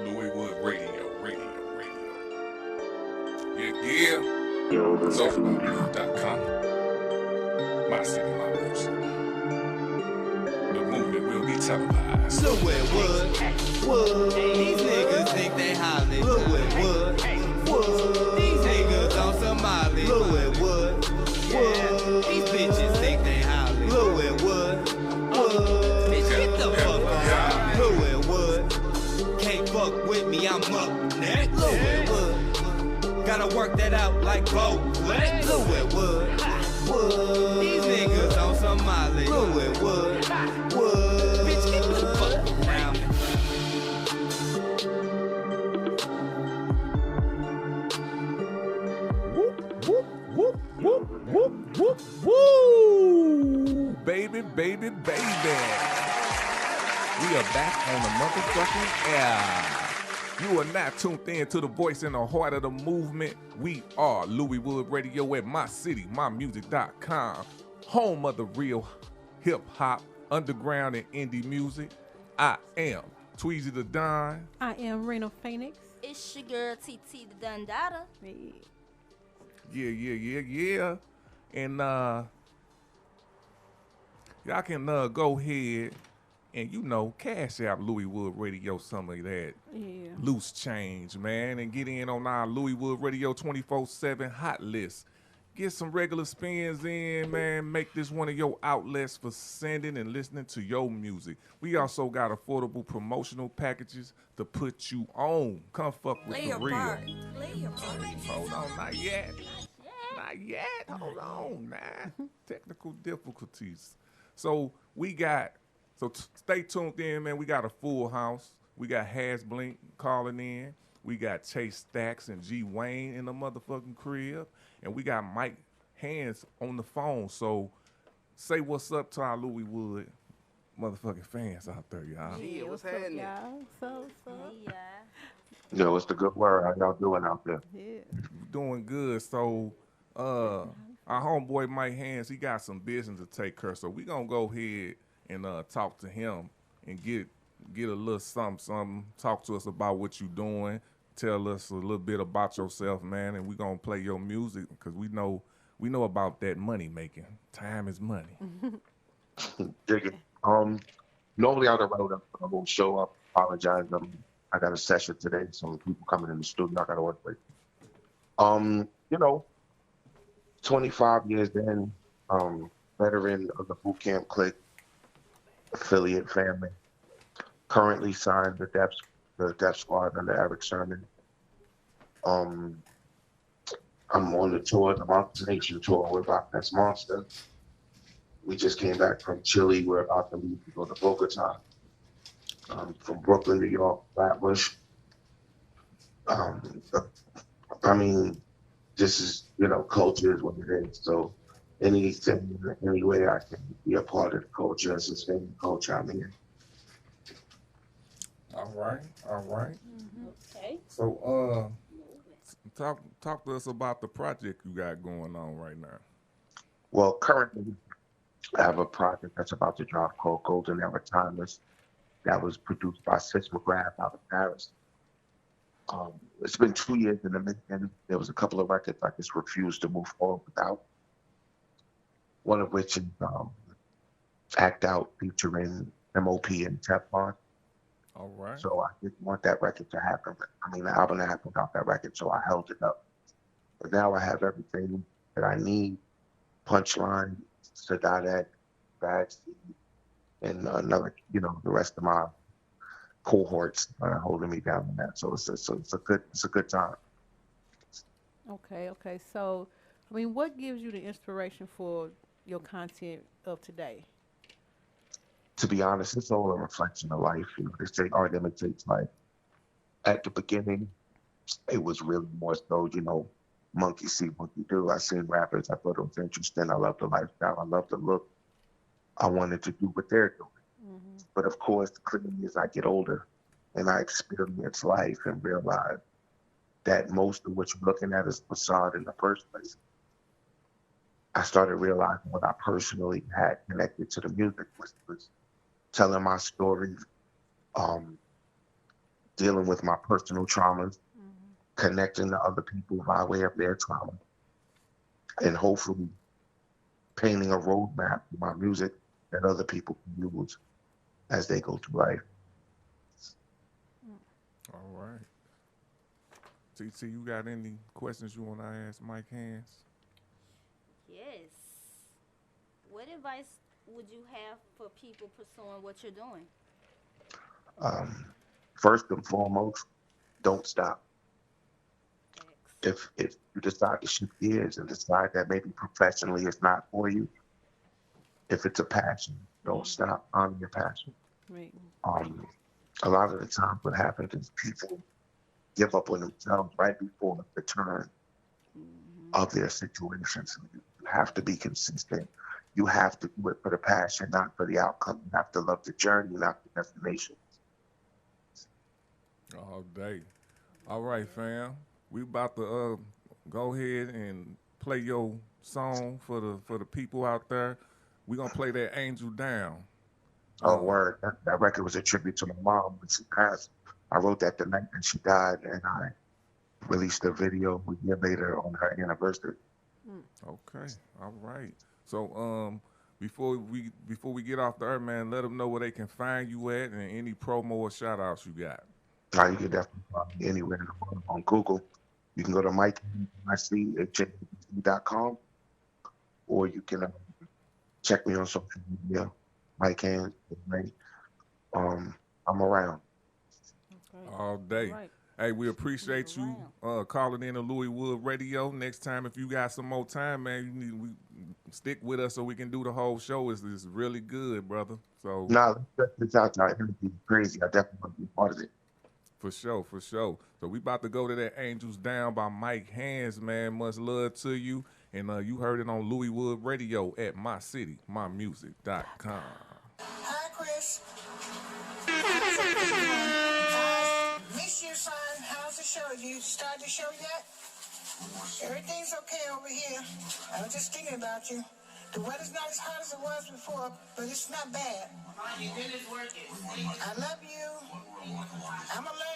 Louis Wood Radio. Yeah. It's all about music.com. My city, my music. The movement will be televised. Louis Wood. These niggas think they Hollywood. Louis Wood. These niggas on Somali. Louis Wood. These bitches think they Hollywood. Louis Wood. Bitch, get the fuck around. Louis Wood. Can't fuck with me, I'm up next. Louis Wood. Gotta work that out like Bo. Louis Wood. These niggas on Somali. Louis Wood. Bitch, get the fuck around. Woo! Baby. We are back on the motherfucking air. You are not tuned in to the voice in the heart of the movement. We are Louis Wood Radio at mycitymymusic.com, home of the real hip-hop, underground, and indie music. I am Tweezy the Don. I am Rinaa Phoenix. It's your girl TT the Dundada. Yeah. And y'all can go ahead and, cash out Louis Wood Radio some of that loose change, man, and get in on our Louis Wood Radio 24/7 hot list. Get some regular spins in, man. Make this one of your outlets for sending and listening to your music. We also got affordable promotional packages to put you on. Come fuck with Play the your real. part. Play your part. Hold on, not yet. Hold on, man. Technical difficulties. So stay tuned in, man. We got a full house. We got Handz Blink calling in. We got Chase Stax and G Wayne in the motherfucking crib. And we got Mike Handz on the phone. So say what's up to our Louis Wood motherfucking fans out there, y'all. Yeah, what's up, happening? y'all? So. Yeah. Yo, what's the good word? How y'all doing out there? Yeah. Doing good. So our homeboy Mike Handz, he got some business to take care of. So we gonna go ahead and talk to him and get a little something. Talk to us about what you doing. Tell us a little bit about yourself, man, and we gonna play your music because we know about that money making. Time is money. Dig it. Normally on the road, I won't show up. Apologize. I got a session today. Some people coming in the studio. I got to work with. 25 years in, veteran of the boot camp clique, affiliate family. Currently signed the Def Squad under Eric Sherman. I'm on the tour, the Monster Nation tour with Rock That's Monster. We just came back from Chile. We're about to leave to go to Bogota. From Brooklyn, New York, Flatbush. This is, culture is what it is. So any way I can be a part of the culture, sustain the culture, I'm here. All right. Okay. So talk to us about the project you got going on right now. Well, currently I have a project that's about to drop called Golden Era Timeless that was produced by Sis McGrath out of Paris. It's been 2 years in the making. There was a couple of records I just refused to move forward without. One of which is Act Out featuring MOP and Teflon. All right. So I didn't want that record to happen. The album to happen without that record, so I held it up. But now I have everything that I need. Punchline, Sadadat, Bags, and another, the rest of my cohorts are holding me down on that. So it's a good time. Okay. So, what gives you the inspiration for your content of today? To be honest, it's all a reflection of life. They say art imitates life. At the beginning, it was really more so, monkey see, monkey do. I seen rappers. I thought it was interesting. I love the lifestyle. I love the look. I wanted to do what they're doing. Mm-hmm. But of course, clearly as I get older and I experience life and realize that most of what you're looking at is facade in the first place, I started realizing what I personally had connected to the music was telling my story, dealing with my personal traumas, connecting to other people by way of their trauma, and hopefully painting a roadmap for my music that other people can use as they go through life. All right. TT, you got any questions you want to ask Mike Handz? Yes. What advice would you have for people pursuing what you're doing? First and foremost, don't stop. Thanks. If you decide to shift gears and decide that maybe professionally it's not for you, if it's a passion, don't stop. Honor your passion. Right. A lot of the time what happens is people give up on themselves right before the turn of their situations. You have to be consistent. You have to do it for the passion, not for the outcome. You have to love the journey, not the destination. All day. All right, fam. We about to go ahead and play your song for the people out there. We gonna play that Angel Down. Oh, word. That record was a tribute to my mom when she passed. I wrote that the night that she died, and I released a video a year later on her anniversary. Okay. All right. So before we get off the air, man, let them know where they can find you at and any promo or shout outs you got. Now you can definitely find me anywhere in the world on Google. You can go to MikeHandz@jay.com, or you can check me on social media, Mike Handz. I'm around. Okay. All day. Right. Hey, we appreciate you calling in to Louis Wood Radio. Next time, if you got some more time, man, we stick with us so we can do the whole show. It's really good, brother. So Nah, let's check this out. Everything's crazy. I definitely want to be part of it. For sure. So we about to go to that Angels Down by Mike Handz, man. Much love to you. And you heard it on Louis Wood Radio at mycitymymusic.com. Hi, Chris. Miss you, son. How's the show? You started the show yet? Everything's okay over here. I was just thinking about you. The weather's not as hot as it was before, but it's not bad. I love you. I'm gonna learn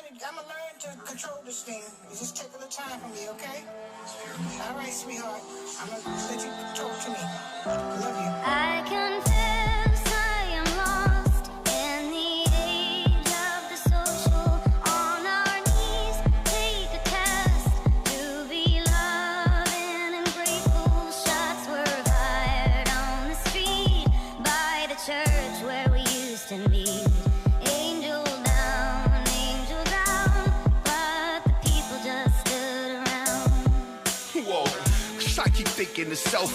to control this thing. You just take a little time for me, okay? All right, sweetheart. I'm gonna let you talk to me. I love you. I confess I am lost in the age of the social. On our knees, take a test to be loving and grateful. Shots were fired on the street by the church where we used to meet. Angel down, but the people just stood around. Whoa, 'cause I keep thinking to self,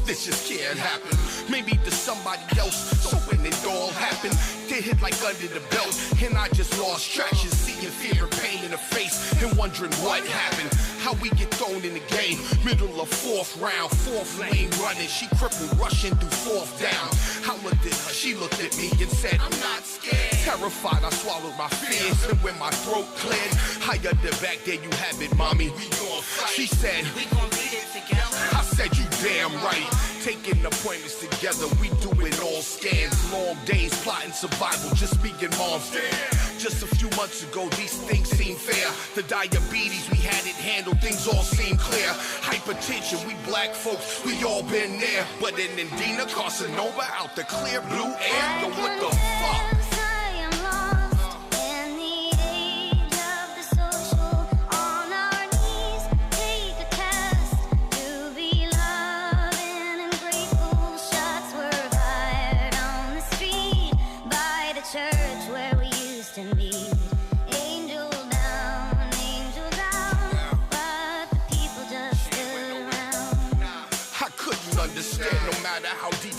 this just can't happen. Maybe to somebody else, so when it all happened, they hit like under the belt, and I just lost traction, seeing fear and pain in the face, and wondering what happened. How we get thrown in the game, middle of fourth round, fourth lane running, she crippled, rushing through fourth down. I looked at her, she looked at me and said, I'm not scared. Terrified, I swallowed my fears, and when my throat cleared, I uttered back, there you have it, mommy. We gon' fight. She said, we gon' get it together. I said, you damn right. Taking appointments together, we do it all scans. Long days plotting survival, just me and mom's there. Just a few months ago, these things seemed fair. The diabetes, we had it handled, things all seemed clear. Hypertension, we black folks, we all been there. But in Indina, carcinoma, out the clear blue air. Yo, what the fuck?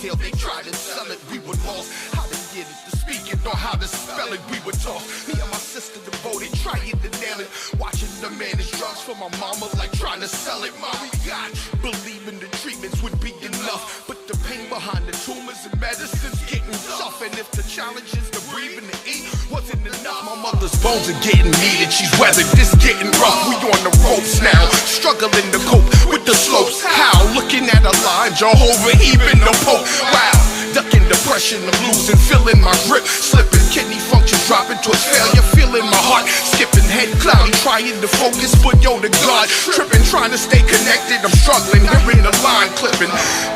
They tried to sell it, we were lost. How to get it, to speak it, or how to spell it, we were taught. Me and my sister devoted, trying to nail it. Watching the manage drugs for my mama, like trying to sell it. Mommy got believing the treatments would be enough, but the pain behind the tumors and medicines getting tough. And if the challenges to breathe and to eat wasn't enough, my mother's bones are getting needed. She's weathered, this getting rough. We on the ropes now, struggling to cope with the slopes. How? Looking at a line, Jehovah, even the Pope. Wow, ducking depression, I'm losing, feeling my grip, slipping, kidney function dropping towards failure, feeling my heart skipping, head cloudy, trying to focus, but yo, the God tripping, trying to stay connected. I'm struggling, hearing the line clipping.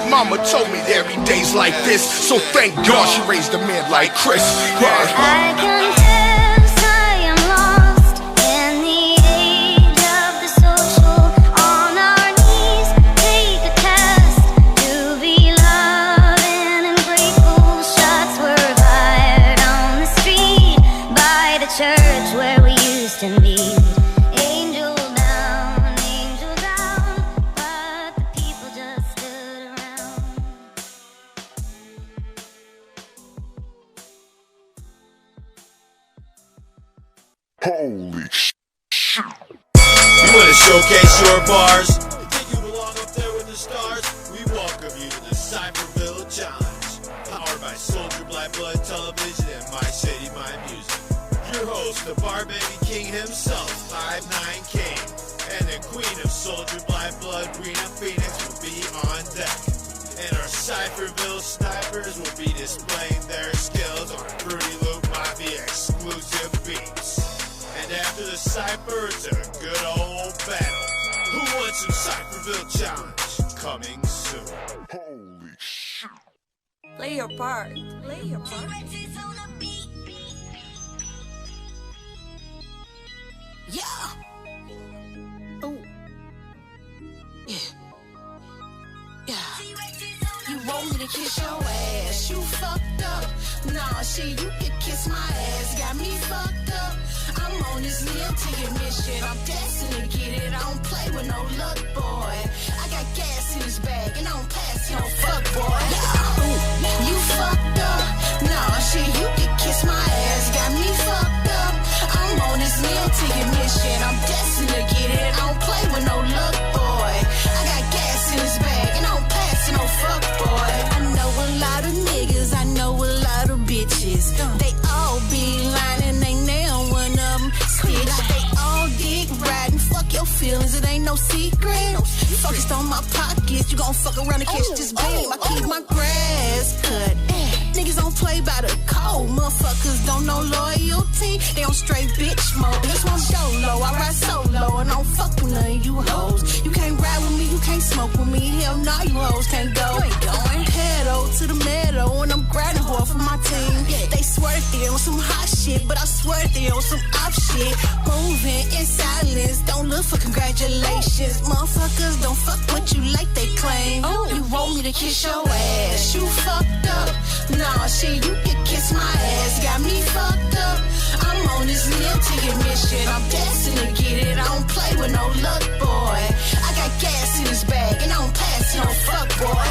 Mama told me there'd be days like this, so thank God she raised a man like Chris. I confess I am lost in the age of the social. On our knees, take a test to be loving and grateful. Shots were fired on the street by the church where we used to meet. Angel down, but the people just stood around. Holy shit. You wanna showcase your bars? Think you belong up there with the stars? We welcome you to the Cypherville Challenge. Powered by Soldier Black Blood Television and My City, My Music. Your host, the Bar Baby King himself, 5'9" King. And the Queen of Soldier Black Blood, Rinaa Phoenix, will be on deck. And our Cypherville snipers will be displaying their skills on Fruity Loop Mafia exclusive beats. And after the Cypher, it's a good old battle. Who wants some Cypherville Challenge? Coming soon. Holy shit. Play your part. Play your part. Yeah. Oh. Yeah. Yeah. You want me to kiss your ass? You fucked up. Nah, shit, you can kiss my ass. Got me fucked up. I'm on this meal ticket mission. I'm destined to get it. I don't play with no luck, boy. I got gas in this bag and I don't pass no fuck, boy. You fucked up. Nah, shit, you can kiss my ass. Got me fucked up. I'm on this meal ticket mission. I'm destined to get it. I don't play with no luck, boy. I got gas in this bag and I don't pass no fuck, boy. I know a lot of niggas. I know a lot of bitches. They all be lying. They nail one of them. Stitch. They all dick riding. Fuck your feelings. It ain't no secret. Focused on my pockets. You gon' fuck around and catch this beam. I keep my grass cut. Niggas don't play by the code. Motherfuckers don't know loyalty. They on straight bitch mode. This one solo. I ride solo and I don't fuck with none of you hoes. You can't ride with me. You can't smoke with me. Hell no, you hoes can't go. You ain't going. Pedal to the meadow and I'm grinding hard for my team. They swear that they on some hot shit, but I swear that they on some off shit. Moving in silence. Don't look for congratulations. Motherfuckers don't fuck what you like they claim. You want me to kiss your ass? You fucked up. Nah, shit, you can kiss my ass. Got me fucked up. I'm on this meal ticket mission. I'm destined to get it. I don't play with no luck, boy. I got gas in this bag and I don't pass no fuck, boy.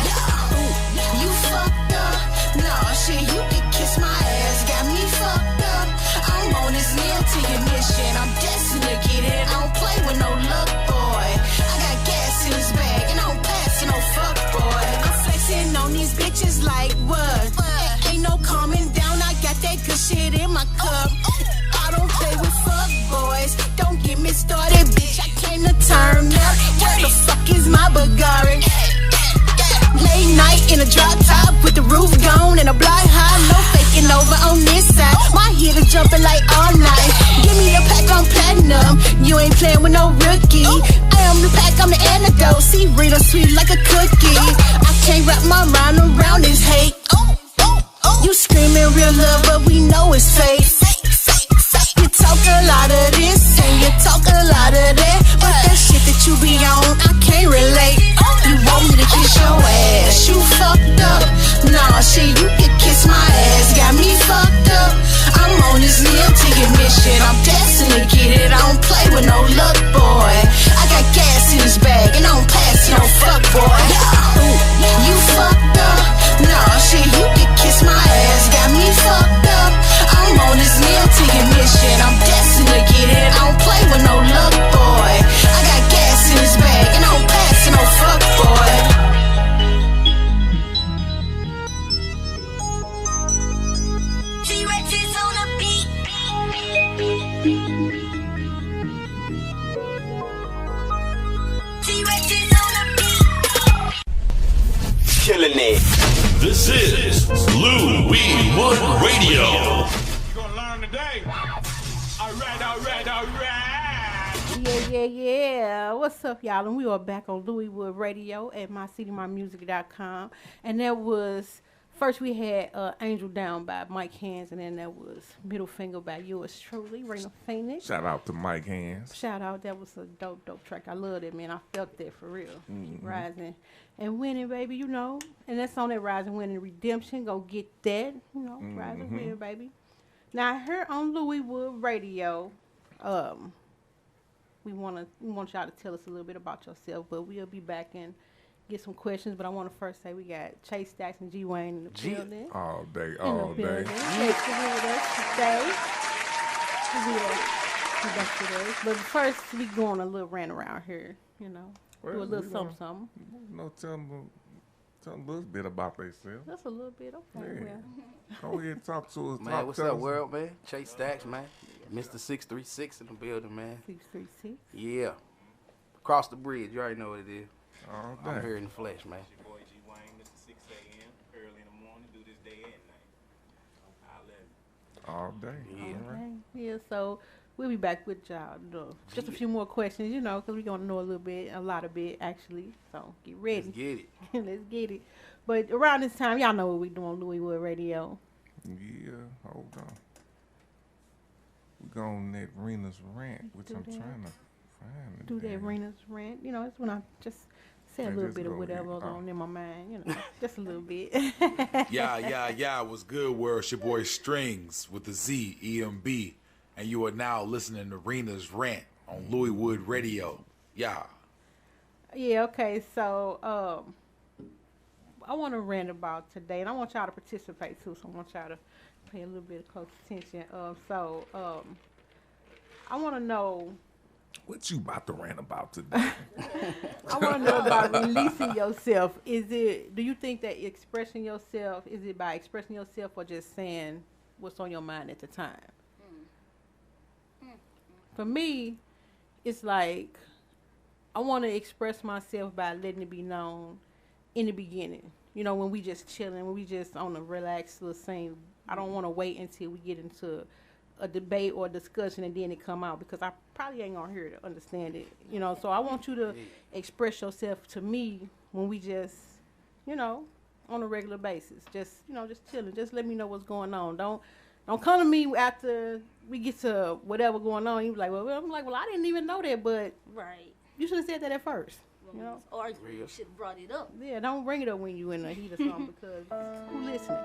You fucked up. Nah, shit, you can kiss my ass. Got me fucked up. I'm on this meal ticket mission. I'm destined to get it. I don't play with no luck, boy. I got gas in this bag and I don't pass no fuck, boy. I'm flexing on these bitches like what? Ain't no calming down. I got that good shit in my cup. I don't play with fuck boys. Don't get me started, bitch. I came to turn up. What the fuck is my Bulgari? Late night in a drop top with the roof gone and a blind high. No faking over on this side. My heater jumping like all night. Give me a pack on platinum. You ain't playing with no rookie. I am the pack, I'm the antidote. See, Rita sweet like a cookie. I can't wrap my mind around this hate. You screaming real love, but we know it's fake. You talk a lot of this and you talk a lot of that, but that shit that you be on, I can't relate. You want me to kiss your ass? You fucked up. Nah, shit, you can kiss my ass. Got me fucked up. I'm on this meal ticket mission. I'm destined to get it. I don't play with no luck, boy. I got gas in this bag and I don't pass no fuck, boy. You fucked up. Nah, shit, you can kiss my ass. Got me fucked up. I'm on this meal ticket mission. I'm destined to get it. I don't play with no luck, boy. I got gas in this bag and I don't pass no fuck, boy. T-Rex's on the beat. T-Rex's on the beat. Killing it. This is Louis One Radio. You're gonna learn today. Yeah. What's up, y'all? And we are back on Louis Wood Radio at mycitymymusic.com. And that was, first we had Angel Down by Mike Handz, and then that was Middle Finger by yours truly, Rinaa Phoenix. Shout out to Mike Handz. Shout out. That was a dope track. I loved it, man. I felt that for real. Rising and winning, baby, you know. And that's on that Rising, Winning, Redemption. Go get that, you know. Rising, winning, baby. Now, here on Louis Wood Radio, we want y'all to tell us a little bit about yourself, but we'll be back and get some questions. But I want to first say we got Chase, Stax, and G Wayne in the building. All day. Chase is with us today. But first, we going a little rant around here, you know. Well, do a little something. No, tell them a little bit about themselves. Just a little bit, okay. Yeah. Go ahead and talk to us. Man, what's up, world, man? Chase Stax, man. Mr. 636 in the building, man. 636? Yeah. Across the bridge, you already know what it is. All day. I'm here in the flesh, man. It's your boy G Wayne, Mr. 6 a.m. early in the morning, do this day and night. All day. Yeah. All right. Yeah, so we'll be back with y'all. Just a few more questions, you know, because we're going to know a lot of bit, actually. So get ready. Let's get it. Let's get it. But around this time, y'all know what we do on Louis Wood Radio. Yeah, hold on. We're going to that Rina's Rant, which I'm trying to find. Do that Rina's Rant. You know, it's when I just say a little bit of whatever's on in my mind, you know, just a little bit. Yeah, what's good, world? It's your boy Strings with the Z, EMB. And you are now listening to Rina's Rant on Louis Wood Radio. Yeah. Yeah, okay, so I want to rant about today, and I want y'all to participate too, so I want y'all to pay a little bit of close attention. I want to know. What you about to rant about today? I want to know about releasing yourself. Do you think that expressing yourself, is it by expressing yourself or just saying what's on your mind at the time? For me, it's like I want to express myself by letting it be known in the beginning. You know, when we just chilling, when we just on a relaxed little scene. I don't want to wait until we get into a debate or a discussion and then it come out, because I probably ain't gonna hear it or understand it. You know, so I want you to express yourself to me when we just, you know, on a regular basis. Just, you know, just chilling. Just let me know what's going on. Don't come to me after we get to whatever going on. You be like, well, I'm like, well, I didn't even know that, but Right. you should have said that at first. You know, Or you should have brought it up. yeah, don't bring it up when you in a heat or something, because who listening?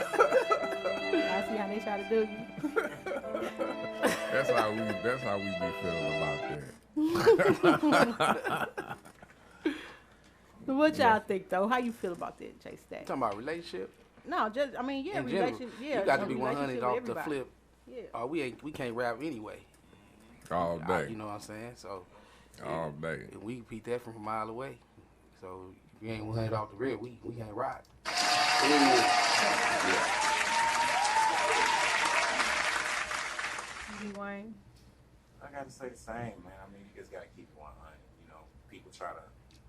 I see how they try to do you. That's how we be feeling about that. So what y'all think though? How you feel about that, Chase Stack? Talking about relationship? No, just I mean, yeah, In general, relationship. Yeah, you got to be relationship 100 with off the everybody. flip. Yeah. We can't rap anyway. All day. You know what I'm saying? So All day. and we beat that from a mile away. So if you ain't 100 off the rip, we can't ride. Wayne? I gotta say the same, man. I mean, you just gotta keep it 100. You know, people try to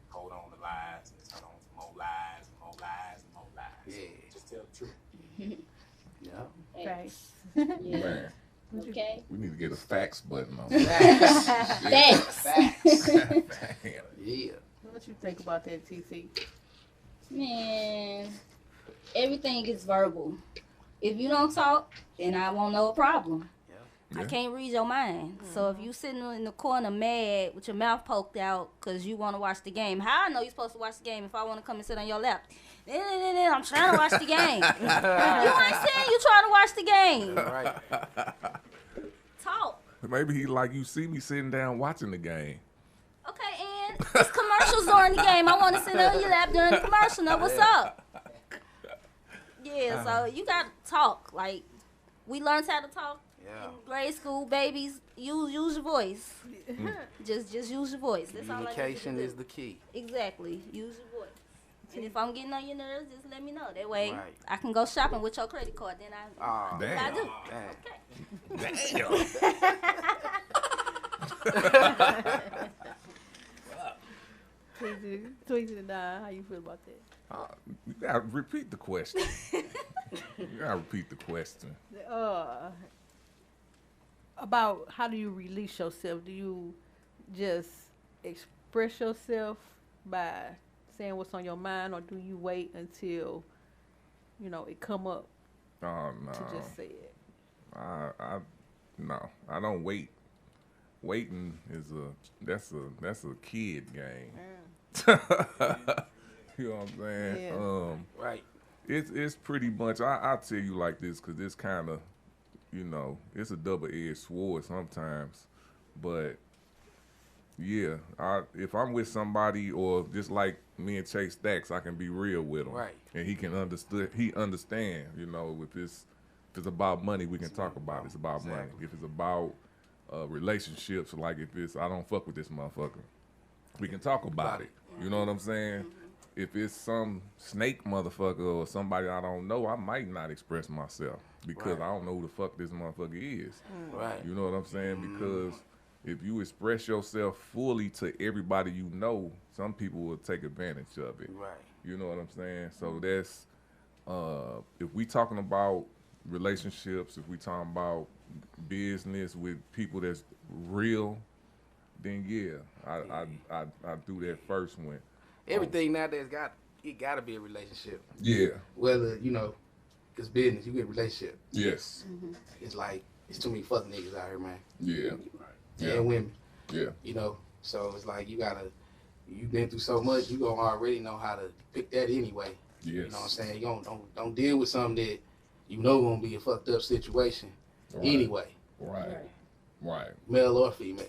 hold on to lies and turn on to more lies and more lies and more lies. Yeah. Just tell the truth. Yeah. Okay. Man, Okay. we need to get a fax button on. Thanks. Yeah. What you think about that, TC? Man, everything is verbal. If you don't talk, then I won't know a problem. I can't read your mind. So if you sitting in the corner mad with your mouth poked out because you want to watch the game, how I know you're supposed to watch the game if I want to come and sit on your lap? I'm trying to watch the game. You ain't saying you trying to watch the game. Right. Talk. Maybe he like you see me sitting down watching the game. Okay, and it's commercials during the game. I want to sit on your lap during the commercial. Now, what's up? Yeah, so you got to talk. Like, we learned how to talk. Yeah. In grade school, babies, use your voice. Just use your voice. That's all I need you to Communication do. is the key. Exactly. Use your voice. And if I'm getting on your nerves, just let me know. That way, Right. I can go shopping with your credit card. Then I do. Damn. Tweezy and how you feel about that? You gotta repeat the question. You gotta repeat the question. About how do you release yourself? Do you just express yourself by saying what's on your mind, or do you wait until it come up Oh no. to just say it? No, I don't wait. Waiting is that's a kid game. You know what I'm saying? Yeah. Right. It's pretty much. I'll tell you like this, because it's kind of, it's a double-edged sword sometimes. But yeah, if I'm with somebody, or just like me and Chase Stax, I can be real with him. Right. And he can understand. If it's about money, we can talk about it. It's about money. If it's about relationships, like if it's I don't fuck with this motherfucker, we can talk about it. You know what I'm saying? If it's some snake motherfucker or somebody I don't know, I might not express myself because I don't know who the fuck this motherfucker is. Right. You know what I'm saying? Because if you express yourself fully to everybody you know, some people will take advantage of it. Right. You know what I'm saying? So that's if we talking about relationships, if we talking about business with people that's real, then yeah, I do that first one. Everything nowadays gotta be a relationship. Yeah. Whether it's business, you get a relationship. Yes. It's like it's too many fuck niggas out here, man. Yeah. And women. Yeah. So it's like you've been through so much, you gonna already know how to pick that anyway. Yes. You know what I'm saying? You don't deal with something that gonna be a fucked up situation anyway. Right. Male or female.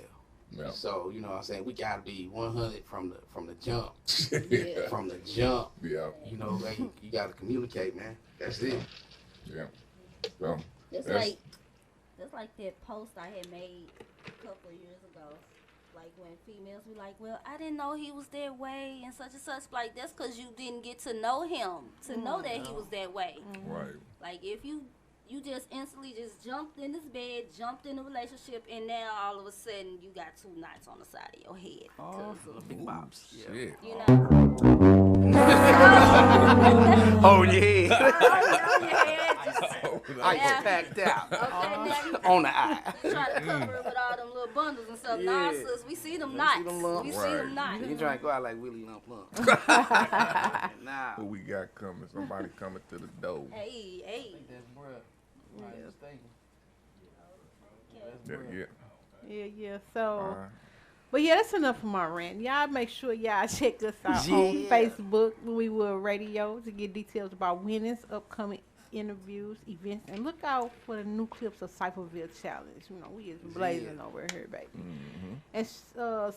Yeah. So, you know what I'm saying? We gotta be 100 from the jump. Yeah. From the jump. Yeah. Like, you gotta communicate, man. That's it. Yeah. So, It's like that post I had made a couple of years ago. Like when females be like, well, I didn't know he was that way and such and such. Like, that's because you didn't get to know him to know that he was that way. Right. Like, if you just instantly just jumped in this bed, jumped in a relationship, and now all of a sudden you got 2 knots on the side of your head. Oh, big pops. Shit. You know? Oh, yeah. Ice packed out. Okay, now you On the eye. trying to cover it with all them little bundles and stuff. Yeah. Nah, sis, we see them knots. We see Right. them knots. You trying to go out like Willie Lump Lump. Nah. Who we got coming? Somebody coming to the door. Hey. That's bruh. Yeah. So, Alright. but yeah, that's enough for my rant. Y'all make sure y'all check us out on Facebook, We Will Radio, to get details about winnings, upcoming interviews, events, and look out for the new clips of Cypherville Challenge. We is blazing over here, baby. And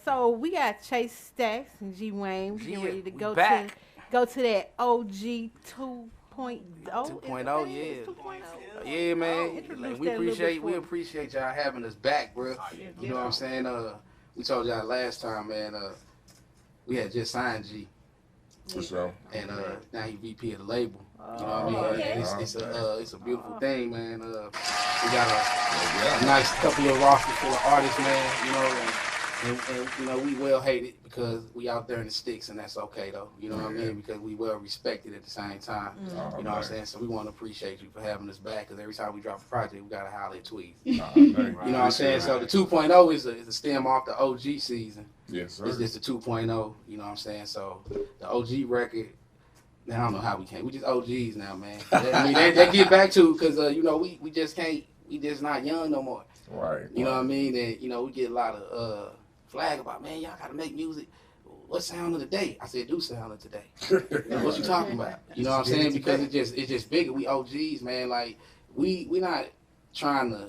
so we got Chase Stax and G Wayne. We getting ready to go to that OG 2.0. 2.0, yeah. Yeah, man. Like, we appreciate y'all having us back, bro. You know what I'm saying? We told y'all last time, man, we had just signed G. For sure. And now he VP of the label. You know what I mean? It's a beautiful thing, man. We got a nice couple of rosters full of artists, man. And we well hated because we out there in the sticks, and that's okay though. You know what I mean? Because we well respected at the same time. You know what I'm saying? So we want to appreciate you for having us back, because every time we drop a project, we gotta holler at Tweez. You know what I'm saying? So the 2.0 is a stem off the OG season. Yes, sir. It's just the 2.0. You know what I'm saying? So the OG record. Man, I don't know how we came. We just OGs now, man. I mean, they get back to, because we just can't. We just not young no more. Right. You know what I mean? And we get a lot of flag about, man, y'all gotta make music. What sound of the day? I said, do sound of today. What you talking about? You know what I'm saying? Because it's just bigger. We OGs, man. Like we not trying to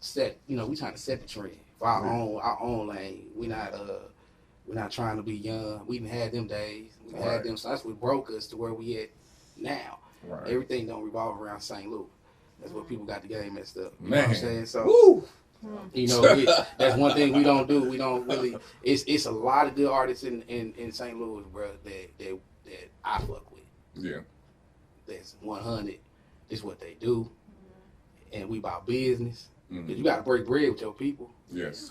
set. We trying to set the trend for our own lane. We're not trying to be young. We didn't have them days. We had them. So that's what broke us to where we at now. Right. Everything don't revolve around St. Louis. That's what people got the game messed up. You Man. know what I'm saying? So. Woo! That's one thing we don't do. We don't really. It's a lot of good artists in St. Louis, bro. That I fuck with. Yeah. That's 100. It's what they do, and we about business. Cause you gotta break bread with your people. Yes.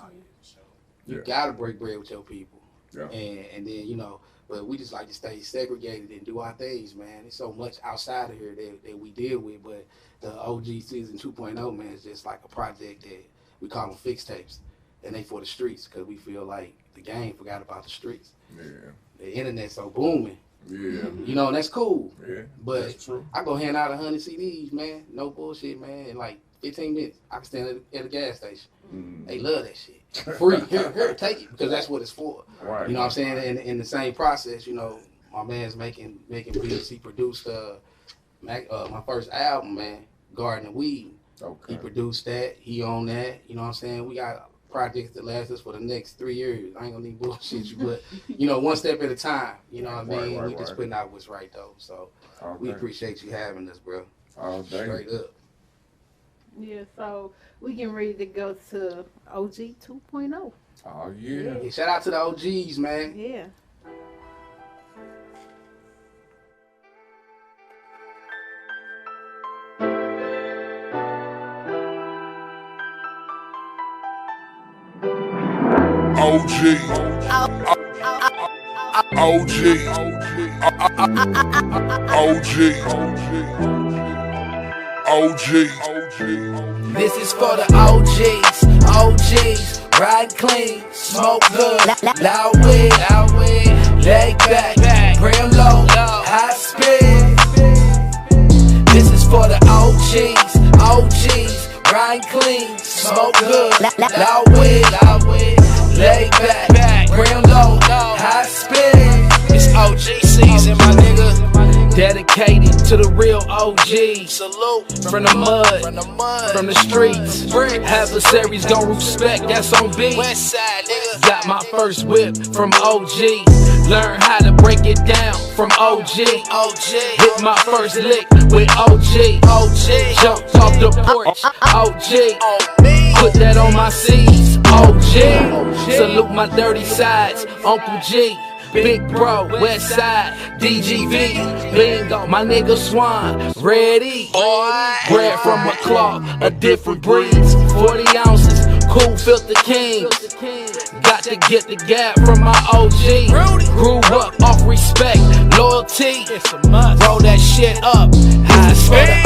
You gotta break bread with your people. Yeah. And then, you know, but we just like to stay segregated and do our things, man. There's so much outside of here that we deal with, but the OG Season 2.0, man, is just like a project that we call them fix tapes, and they for the streets, because we feel like the game forgot about the streets. Yeah. The internet's so booming. Yeah. You know, and that's cool. Yeah. But that's true. I go hand out 100 CDs, man. No bullshit, man. In like 15 minutes, I can stand at a gas station. They love that shit. Free. Here, take it, because that's what it's for. Right. You know what I'm saying? And in the same process, you know, my man's making beats. He produced my first album, man, Garden of Weed. Okay. He produced that. He owned that. You know what I'm saying? We got projects that last us for the next 3 years. I ain't gonna need bullshit you, but you know, one step at a time. You know what I mean? We just putting out what's right though. So we appreciate you having us, bro. Straight up. Yeah, so we getting ready to go to OG 2.0. Oh yeah. Shout out to the OGs, man. Yeah. OG. This is for the OGs, ride clean, smoke good, loud weed, leg back, brim low, high speed. This is for the OGs, ride clean, smoke good, loud weed, leg back, brim low, high speed. It's OG season, my nigga. Dedicated to the real OG. Salute from the mud, from the streets. Adversaries gon' respect, that's on beat. Westside, nigga. Got my first whip from OG. Learn how to break it down from OG. Hit my first lick with OG. Jumped off the porch, OG. Put that on my C's, OG. Salute my dirty sides, Uncle G. Big bro, west side, DGV, bingo, my nigga Swan, ready, bread from a cloth, a different breeds, 40 ounces, cool filter king, got to get the gap from my OG, grew up off respect, loyalty, roll that shit up, high speed,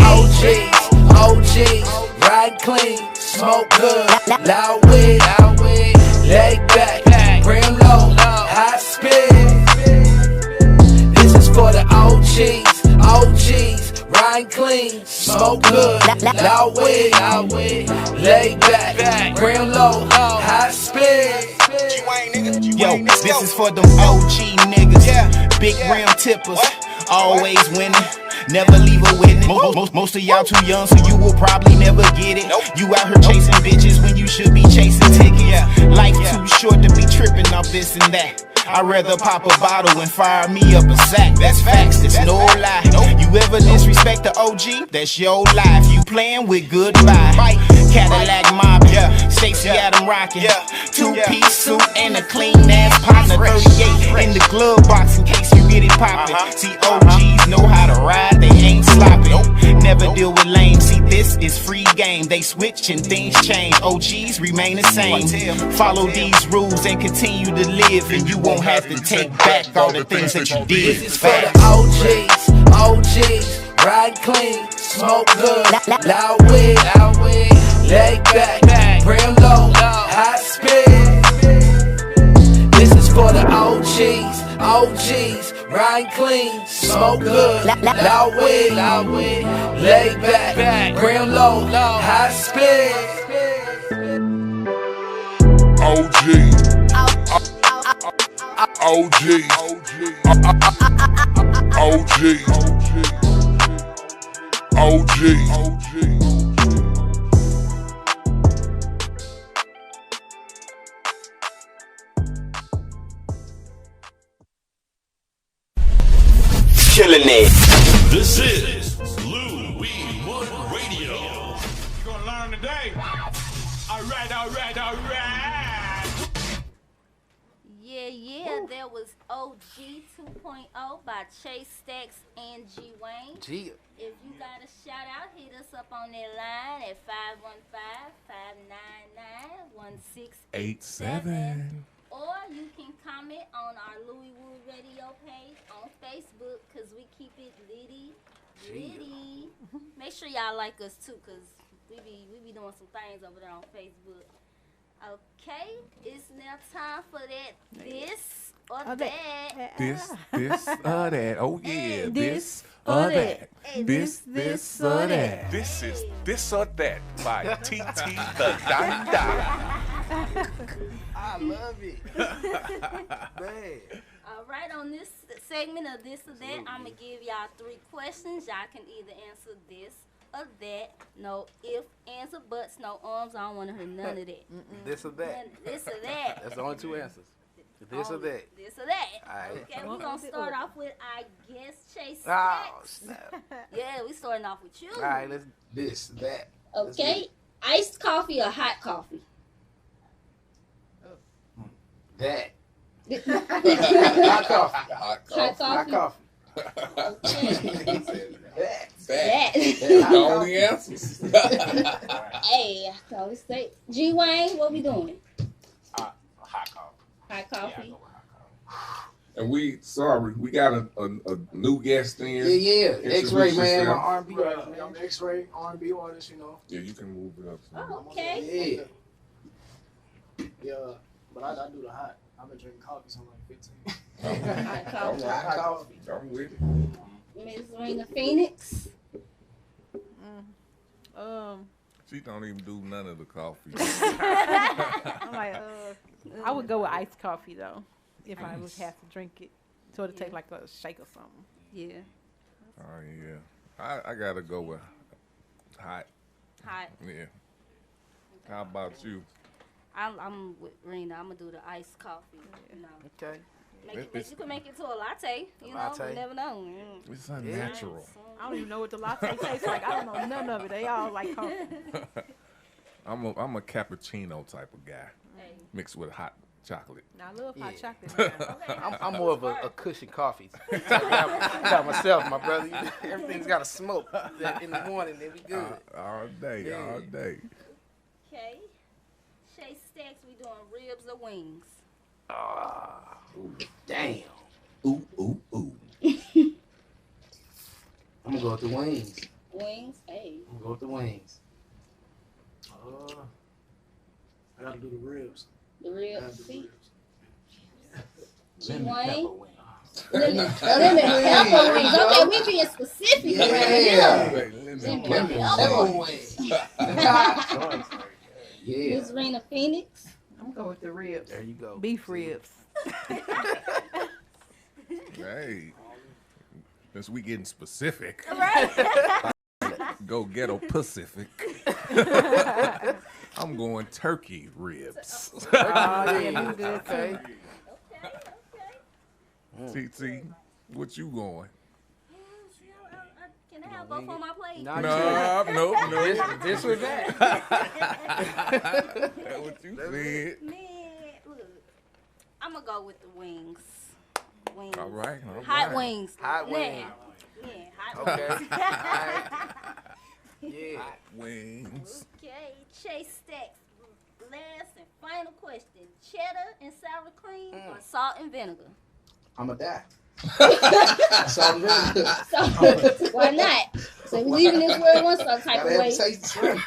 OGs, ride clean, smoke good, loud weed, leg back, brim low, high speed. This is for the OGs, ride clean, smoke good, loud weed, leg back, brim low, high speed. Yo, this is for them OG niggas, big rim tippers, always winning. Never leave a witness. Most of y'all too young, so you will probably never get it. You out here chasing bitches when you should be chasing tickets. Life too short to be tripping off this and that. I'd rather pop a bottle and fire me up a sack. That's facts, it's no lie. You ever disrespect the OG? That's your life. You playing with goodbye. Cadillac mobbing, Stacey Adam rocking, two-piece suit and a clean ass partner. 38 in the glove box in case you get it poppin'. See, OGs know how to ride, they ain't sloppy. Never deal with lame. See, this is free game. They switch and things change. OGs remain the same. Follow these rules and continue to live, and you won't have to take back all the things that you did. This is for the OGs, ride clean, smoke good, loud weed, leg back, brim low, high speed. This is for the OGs, ride clean, smoke good, loud weed, leg back, brim low, high speed. Killing it. This is Lou We Want Radio. You're gonna learn today. Alright. Yeah, there was OG 2.0 by Chase, Stax, and G Wayne. If you got a shout out, hit us up on that line at 515-599-1687. Or you can comment on our Louis Wood Radio page on Facebook, because we keep it litty. Make sure y'all like us too, because we be doing some things over there on Facebook. Okay, it's now time for that this or that. This or that. Oh yeah, this or that. This or that. This is this or that by TT the Don Don. I love it. Man. All right, on this segment of this or that, I'm going to give y'all 3 questions. Y'all can either answer this or that. No if, ands, or buts, no arms. I don't want to hear none of that. This or that. This or that. That's the only 2 answers. This or that. This or that. All right. Okay, we're going to start off with, I guess, Chase Oh, Stax. snap. Yeah, we starting off with you. All right, let's this, that. Okay, iced coffee or hot coffee? That. Hot coffee. Hot coffee. Hot coffee. That. The only answers. Hey, I can always say. G Wayne, what we doing? Hot coffee. Hot coffee. And we got a new guest in. Yeah. Introduce X-Ray, man. yourself. My R&B artist, man. I'm X-Ray, R&B artist, you know. Yeah, you can move it up. Oh, okay. Yeah. But I do the hot. I've been drinking coffee since like 15. Hot coffee. Hot coffee. I'm with it. Miss Rinaa Phoenix. She don't even do none of the coffee. I'm like, I would go with iced coffee though, if I would have to drink it. So it'd take like a shake or something. Yeah. Oh yeah, I gotta go with hot. Hot. Yeah. How about you? I'm with Rinaa. I'm gonna do the iced coffee. You know. Okay. You can make it to a latte. You know, latte. you never know. It's unnatural. I don't even know what the latte tastes like. I don't know none of it. They all like coffee. I'm a cappuccino type of guy, Hey. mixed with hot chocolate. Now, I love hot chocolate. Now. I'm more of a cushion coffee. Got myself, my brother. Everything's got to smoke in the morning, then we good. All day, all day. Okay. Chase Stax, we doing ribs or wings? Damn. Ooh. I'm going to go with the wings. Wings? Hey. I'm going to go with the wings. I gotta do the ribs. The ribs. See? Lemon Wayne? pepper wings. Lemon pepper wings. Okay, we being specific around here. Lemon Lemon pepper wings. Yeah. Miss Rinaa Phoenix. I'm going with the ribs. There you go. Beef ribs. Hey, since we getting specific, Right. go ghetto Pacific. I'm going turkey ribs. Yeah, them good Okay. TT, what you going? Can I have both on my plate? No. This was that. That's what you said. Man, look. I'm going to go with the wings. Wings. All right. Hot wings. Hot Yeah. wings. Yeah, hot Okay. wings. Yeah. Hot wings. Okay, Chase Stax. Last and final question. Cheddar and sour cream or salt and vinegar? I'm a die. Salt and vinegar. So, why not? So we leaving this world one some type Gotta of have way. to taste the shrimp.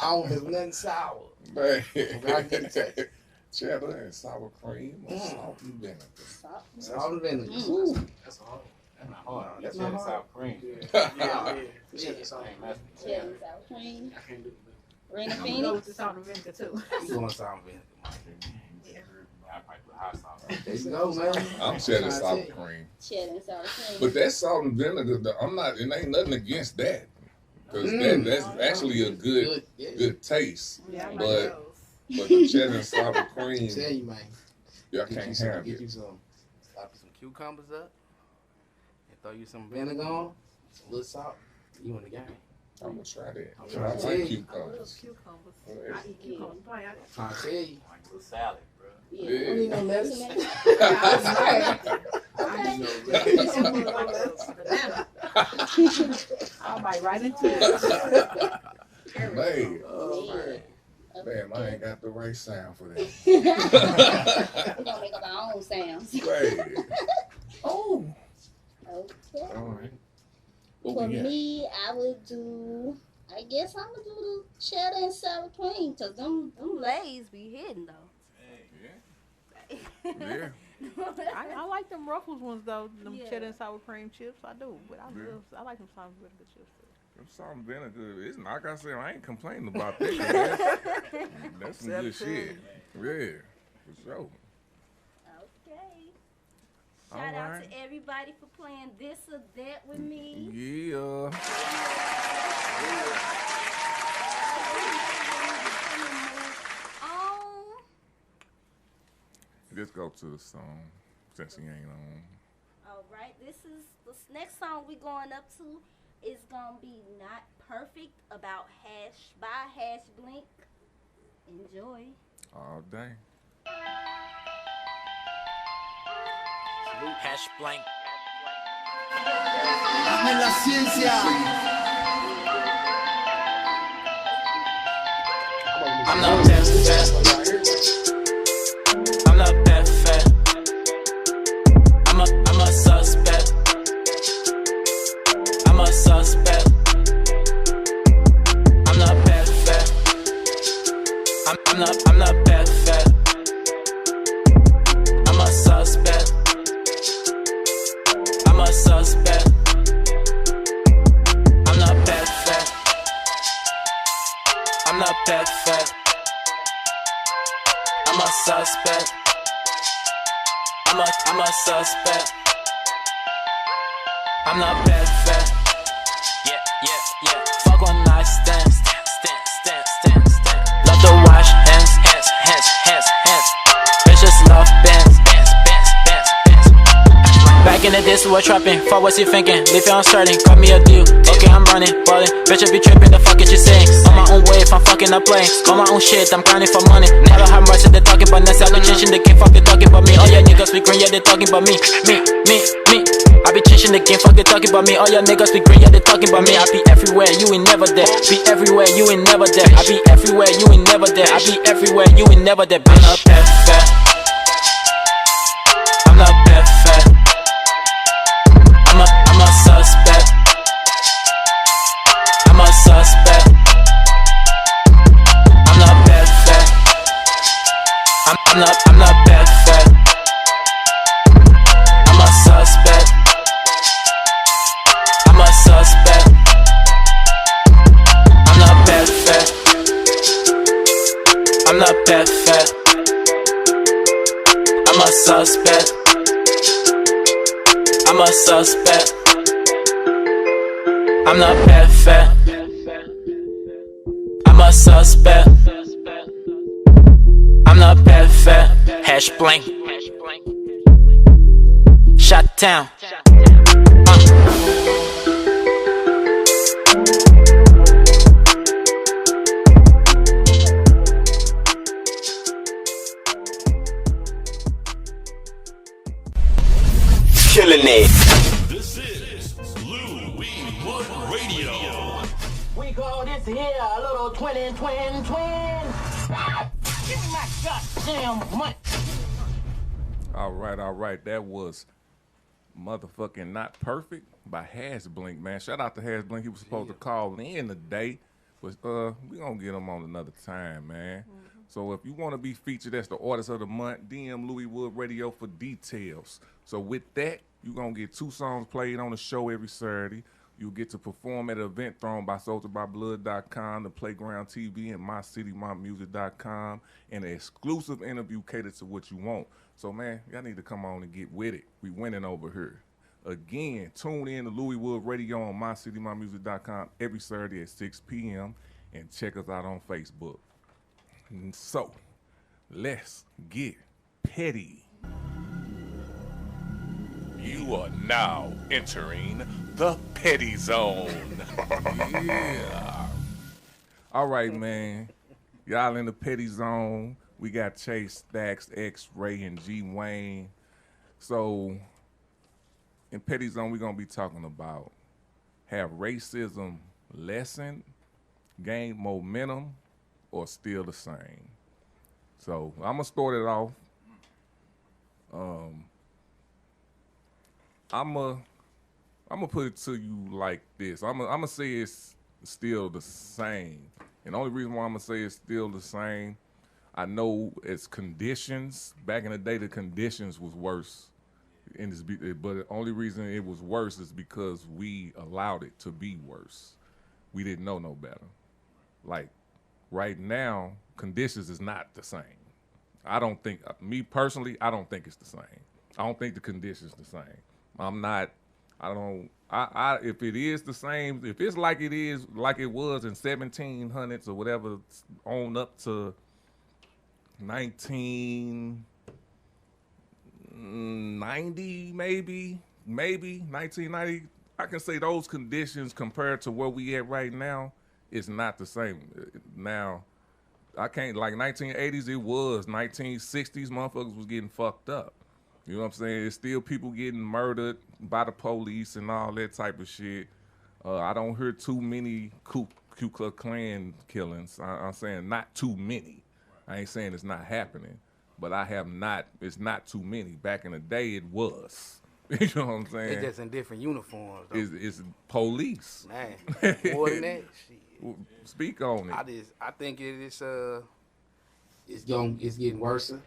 I don't have nothing sour. Man. I get the taste. Cheddar and sour cream or salt and vinegar. Salt and vinegar. Ooh. That's hard. That's not hard. That's That's not sour hard. cream. Yeah. Cheddar and sour cream. I can't do that. Rinaa I'm going to go Phoenix. with the salt and vinegar too. You going salt and vinegar. I probably put hot sauce. There you go, man. I'm cheddar sour cream. Cheddar and sour cream. But that salt and vinegar, it ain't nothing against that. Because that's actually a good taste. Yeah, I like But those. the cheddar and sour I cream, tell you, man. y'all can't have Get you it. some. Slap you some cucumbers up. And throw you some vinegar on. Some little salt. You in the game. I'm going to try that. I'm I trying to like tell you. I love cucumbers. cucumbers. Yeah. I eat cucumbers. Trying to tell you. Like a little salad, bro. Yeah. Yeah. Don't need no lettuce. I'll bite right into it. Man. Oh, man. Damn, I ain't got the right sound for that. We're gonna make up our own sounds. Right. Oh. Okay. All right. For me, I would do. I guess I'm gonna do the cheddar and sour cream, cause them lays be hidden though. Yeah. I like them Ruffles ones though. Them cheddar and sour cream chips. I do, but I like them salt and vinegar chips. Them salt and vinegar. It's not, like I said, I ain't complaining about that. That's some good shit. Yeah, for sure. Okay. Shout out to everybody for playing this or that with me. Yeah. Let's go to the song since he ain't on. All right, this next song we going up to is gonna be Not Perfect about Hash Blink. Enjoy. All day. Hash Blank. Dame la ciencia. I'm not that fat. I'm not that fat. I'm a suspect. I'm a suspect. I'm not that fat. I'm not that fat. I'm a suspect. I'm a suspect. I'm not that fat. I'm not that fat. I'm a suspect. I'm a suspect. I'm not that fat. Yeah. Fuck on nice stand. Love to wash hands. Bitch just love bands. Back in the days we were trapping, fuck what's you thinking? Leave it uncertain, cut me a deal. Okay, I'm running, ballin', bitch I be tripping, the fuck is you saying? On my own wave, I'm fucking up playing. On my own shit, I'm grinding for money. Never have mercy, they talking about next. I be chasing the game, fuck they talking about me. All your niggas be green, yeah they talking about me. I be chasing the game, fuck they talking about me. All your niggas be green, yeah they talking about me. I be everywhere, you ain't never there. Be everywhere, you ain't never there. I be everywhere, you ain't never there. I be everywhere, you ain't never there. I'm not that fat. I'm not that fat. I'm a suspect. I'm a suspect. I'm not that fat. I'm not that fat. I'm a suspect. I'm a suspect. I'm not that fat. I'm not that fat. I'm a suspect. I'm a suspect. I'm not that fat. I'm a suspect. I'm not that fat. Hash blank. Shot down. Killing it. This is Blue Weed One Radio. We call this here a little twin. Give me my goddamn money. All right. That was motherfucking Not Perfect by Blink, man. Shout out to Blink. He was supposed to call in today, but we gonna get him on another time, man. So if you want to be featured as the artist of the month, DM Louis Wood Radio for details. So with that, you're going to get 2 songs played on the show every Saturday. You'll get to perform at an event thrown by SoldierByBlood.com, the Playground TV, and MyCityMyMusic.com, and an exclusive interview catered to what you want. So, man, y'all need to come on and get with it. We winning over here. Again, tune in to Louis Wood Radio on MyCityMyMusic.com every Saturday at 6 p.m. and check us out on Facebook. And so, let's get petty. You are now entering the petty zone. Yeah. All right, man. Y'all in the petty zone. We got Chase, Stax, X-Ray, and G Wayne. So, in petty zone, we're going to be talking about have racism lessened, gained momentum, or still the same? So I'm gonna start it off. I'm gonna put it to you like this. I'm gonna say it's still the same, and the only reason why I'm gonna say it's still the same, I know it's conditions. Back in the day, the conditions was worse, but the only reason it was worse is because we allowed it to be worse. We didn't know no better. Like right now, conditions is not the same. I don't think, me personally, I don't think it's the same. I don't think the conditions the same. If it is the same, if it's like it was in 1700s or whatever, on up to 1990, maybe 1990, I can say those conditions compared to where we at right now is not the same. Now, I can't, like 1980s, it was. 1960s, motherfuckers was getting fucked up. You know what I'm saying? There's still people getting murdered by the police and all that type of shit. I don't hear too many Ku Klux Klan killings. I'm saying not too many. I ain't saying it's not happening, but it's not too many. Back in the day, it was. You know what I'm saying? It's just in different uniforms, though. It's police. Man, more than that, shit. Speak on it. I think it's getting worse and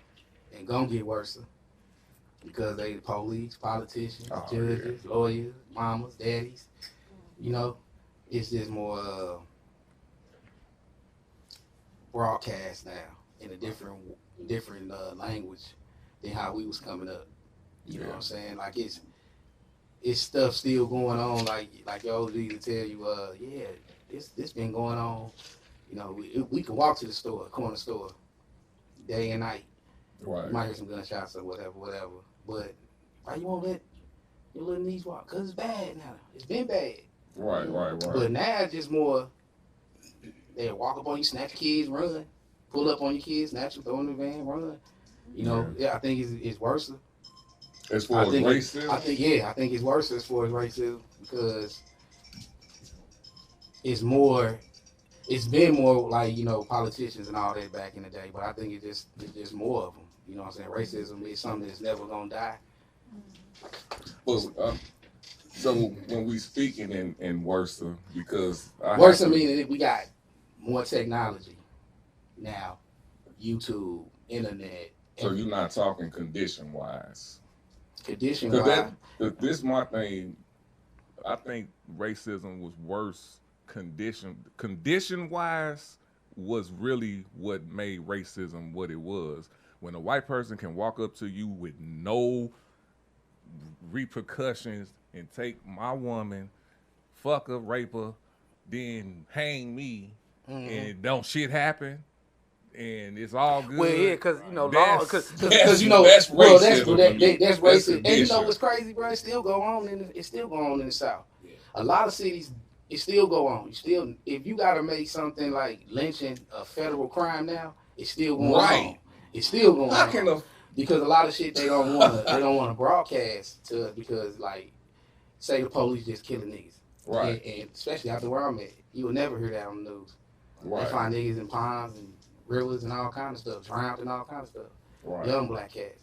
gonna get worse because they the police, politicians, judges, lawyers, mamas, daddies. You know, it's just more broadcast now in a different language than how we was coming up. You know what I'm saying? Like it's stuff still going on. Like your OG to tell you, this been going on. You know, we can walk to the store, corner store, day and night. Right. You might hear some gunshots or whatever. But why you won't let your little niece walk? Cause it's bad now. It's been bad. Right. But now it's just more. They walk up on you, snatch your kids, run, pull up on your kids, snatch them, throw them in the van, run. You know, I think it's worse. As far as racism? I think it's worse as far as racism because it's been more like, you know, politicians and all that back in the day, but I think it's just more of them. You know what I'm saying? Racism is something that's never gonna die. Well, so when we speaking in worse, because worse meaning we got more technology now, YouTube, internet. So you're not talking condition wise. Condition wise. This my thing. I think racism was worse condition wise was really what made racism what it was. When a white person can walk up to you with no repercussions and take my woman, fuck her, rape her, then hang me, and don't shit happen. And it's all good. Well, yeah, because you know, that's you know, that's racism. That's racism. And you know what's crazy, bro? It still go on in the South. Yeah. A lot of cities, it still go on. If you gotta make something like lynching a federal crime now, it's still going on. It's still going on. Because a lot of shit they don't wanna broadcast to, because like, say the police just killing niggas. Right. And especially out there where I'm at, you will never hear that on the news. Right. They find niggas in ponds and rivers and all kind of stuff, drowned and all kind of stuff. Right. Young black cats.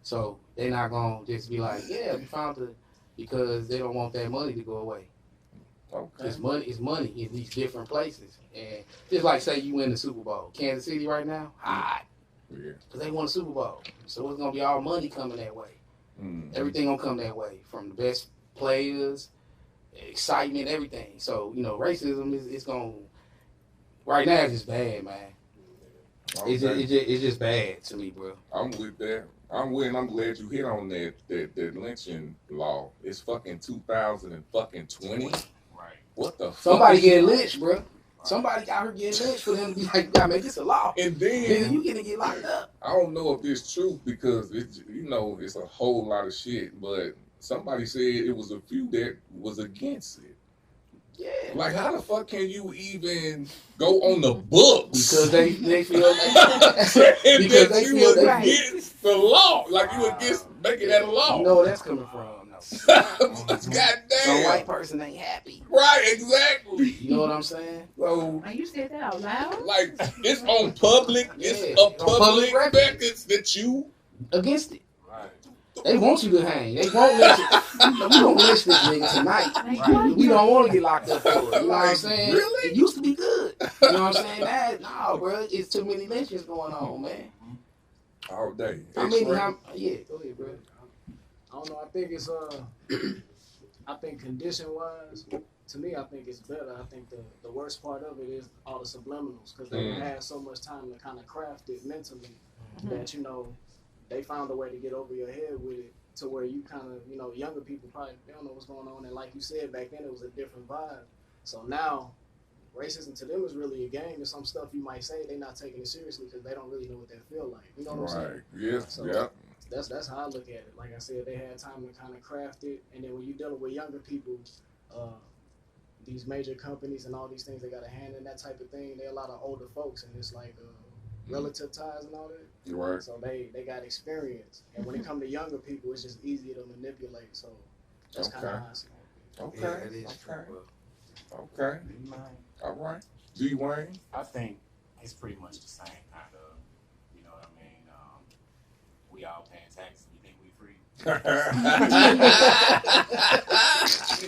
So they not gonna just be like, yeah, we found it, because they don't want that money to go away. Okay. It's money in these different places. And just like say you win the Super Bowl. Kansas City right now, hot. Yeah. Because they won the Super Bowl. So it's gonna be all money coming that way. Everything gonna come that way. From the best players, excitement, everything. So, you know, racism is gonna, right now it's just bad, man. Okay. It's just bad to me, bro. I'm with that. I'm glad you hit on that lynching law. It's fucking 2020. Right. What the fuck? Somebody getting lynched, bro. Somebody out here getting lynched for them to be like, you gotta make this a law. And then you gonna get locked up. I don't know if it's true because it's a whole lot of shit, but somebody said it was a few that was against it. Yeah. Like, how the fuck can you even go on the books? Because they feel against the law. Like, you against making that a law. You know where that's coming from. No. Some Goddamn. white person ain't happy. Right, exactly. You know what I'm saying? So, you said that out loud? like, it's on public. It's a public record that you against it. They want you to hang. They won't let you. We don't lynch this nigga tonight. We don't want to get locked up for it. You know what I'm saying? Really? It used to be good. You know what I'm saying? No, bro. It's too many lynchings going on, man. All day. Yeah, go ahead, bro. I don't know. I think it's I think condition wise, to me, I think it's better. I think the worst part of it is all the subliminals because they had so much time to kind of craft it mentally that they found a way to get over your head with it to where you kind of younger people probably they don't know what's going on, and like you said back then it was a different vibe. So now racism to them is really a game, and some stuff you might say they're not taking it seriously because they don't really know what that feel like. You know what I'm saying? Yes. So that's how I look at it. Like I said, they had time to kind of craft it, and then when you're dealing with younger people, these major companies and all these things, they got a hand in that type of thing. They're a lot of older folks, and it's like relative ties and all that. Right. So they got experience, and when it comes to younger people, it's just easier to manipulate. So that's kind of how I see it. Okay. Yeah, it is true, bro. Okay. All right. G Wayne. I think it's pretty much the same kind of. You know what I mean? We all paying taxes. We think we free.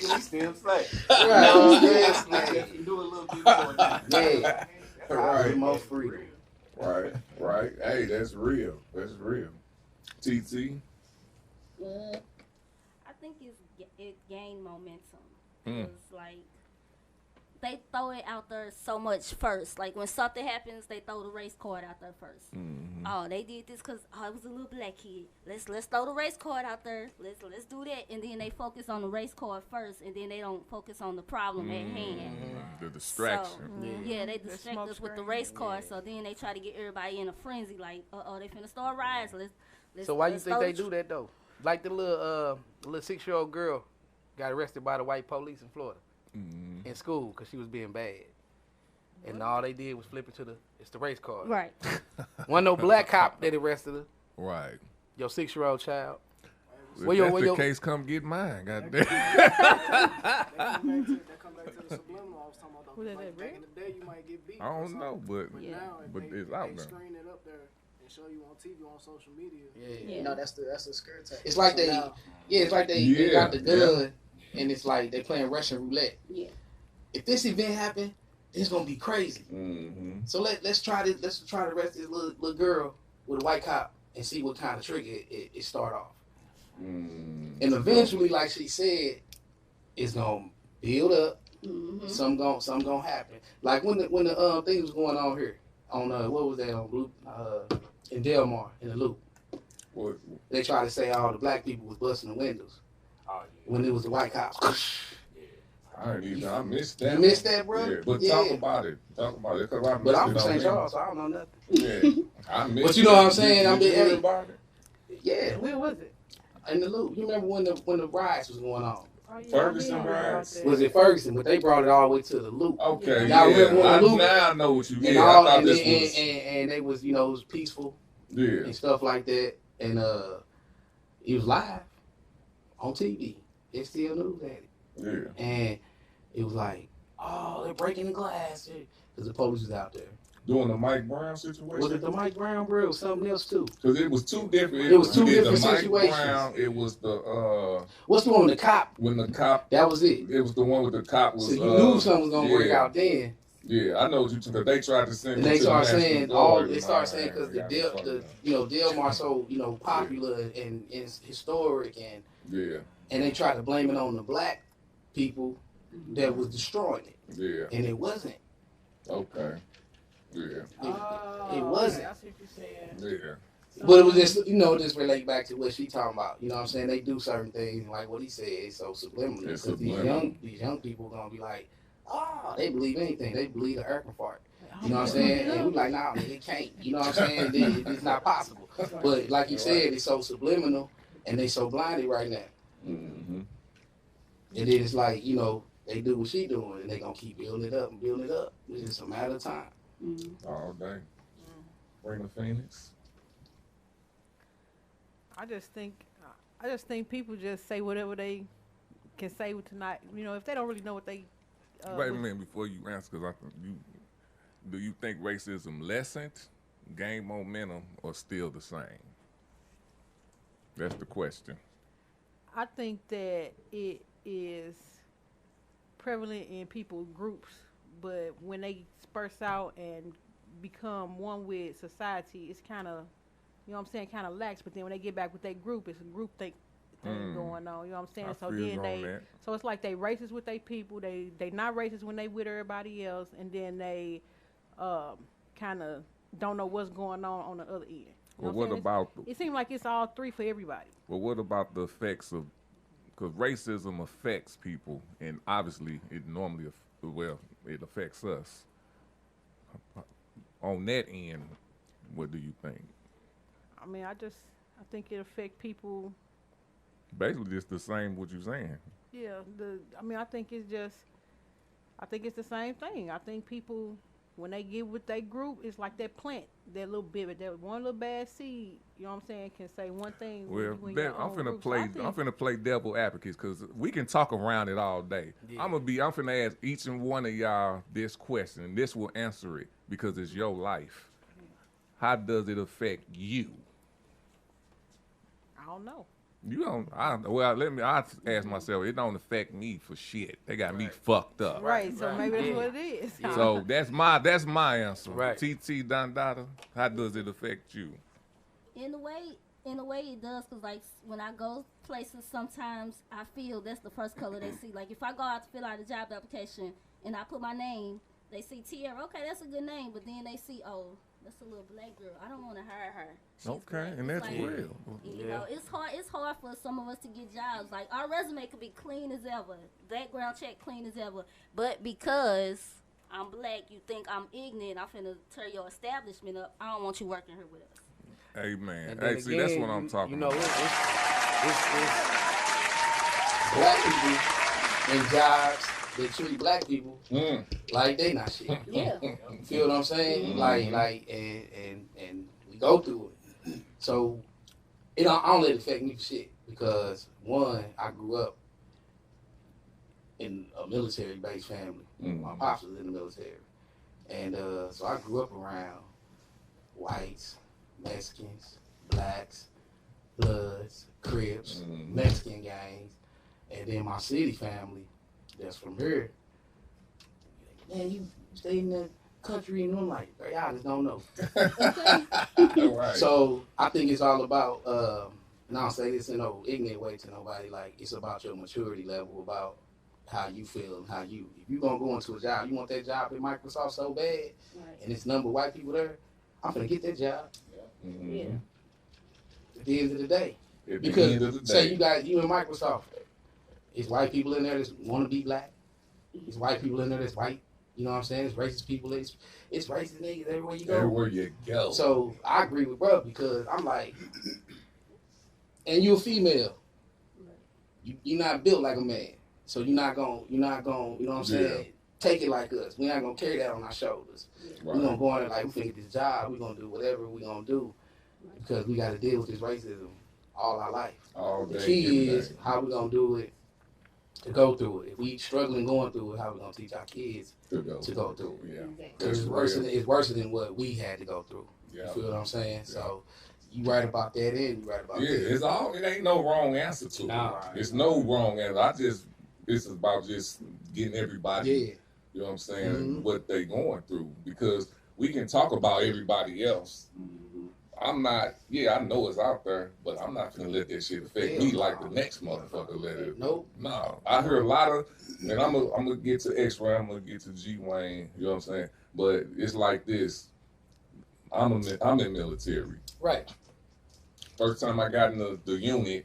We still slave. Right. You do a little bit more. Yeah. Right. More free. Right. Hey, that's real. TT. I think it gained momentum. It's like they throw it out there so much first. Like when something happens, they throw the race card out there first. Oh, they did this because it was a little black kid. Let's throw the race card out there. Let's do that, and then they focus on the race card first, and then they don't focus on the problem at hand. The distraction. So, they distract us with the race card. So then they try to get everybody in a frenzy. Like, they finna start riots. Let's So why you think they do that though? Like the little 6-year-old girl got arrested by the white police in Florida in school because she was being bad, and all they did was flip it to the race card. Right. Wasn't no black cop that arrested her. Right. Your 6-year-old child. If that's the case, come get mine. Goddamn. That come back to the subliminal I was talking about. Like back in the day, you might get beat. I don't know, but now it's out there. Screen it up there and show you on TV, on social media. Yeah. That's the scare tactic. It's like they got the gun, and it's like they playing Russian roulette. Yeah. If this event happened, it's gonna be crazy. So let's try to arrest this little girl with a white cop and see what kind of trigger it start off. And eventually, like she said, it's gonna build up. Something gonna happen. Like when the thing was going on here on what was that on Loop in Delmar in the Loop. What? They try to say all the black people was busting the windows when it was the white cops. I missed that. You missed that, bro? Yeah, but talk about it. Cause I But I'm missed from it St. Charles, so I don't know nothing. Yeah, I missed But you know what I'm saying? Did you hear about it? Yeah. Where was it? In the Loop. You remember when the riots was going on? Ferguson riots? Was it Ferguson? But they brought it all the way to the Loop. Okay, Y'all remember when the Loop? Now I know what you mean. And, I thought this was... and they was, it was peaceful. Yeah. And stuff like that. And it was live on TV. They still news at it. Yeah. And it was like, oh, they're breaking the glass. Because the police was out there. Doing the Mike Brown situation? Was it the Mike Brown, bro? It was something else, too. Because it was two different... It was two different the Mike situations. Brown, it was the... What's the one with the cop? When the cop... That was it. It was the one with the cop was... So you knew something was going to break out then. Yeah, I know what you took. Because they tried to send and it they to start the saying They start saying because Delmar so popular and historic and they tried to blame it on the black people that was destroying it. Yeah. And it wasn't. Okay. Yeah. It wasn't. That's what you're saying. Yeah. But it was just, just relate back to what she talking about. You know what I'm saying? They do certain things like what he said. It's so subliminal. Because these young people going to be like, oh, they believe anything. They believe the earth fart. You know what I'm saying? And we like, nah, it can't. You know what I'm saying? It's not possible. But like you said, it's so subliminal and they so blinded right now. And then it's like, they do what she doing and they going to keep building it up and building it up. It's just a matter of time. All day. Bring the Phoenix. I just think I just think people just say whatever they can say tonight. You know, if they don't really know what they. Wait a minute before you answer, because do you think racism lessened, gained momentum, or still the same? That's the question. I think that it is prevalent in people groups, but when they disperse out and become one with society, it's kind of, you know what I'm saying, kind of lax. But then when they get back with their group, it's a group thing going on. You know what I'm saying? I So feel you then on that. so it's like they racist with their people. They not racist when they with everybody else, and then they kind of don't know what's going on the other end. You Well, know what I'm saying? about It seems like it's all three for everybody. Well, what about the effects of, because racism affects people, and obviously it normally, it affects us. On that end, what do you think? I mean, I think it affect people. Basically, it's the same what you're saying. Yeah, I think it's the same thing. I think people, when they get with their group, it's like that plant, that little bit, that one little bad seed, you know what I'm saying, can say one thing. Well, I'm finna finna play devil advocates, because we can talk around it all day. Yeah. I'm finna ask each and one of y'all this question, and this will answer it because it's your life. How does it affect you? I don't know. You don't. I ask myself. It don't affect me for shit. They got me fucked up. Right. So maybe that's what it is. So that's my answer. Right. TT Dondada. How does it affect you? In a way it does, because like when I go places, sometimes I feel that's the first color they see. Like if I go out to fill out a job application and I put my name, they see Tierra. Okay, that's a good name, but then they see, oh, that's a little black girl. I don't want to hire her. She's Okay, black. and It's that's like, real. You know, it's hard for some of us to get jobs. Like our resume could be clean as ever, background check clean as ever, but because I'm black, you think I'm ignorant, I'm finna tear your establishment up. I don't want you working here with us. Hey man, And then see that's again, what I'm talking you know, about. it's black people in jobs that treat black people like they not shit. Yeah. You feel what I'm saying? Like and we go through it. So I don't let it affect me for shit, because one, I grew up in a military based family. My pops was in the military. And so I grew up around whites, Mexicans, blacks, Bloods, Crips, Mexican gangs, and then my city family that's from here. Man, you stay in the country, and I'm like, y'all just don't know. Right. So I think it's all about, and I'll say this in no ignorant way to nobody, like it's about your maturity level, about how you feel and if you're gonna go into a job, you want that job in Microsoft so bad, and it's number of white people there, I'm gonna get that job. Yeah. At the end of the day. At the Because end of the say day. you in Microsoft, it's white people in there that want to be black. It's white people in there that's white. You know what I'm saying? It's racist people. It's racist niggas everywhere you go. Everywhere you go. So I agree with bro, because I'm like, and you're a female. You're not built like a man. So you're not gonna, you know what I'm saying? Take it like us. We're not gonna carry that on our shoulders. Right. We're gonna go in there like, we finna get this job. We're gonna do whatever we're gonna do, because we gotta deal with this racism all our life. All The day, key every is day. how we gonna do it to go through it. If we struggling going through it, how we gonna teach our kids to go through it? Yeah. Because it's worse than what we had to go through. Yeah. You feel what I'm saying? So you right about that, and you right about that. It ain't no wrong answer to it. It's no wrong answer. This is about just getting everybody, you know what I'm saying, what they going through, because we can talk about everybody else. I'm not, I know it's out there, but I'm not gonna let that shit affect me like the next motherfucker let it. Nope. No. I heard a lot of, and I'm gonna get to X-Ray, I'm gonna get to G-Wayne, you know what I'm saying? But it's like this, I'm in military. Right. First time I got in the unit,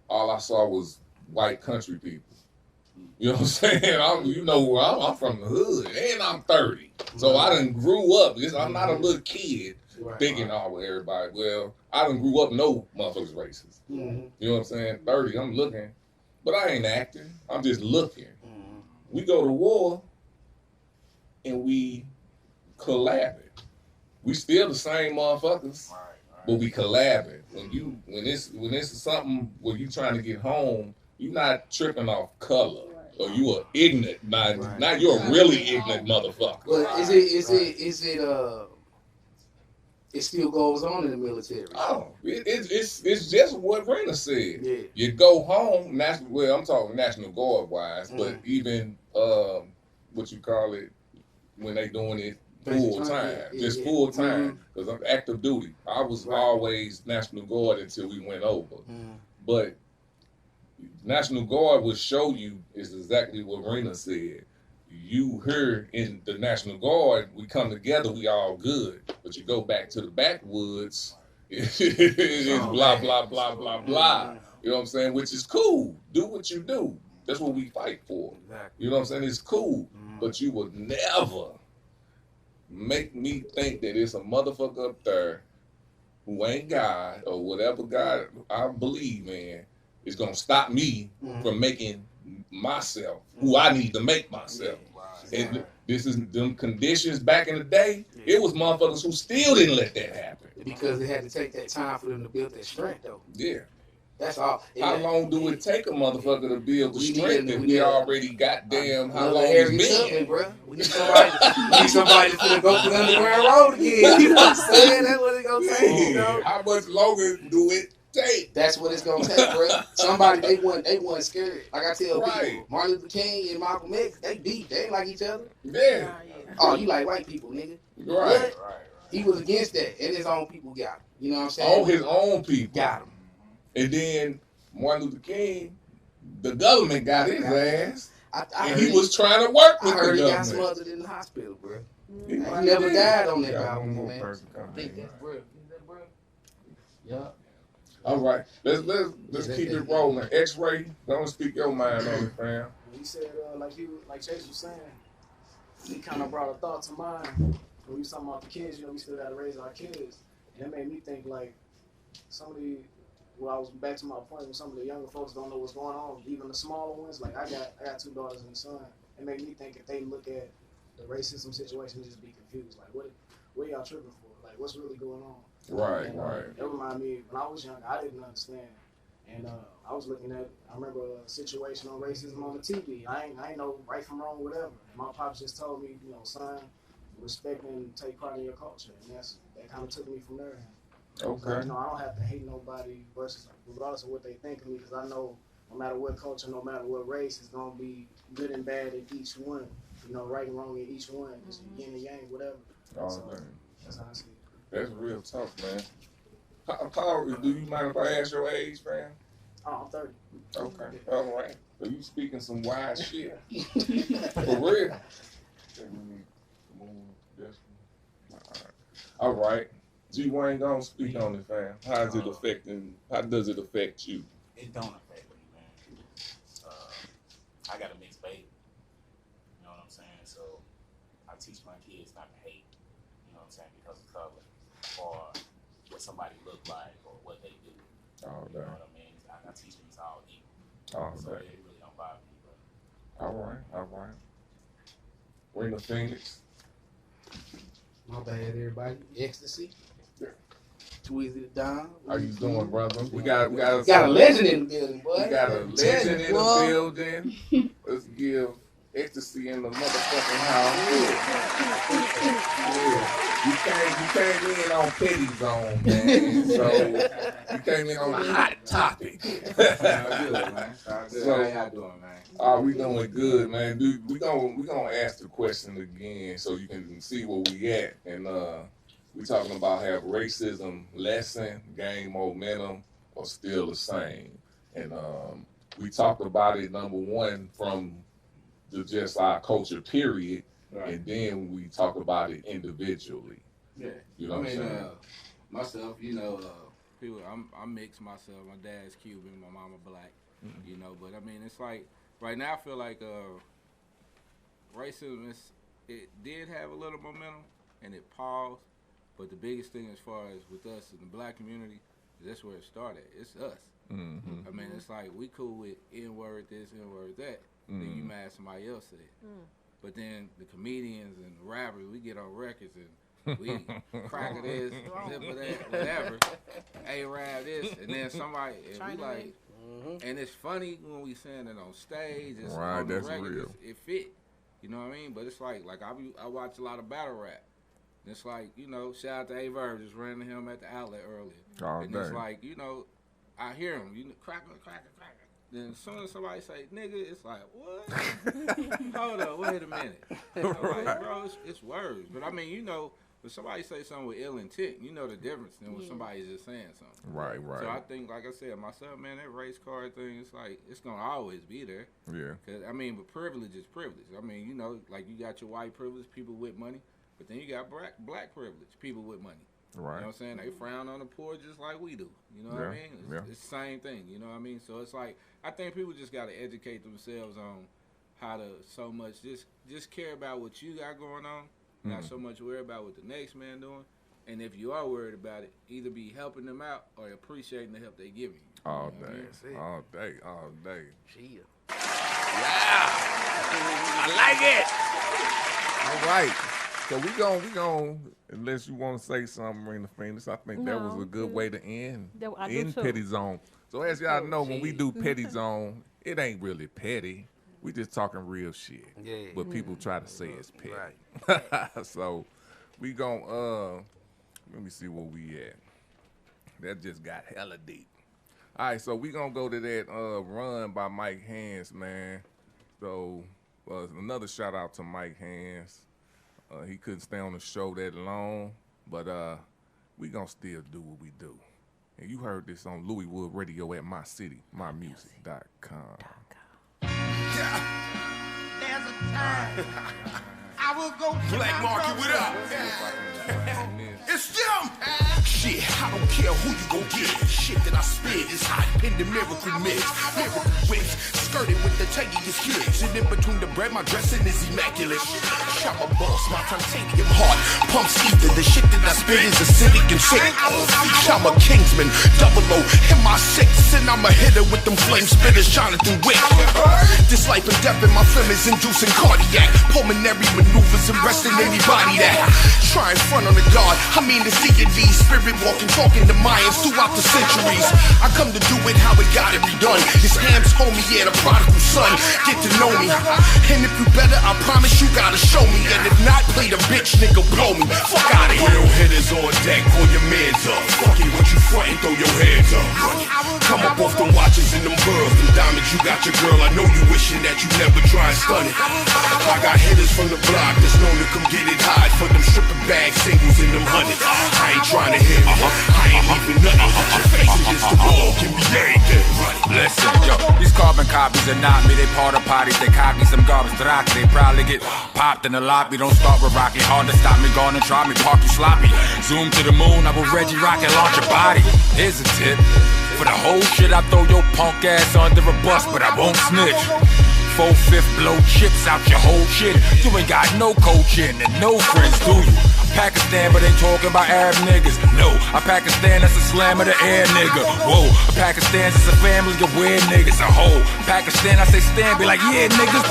all I saw was white country people. You know what I'm saying? I'm from the hood, and I'm 30. So I done grew up. I'm not a little kid thinking, everybody. Well, I done grew up no motherfuckers racist. You know what I'm saying? 30, I'm looking. But I ain't acting. I'm just looking. We go to war, and we collab it. We still the same motherfuckers. but we collabing. When it's something where you trying to get home, you not tripping off color. Or you are ignorant, not you're a really ignorant motherfucker. But it still goes on in the military. Oh, it's just what Rinaa said. Yeah. You go home, I'm talking National Guard wise, but even what you call it when they doing it full time, full time, because I'm active duty. I was always National Guard until we went over, but National Guard will show you is exactly what Rinaa said. You here in the National Guard, we come together, we all good. But you go back to the backwoods, it's blah, blah, blah, blah, blah. You know what I'm saying? Which is cool. Do what you do. That's what we fight for. You know what I'm saying? It's cool. But you will never make me think that it's a motherfucker up there who ain't God or whatever God I believe in is going to stop me from making myself who I need to make myself. And this is them conditions back in the day. It was motherfuckers who still didn't let that happen because it had to take that time for them to build that strength, though. Yeah, that's all. How long do it take a motherfucker to build the strength if we already goddamn how long it's been, bro? We need somebody that's gonna go through the underground road again. You know what I'm saying? That's what it's gonna take. You know? How much longer do it take? That's what it's gonna take, bro. Somebody they wasn't scared. Like I tell people, Martin Luther King and Malcolm X, they deep. They ain't like each other. Yeah. Oh, you like white people, nigga? Right. He was against that, and his own people got him. You know what I'm saying? All his own people got him. And then Martin Luther King, the government got his ass. And he was trying to work with the government. I heard he got smothered in the hospital, bro. He never died on that album, man. I think that's bro. Is that bro? Yeah. All right, let's keep it rolling. X-Ray, don't speak your mind on it, fam. He said, like Chase was saying, he kind of brought a thought to mind when we was talking about the kids. You know, we still got to raise our kids, and it made me think like some of the. Well, I was back to my point when some of the younger folks don't know what's going on. Even the smaller ones, like I got 2 daughters and a son. It made me think if they look at the racism situation, just be confused. Like, what y'all tripping for? Like, what's really going on? Right, and, right. It reminded me, when I was young, I didn't understand. And I was looking at, I remember a situation on racism on the TV. I ain't know right from wrong, whatever. And my pops just told me, you know, son, respect and take part in your culture. And that kind of took me from there. Okay. You know, I don't have to hate nobody regardless of what they think of me, because I know no matter what culture, no matter what race, it's going to be good and bad in each one. You know, right and wrong in each one. Just yin and yang, whatever. So, that's how I see it. That's real tough, man. How do you mind if I ask your age, man? Oh, I'm 30. Okay, all right. So you speaking some wise shit. For real. All right. G-Wayne, don't speak on it, fam. How does it affect you? It don't affect me, man. I got a mixed baby. You know what I'm saying? So I teach my kids not to hate, you know what I'm saying, because of color or what somebody look like or what they do. Oh, you know what I mean? I teach them it's all equal. Oh, so it really don't bother me. But. All right. Rinaa Phoenix. My bad, everybody. Ecstasy. Too easy to down. How you doing, brother? We got a legend in the building, boy. We got a legend in the building. Let's give Ecstasy in the motherfucking house. You came in on Petty Zone, man. So you came in on a hot topic. How y'all doing, man? We doing good, man. We gonna ask the question again so you can see where we at. And we talking about have racism lessened, gain momentum, or still the same. And we talked about it, number one, from just our culture, period. Right. And then we talk about it individually. Yeah. You know what I'm saying? Myself, you know, people, I'm mixed myself. My dad's Cuban, my mama black, you know. But I mean, it's like, right now I feel like racism, it did have a little momentum and it paused. But the biggest thing as far as with us in the black community, that's where it started. It's us. Mm-hmm. I mean, it's like we cool with N-word this, N-word that. Then you mad somebody else said. But then the comedians and the rappers, we get on records and We cracker this, zipper that, whatever. A-Rab this, and then somebody, and we like, and it's funny when we saying it on stage. It's Right, on the that's record, real. It fit. You know what I mean? But it's like I watch a lot of battle rap. It's like, you know, shout out to A-Verb, just ran to him at the outlet earlier. All and day. it's like, you know, I hear him, you know, cracker. Then as soon as somebody say, nigga, it's like, what? Hold up, wait a minute. I'm like, bro, it's words. But I mean, you know, when somebody say something with ill intent, you know the difference than when somebody's just saying something. Right. So I think, like I said, myself, man, that race card thing, it's like, it's going to always be there. Yeah. Cause, I mean, but privilege is privilege. I mean, you know, like you got your white privilege, people with money, but then you got black privilege, people with money. Right. You know what I'm saying? They frown on the poor just like we do. You know what I mean? It's the same thing. You know what I mean? So it's like, I think people just got to educate themselves on how to so much just care about what you got going on, not so much worry about what the next man doing. And if you are worried about it, either be helping them out or appreciating the help they giving you. All You know day. what I mean? All day. Chill. I like it. All right. So we gon' unless you want to say something, Rinaa Phoenix, I think that was a good way to end Petty Zone. So as y'all know, when we do Petty Zone, it ain't really petty. We just talking real shit. Yeah. But people try to say it's petty. Right. So we gon' let me see where we at. That just got hella deep. All right, so we gonna go to that run by Mike Handz, man. So another shout out to Mike Handz. He couldn't stay on the show that long, but we gonna still do what we do. And you heard this on Louis Wood Radio at mycityMymusic.com. Yeah. There's a time I will go to Black Market, what up? It's them! Shit, I don't care who you gon' get. Shit that I spit is hot, pin the miracle mix. Miracle whips, skirted with the tangiest kicks. And in between the bread, my dressing is immaculate. Shot my boss, my titanium heart pumps ether. The shit that I spit is acidic and sick. I'm a Kingsman, double O, MI6. And I'm a hitter with them flame spitters, Jonathan Wick. This life and death in my film is inducing cardiac, pulmonary maneuvers and arresting anybody that try and front on the guard. I mean the C&D spirit walking, talking to Mayans throughout the centuries. I come to do it how it gotta be done. It's Ham's homie, yeah, the prodigal son. Get to know me, and if you better, I promise you gotta show me. And if not, play the bitch, nigga, blow me. Fuck out of here. Real hitters on deck, call your mans up. Fuck it, what you frontin', throw your hands up. Come up off them watches and them pearls, them diamonds. You got your girl, I know you wishing that you never try and stun it. I got hitters from the block that's known to come get it hot for them stripping bag singles and them hundreds. I ain't trying to hit it, I ain't leaving nothing. Your face against the wall can be anything. Listen, yo, these carbon copies are not me. They part of potties, they copy some garbage rock. They probably get popped in the lobby. Don't start with Rocky. Hard to stop me, gone and try me, park you sloppy. Zoom to the moon, I will Reggie Rock and launch your body. Here's a tip. For the whole shit, I throw your punk ass under a bus, but I won't snitch. 4/5 blow chips out your whole shit. You ain't got no coaching and no friends, do you? Pakistan, but ain't talking about Arab niggas. No, a Pakistan that's a slam of the air nigga. Whoa, a Pakistan that's a family of weird niggas. A whole Pakistan, I say stand, be like, yeah, niggas.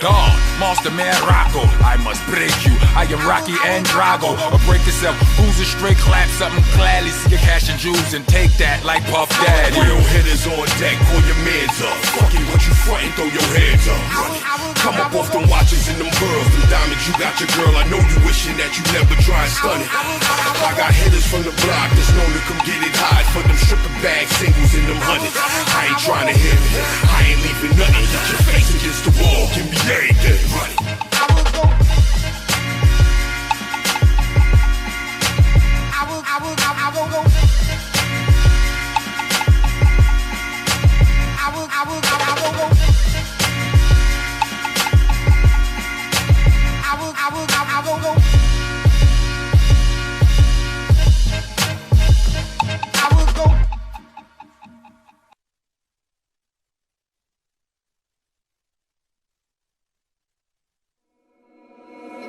Gone, Monster Man Rocco. I must break you. I am Rocky and Drago. Or break yourself, who's a straight clap, something gladly. See your cash and jewels and take that like Puff Daddy. Real hitters on deck, call your mans up. Fuck it, what you frontin', throw your hands up. Come up off them watches and them pearls, them diamonds. You got your girl, I know you wishing that you never try and stun it. I got hitters from the block that's known to come get it hot for them stripping bag singles and them hundreds. I ain't trying to hit it, I ain't leaving nothing. Your face against the wall can be anything. Run it.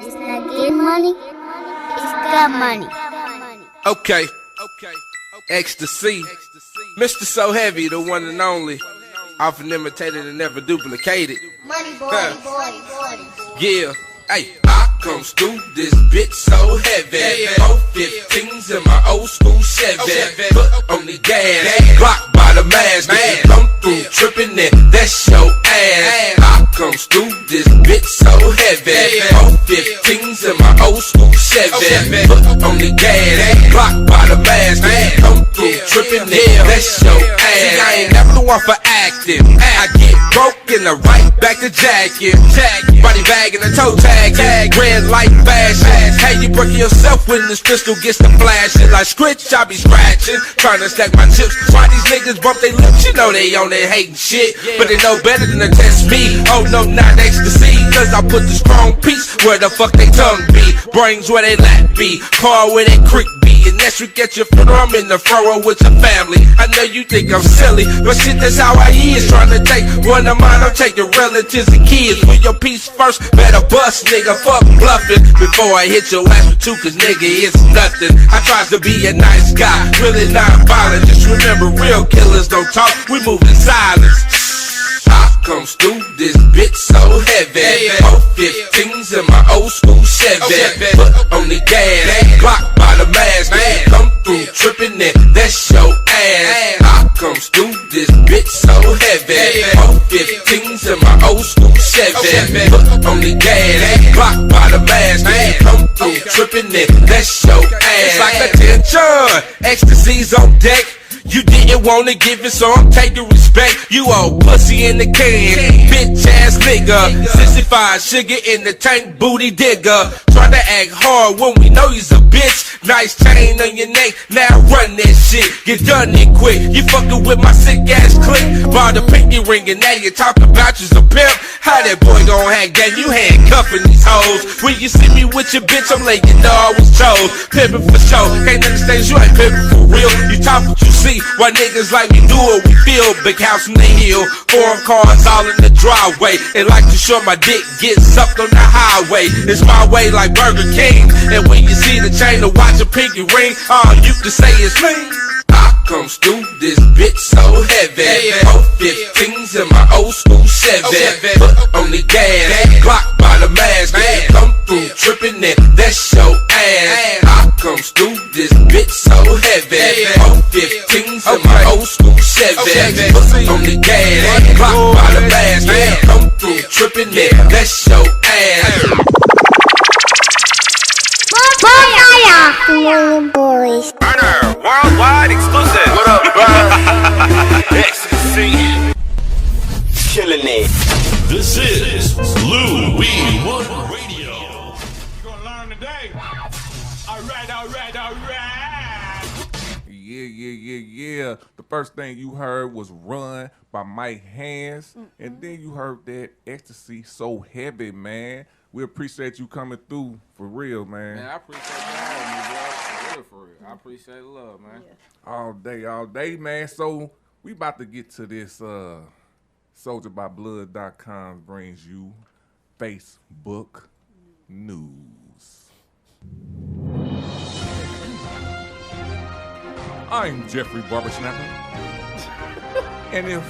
It's not get money, it's got money. Okay. Ecstasy. Mr. So Heavy, the one and only. Often imitated and never duplicated. Money boy, boy. Yeah. Hey, comes through this bitch so heavy. 415s in my old school Chevy. Foot on the gas, blocked by the mask. Nigga come through tripping it, that's your ass. I comes through this bitch so heavy. 415s in my old school Chevy. Foot on the gas, blocked by the mask. Nigga come through tripping it, that's your ass. See, I ain't never the one for active. I get broke in the right back to jacket. Body bag and a toe tag. Red light fashion. Hey, you break yourself when this pistol gets to flashing. Like scritch, I be scratching. Trying to stack my chips. Why these niggas bump they lips? You know they on there hating shit. But they know better than to test me. Oh no, not ecstasy. Cause I put the strong piece where the fuck they tongue be. Brains where they lap be. Car where they creek be. Unless you get your foot, I'm in the furrow with your family. I know you think I'm silly, but shit, that's how I is. Trying to take one of mine, I'm taking relatives and kids. For your piece first, better bust, nigga, fuck bluffing. Before I hit your ass with two, cause nigga, it's nothing. I tries to be a nice guy, really not violent. Just remember, real killers don't talk, we move in silence. Comes through this bitch so heavy. 415s in my old school Chevy. Foot on the gas, blocked by the mask. Nigga come through tripping it, that's your ass. I comes through this bitch so heavy. 415s in my old school Chevy. Foot on the gas, blocked by the mask. Nigga come through tripping it, that's your ass. It's like attention, ecstasy's on deck. You didn't wanna give it, so I'm taking respect. You old pussy in the can, bitch ass nigga. 65 sugar in the tank, booty digger. Try to act hard when we know you's a bitch. Nice chain on your neck, now run that shit. Get done it quick. You fucking with my sick ass clique. Bought a pinky ring and now you talking about you's a pimp. How that boy gon' hack that? You handcuffing these hoes. When you see me with your bitch, I'm letting you know I was chose. Pimpin' for show, can't understand you ain't pimpin' for real. You talk what you see. Why niggas like me do what we feel? Big house in the hill, foreign cars all in the driveway. And like to show my dick get sucked on the highway. It's my way like Burger King. And when you see the chain to watch a pinky ring, all you can say is me. I comes through this bitch so heavy. 415s in my old school Chevy. Foot on the gas, blocked by the mask. Nigga come through tripping it, that's your ass. I comes through this bitch so heavy. 415s in my old school Chevy. Foot on the gas, blocked by the mask. Nigga come through tripping it, that's your ass. Boys. Burner, worldwide exclusive. What up, bro? Ecstasy. Killing it. This is Louis One Radio. You're gonna learn today. All right. Yeah. The first thing you heard was Run by Mike Handz. And then you heard that Ecstasy So Heavy, man. We appreciate you coming through for real, man. Man, I appreciate you having me, bro. For real. I appreciate the love, man. Yeah. All day, man. So we about to get to this SoldierByBlood.com brings you Facebook News. I'm Jeffrey Barbersnapper. And if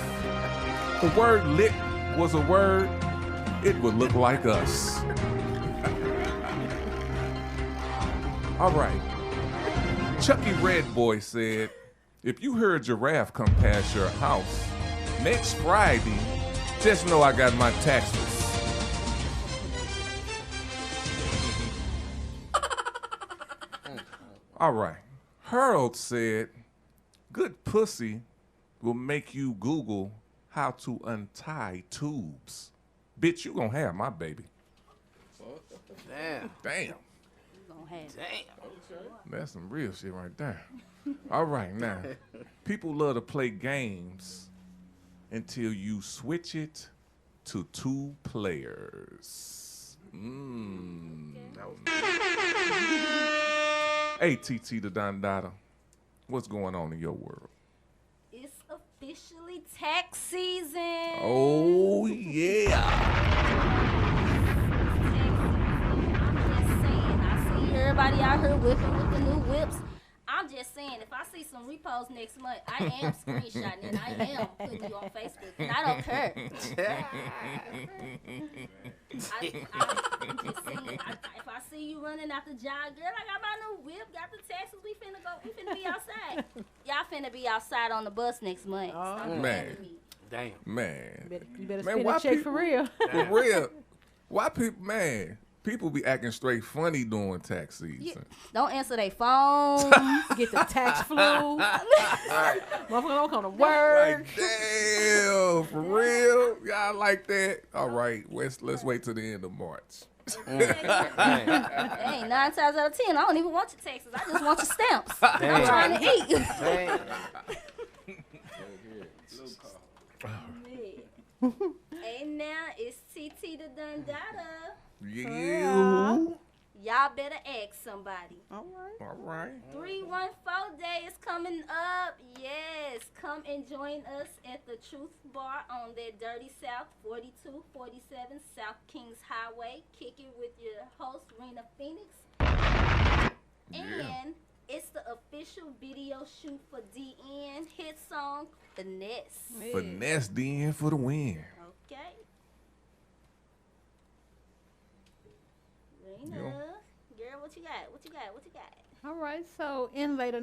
the word lit was a word, it would look like us. All right. Chucky Red Boy said, if you hear a giraffe come past your house next Friday, just know I got my taxes. All right. Harold said, good pussy will make you Google how to untie tubes. Bitch, you gonna have my baby. Damn. That's some real shit right there. All right, now, people love to play games until you switch it to 2 players. Hey, TT the Don Dada, what's going on in your world? It's officially tax season. Oh, yeah. Everybody out here whipping with the new whips. I'm just saying, if I see some reposts next month, I am screenshotting and I am putting you on Facebook, and I don't care. I'm just saying, if I see you running out the job, girl, I got my new whip, got the Texas, we finna be outside. Y'all finna be outside on the bus next month. Man. Damn. Man. You better Man, spend why a check for real. For real. Why people, man, people be acting straight funny during tax season. Don't answer their phone. Get the tax flu. Motherfucker don't come to work. Like, damn, for real? Y'all like that? All right, let's wait till the end of March. Hey, 9 times out of 10, I don't even want your taxes. I just want your stamps. I'm trying to eat. Hey, now it's TT the Dundada. Yeah. Y'all better ask somebody. All right. 314 Day is coming up. Yes, come and join us at the Truth Bar on that Dirty South 4247 South Kings Highway. Kick it with your host, Rinaa Phoenix. And it's the official video shoot for DN hit song, Finesse. Finesse DN for the win. Okay. Rinaa, girl, what you got? All right, so in lighter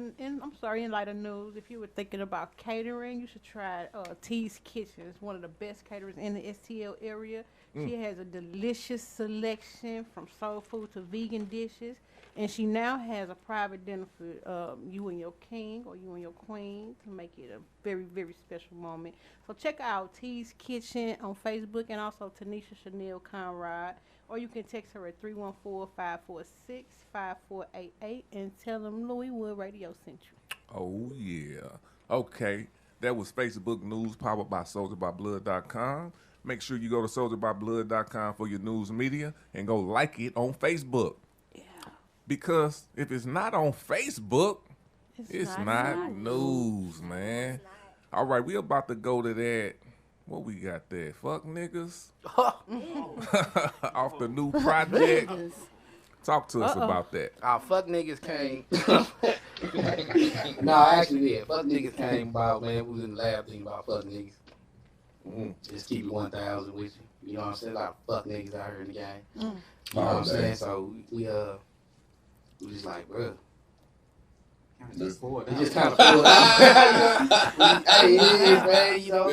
news, if you were thinking about catering, you should try T's Kitchen. It's one of the best caterers in the STL area. She has a delicious selection from soul food to vegan dishes, and she now has a private dinner for you and your king or you and your queen to make it a very, very special moment. So check out T's Kitchen on Facebook and also Tanisha Chanel Conrad. Or you can text her at 314-546-5488 and tell them Louis Wood Radio sent you. Oh, yeah. Okay. That was Facebook News powered by SoldierByBlood.com. Make sure you go to SoldierByBlood.com for your news media and go like it on Facebook. Yeah. Because if it's not on Facebook, it's not news, man. All right, we about to go to that. What we got there? Fuck niggas? Off the new project. Talk to us about that. Fuck niggas came. No, actually, yeah. Fuck niggas came about, man. We was in the lab thinking about fuck niggas. Just keep it 1,000 with you. You know what I'm saying? A lot of fuck niggas out here in the game. You know what I'm saying? So we just like, bro. We just kind of pulled out. Hey, it is, man. You know,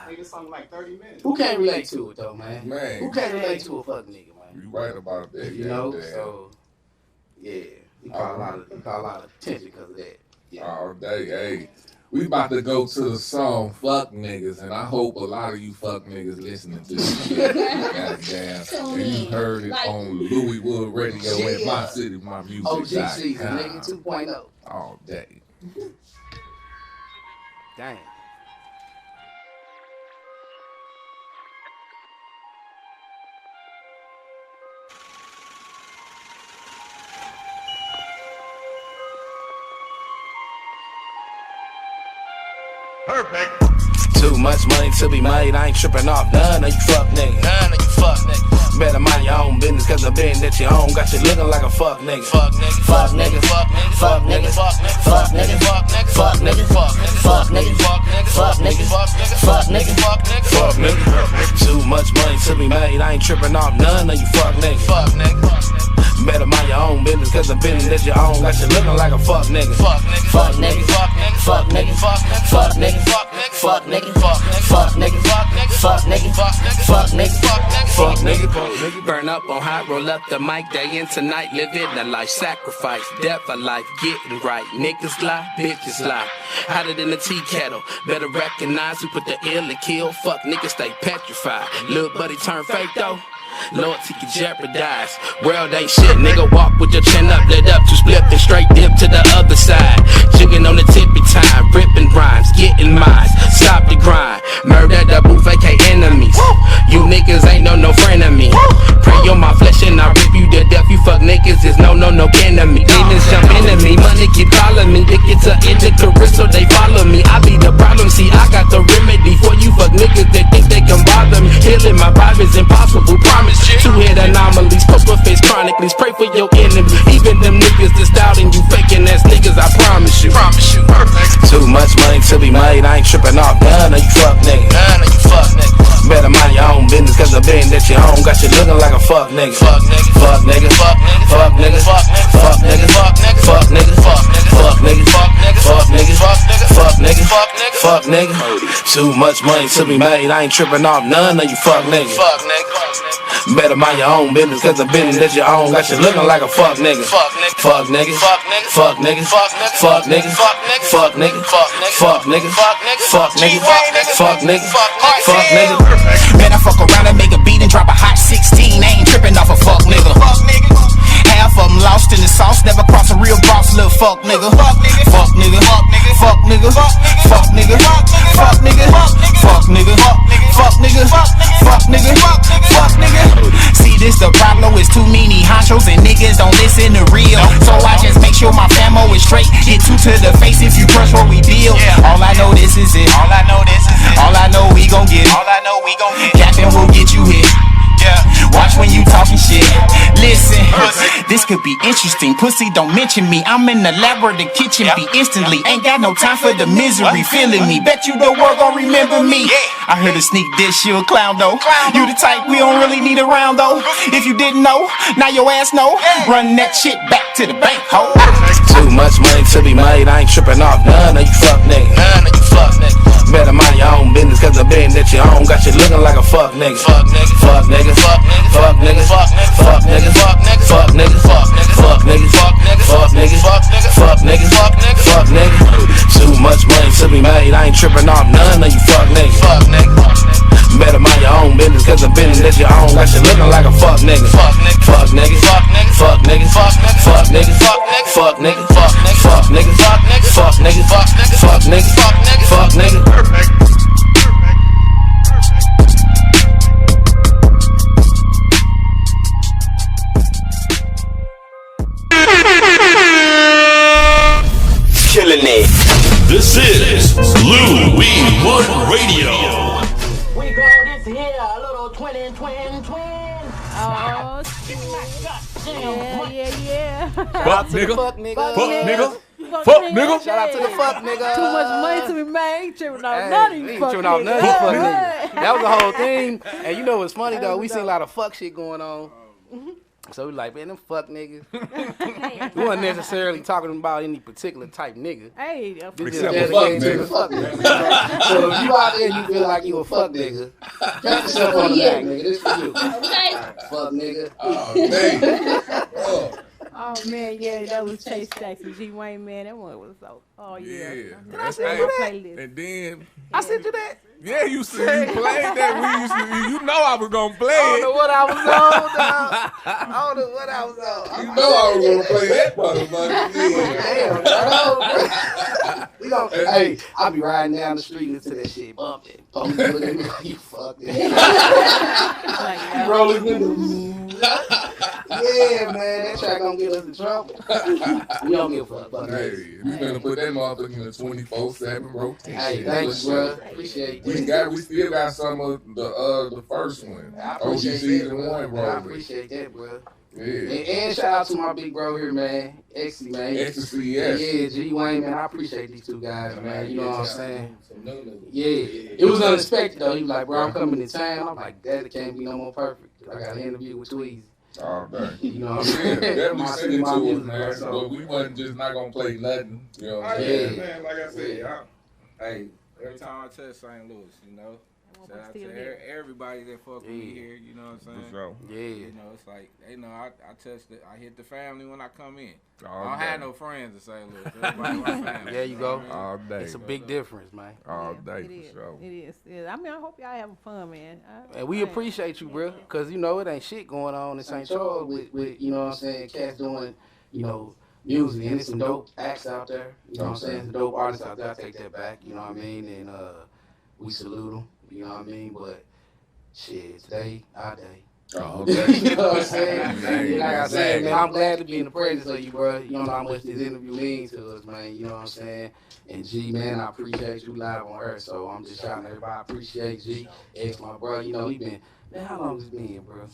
It's something like 30 minutes. Who can't relate to it though, man? Who can't relate to a fuck nigga, man? You right about that. You know, so yeah, we caught a lot of attention because of that. All day, hey. We about to go to the song "Fuck Niggas," and I hope a lot of you fuck niggas listening to this. Goddamn, and you heard it on Louis Wood Radio at My City, My Music. OG season, nigga 2.0. All day. Damn. Perfect. Too much money to be made, I ain't tripping off none of you fuck niggas. Better mind your own business, cause the business that you own got you looking like a fuck nigga. Fuck nigga, fuck nigga, fuck nigga, fuck nigga, fuck nigga, fuck nigga, fuck nigga, fuck nigga, fuck nigga, fuck nigga. Too much money to be made, I ain't tripping off none of you fuck niggas. Fuck nigga. Better mind your own business, cause the business that you own got you looking like a fuck nigga. Fuck nigga, fuck nigga, fuck nigga, fuck nigga, fuck nigga, fuck nigga, fuck nigga, fuck nigga, fuck nigga, fuck nigga. Burn up on high, roll up the mic day and tonight, living a life, sacrifice, death a life, getting right. Niggas lie, bitches lie. Hotter than a tea kettle, better recognize who put the ill and kill. Fuck niggas stay petrified. Little buddy turn fake though. Loyalty can jeopardize. World ain't shit, nigga. Walk with your chin up, lit up to split and straight dip to the other side. Jigging on the tippy time, ripping rhymes, getting mines. Stop the grind, murder the booth, aka enemies. You niggas ain't no friend of me. Pray on my flesh and I rip you to death. You fuck niggas is no enemy. Demons jump into me, money keep calling me. They get to Icarus, so they follow me. I be the problem, see I got the remedy for you fuck niggas that think they can bother me. Healing my vibe is impossible, promise. Two-head anomalies, poker face chronically. Pray for your enemy. Even them niggas that's doubting you, faking promise you. Too much money to be made, I ain't tripping off none of you fuck niggas. Better mind your own business, cause the business that you own got you looking like a fuck nigga. Fuck nigga, fuck nigga, fuck nigga, fuck nigga, fuck nigga, fuck nigga, fuck nigga, fuck nigga, fuck nigga, fuck nigga. Too much money to be made, I ain't tripping off none of you fuck niggas. Better mind your own business, cause the business that you own got you looking like a fuck nigga. Fuck nigga, fuck nigga, fuck nigga, fuck nigga, fuck nigga, fuck nigga, fuck nigga, fuck nigga, fuck nigga. Man, I fuck around and make a beat and drop a hot 16. I ain't tripping off a fuck nigga. Half of them lost in the sauce, never cross a real boss, little fuck nigga. Fuck nigga, fuck nigga, fuck nigga, fuck nigga, fuck nigga, fuck nigga, fuck nigga, fuck nigga, fuck nigga. See, this the problem, it's too many honchos and niggas don't listen to real. So I just make sure my famo is straight. Get two to the face if you crush what we build. All I know this is it. All I know this is it. All I know we gon' get it. All I know we gon' get it. Captain will get you hit. Watch when you talking shit. Listen, this could be interesting. Pussy, don't mention me. I'm in the lab or the kitchen. Be instantly. Ain't got no time for the misery. Feeling me. Bet you the world gon' remember me. I heard a sneak dish, you a clown though. You the type we don't really need around though. If you didn't know, now your ass know. Run that shit back to the bank, ho. Too much money to be made. I ain't tripping off none of you fuck niggas. None of you fuck niggas. Better mind your own business, cause the business that you own got you looking like a fuck nigga. Fuck nigga, fuck nigga, fuck nigga, fuck nigga, fuck nigga, fuck nigga, fuck nigga, fuck nigga, fuck nigga, fuck nigga, fuck nigga, fuck nigga. Too much money to be made, I ain't tripping off none of you fuck niggas. Fuck nigga. Better mind your own business, cause the business that you own got you looking like a fuck nigga. Fuck nigga, fuck nigga, fuck nigga, fuck nigga, fuck nigga, fuck nigga, fuck nigga, fuck nigga, fuck nigga, fuck nigga, fuck nigga, fuck nigga. Perfect. Killing it. This is Louis One Radio. We go this here, a little twin. Oh, shit. Yeah. Fuck nigga. Fuck nigga. Fuck nigga. Shout out to the fuck nigga. Too much money to be made. Ain't tripping off none of you fuck niggas. That was the whole thing. And you know what's funny though? We seen a lot of fuck shit going on. So we like, man, them fuck niggas. We wasn't necessarily talking about any particular type nigga. Hey, except for fuck nigga. Fuck nigga. So if you out there and you feel like you a fuck nigga, pat yourself on the back, nigga. This for you. Fuck nigga. Oh man, yeah, that was Chase Stax and G Wayne, man. That one was so. Oh yeah. Can I send you that? Playlist. And then I sent you that. Yeah, you said you played that. We used to. You know I was gonna play it. I don't know what I was on, dog. I don't know what I was on. You know I was gonna play that motherfucker. Damn, we gonna, hey, I'll be riding down the street and to that shit bumping. Look at me like you fucked it. You rolling windows. Yeah, man, that track gonna get us in trouble. We don't give a fuck. Hey, we gonna put that motherfucker in the 24/7 rotation. Hey, thanks, bro. Appreciate you. We still got some of the first one. I appreciate OG season that, 1, bro. I appreciate that, bro. Yeah. And shout out to my big bro here, man. Ecstasy, man. Ecstasy, yes. Yeah, G Wayne, man. I appreciate these two guys, man. You know what I'm saying? Yeah. It was unexpected though. He was like, bro, I'm coming to town. I'm like, that can't be no more perfect. I got an interview with Tweezy. Oh, man. You know what I'm saying? Definitely send it to us, music, man. so. But we wasn't just not gonna play nothing. You know what I'm Yeah, saying? man. Like I said, hey, every time I touch St. Louis, you know, shout out to everybody that fuck with me here. You know what I'm saying? For sure. Yeah. You know, it's like they know I touched it. I hit the family when I come in. All I don't day. have no friends in St. Louis. Everybody my family. There you go. All day. It's a big difference, man. All day, It is. for sure. It is. Yeah. I mean, I hope y'all having fun, man. And we appreciate you, bro, because, you know, it ain't shit going on in St. Charles with, you know what I'm saying, cats doing, you know, music. And there's some dope acts out there. You know what I'm saying? Some dope artists out there. I take that back, you know what I mean? And we salute them, you know what I mean? But, shit, today, our day. Oh, okay. You know what I'm saying? Like I said, man, I'm glad to be in the presence of you, bro. You don't know how much this interview means to us, man. You know what I'm saying? And G, man, I appreciate you live on Earth. So I'm just shouting at everybody. I appreciate G. Ex my bro. You know, he been, man, how long has it been, bro?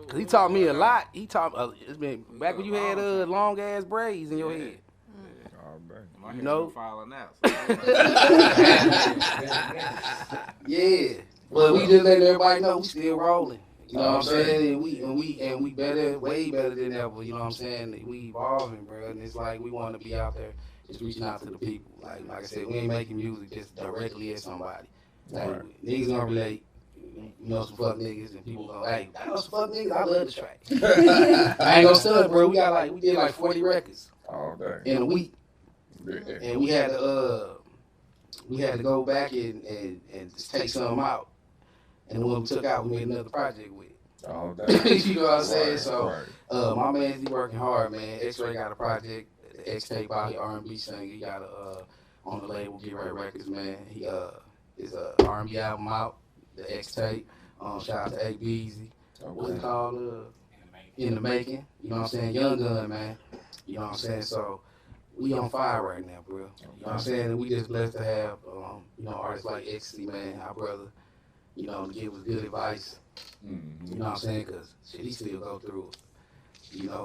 Cause he taught me a lot. He taught it's been back when you had long ass braids in your head. My You hair know? been falling out. Yeah. But we just let everybody know we still rolling. You know what I'm saying? And we better, way better than ever. You know what I'm saying? We evolving, bro. And it's like we want to be out there just reaching out to the people. Like I said, we ain't making music just directly at somebody. Like niggas gonna relate. You know some fuck niggas and people go, hey, I know some fuck niggas. I love the track. I ain't gonna stunt, bro. We did like 40 records in a week, and we had to go back and just take some out. And when we took out, we made another project with. You know what I'm saying? So, my man's he working hard, man. X-Ray got a project, the X-Tape out, he R&B singer. He got on the label, Get Right Records, man. He is a R&B album out, the X-Tape. Shout out to A-Beezy. What's it called? In the Making. You know what I'm saying? Young Gun, man. You know what I'm saying? So, we on fire right now, bro. You know what I'm saying? And we just blessed to have, artists like Ecstasy, man, our brother, to give us good advice. You know what I'm saying? Because shit, he still go through it.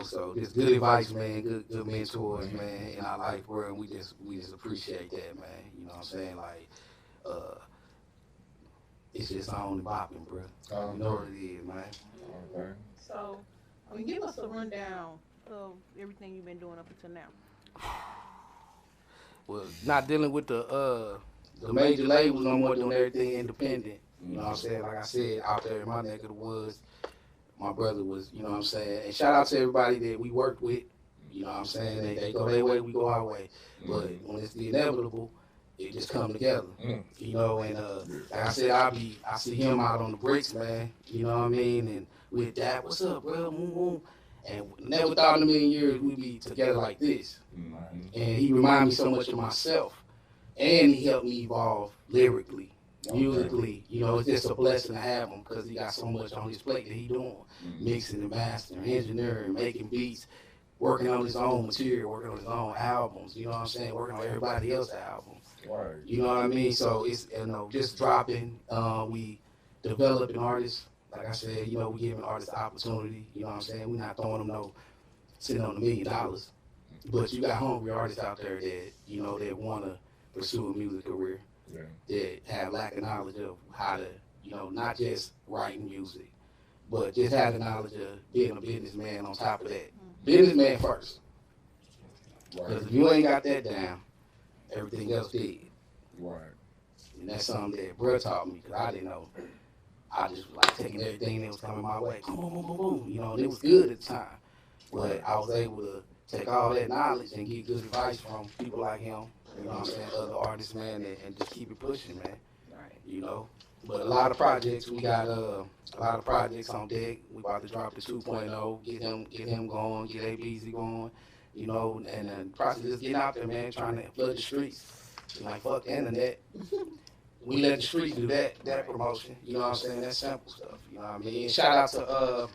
So just good advice, man, good mentors, man, in our life, bro, and we just appreciate that, man. You know what I'm saying? Like, it's just on the bopping, bro. You know what it is, man. So, give us a rundown of everything you've been doing up until now. Well, not dealing with the major labels no more, doing everything independent. You know what I'm saying? Like I said, out there in my neck of the woods, my brother was, you know what I'm saying? And shout out to everybody that we worked with. You know what I'm saying? They go their way, we go our way. But when it's the inevitable, it just come together. You know, and like I said, I see him out on the bricks, man. You know what I mean? And with that, what's up, bro? And never thought in a million years we'd be together like this. And he reminded me so much of myself. And he helped me evolve lyrically, musically. It's just a blessing to have him because he got so much on his plate that he doing. Mixing and mastering, engineering, making beats, working on his own material, working on his own albums, you know what I'm saying? Working on everybody else's albums. You know what I mean? So it's, just dropping. We developing artists. Like I said, we giving artists opportunity. You know what I'm saying? We're not throwing them sitting on $1 million. But you got hungry artists out there that, that want to pursue a music career. That have lack of knowledge of how to, not just writing music, but just have the knowledge of being a businessman on top of that. Businessman first. Because if you ain't got that down, everything else dead. And that's something that bro taught me because I didn't know. I just was like taking everything that was coming my way. Boom, boom, boom, boom, boom. And it was good at the time. But I was able to take all that knowledge and get good advice from people like him. You know what I'm saying? Other artists, man, and just keep it pushing, man. But a lot of projects, we got a lot of projects on deck. We about to drop the 2.0, get him going, get A-Beezy going, and then process just getting out there, man, trying to flood the streets. Like, fuck the internet. We let the streets do that promotion. You know what I'm saying? That simple stuff. You know what I mean? And shout out to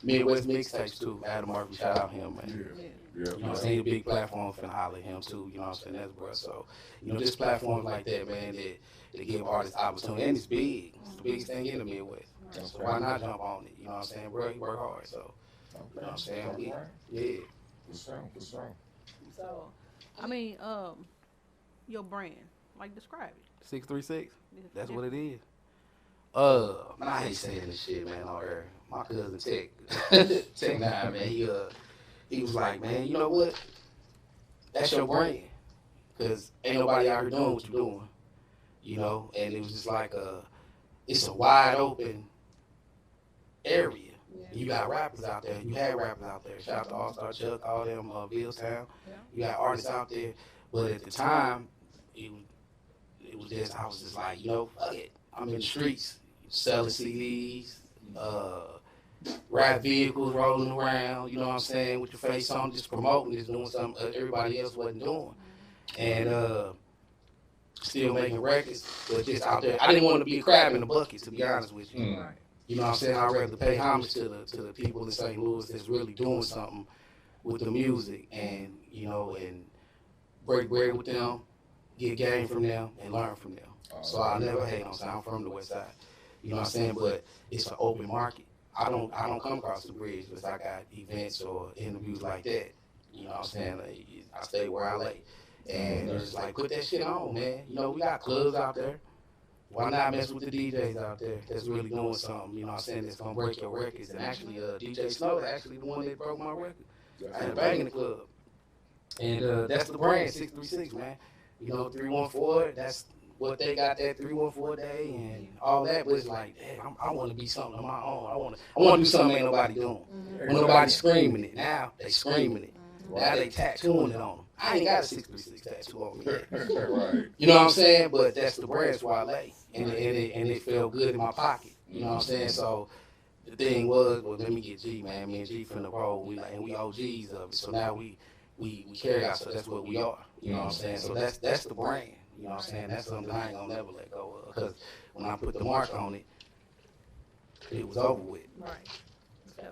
Midwest Mixtapes too. Adam Murphy, shout out him, man. You know what I'm saying? He's a big platform, finna holler at him too. You know what I'm saying? That's bro. So, just platforms like that, man, that give artists opportunity. And it's big. It's the biggest thing in the Midwest. So why not jump on it? You know what I'm saying? Bro, he work hard. So, you know what I'm saying? Yeah. For sure. So, your brand, like describe it. 636. That's what it is. I hate saying this shit, man, on air. My cousin Tech 9, man, he was like, man, you know what? That's your brand. Because ain't nobody out here doing what you're doing. And it was just like it's a wide open area. You got rappers out there. You had rappers out there. Shout out to All Star Chuck, all them Billstown. You got artists out there. But at the time, it was just, I was just like, fuck it. I'm in the streets selling CDs, rap vehicles rolling around, you know what I'm saying, with your face on, just promoting, just doing something everybody else wasn't doing. And still making records, but just out there. I didn't want to be a crab in the bucket, to be honest with you. You know what I'm saying? I'd rather pay homage to the people in St. Louis that's really doing something with the music and, and break bread with them, get game from them, and learn from them. So I never hate on sound from the West Side. You know what I'm saying? But it's an open market. I don't come across the bridge unless I got events or interviews like that. You know what I'm saying? I stay where I lay. And it's like, put that shit on, man. You know, we got clubs out there. Why not mess with the DJs out there that's really doing something, you know what I'm saying, that's going to break your records. And actually, DJ Snow actually the one that broke my record. I had a bang in the club. And that's the brand, 636, man. You know, 314, that's what they got, that 314 day and all that. But it's like, damn, I want to be something on my own. I want to do something ain't nobody doing. When nobody screaming it. Now they screaming it. Now they tattooing it on them. I ain't got a 636 tattoo on me yet. Right. You know what I'm saying? But that's the brand Wale. And it felt good in my pocket. You know what I'm saying? So the thing was, well, let me get G, man. Me and G finna roll. We OGs of it. So now we carry out, so that's what we are. You know what I'm saying? So that's the brand. You know what I'm saying? That's something I ain't gonna never let go of. Because when I put the mark on it, it was over with. Right. So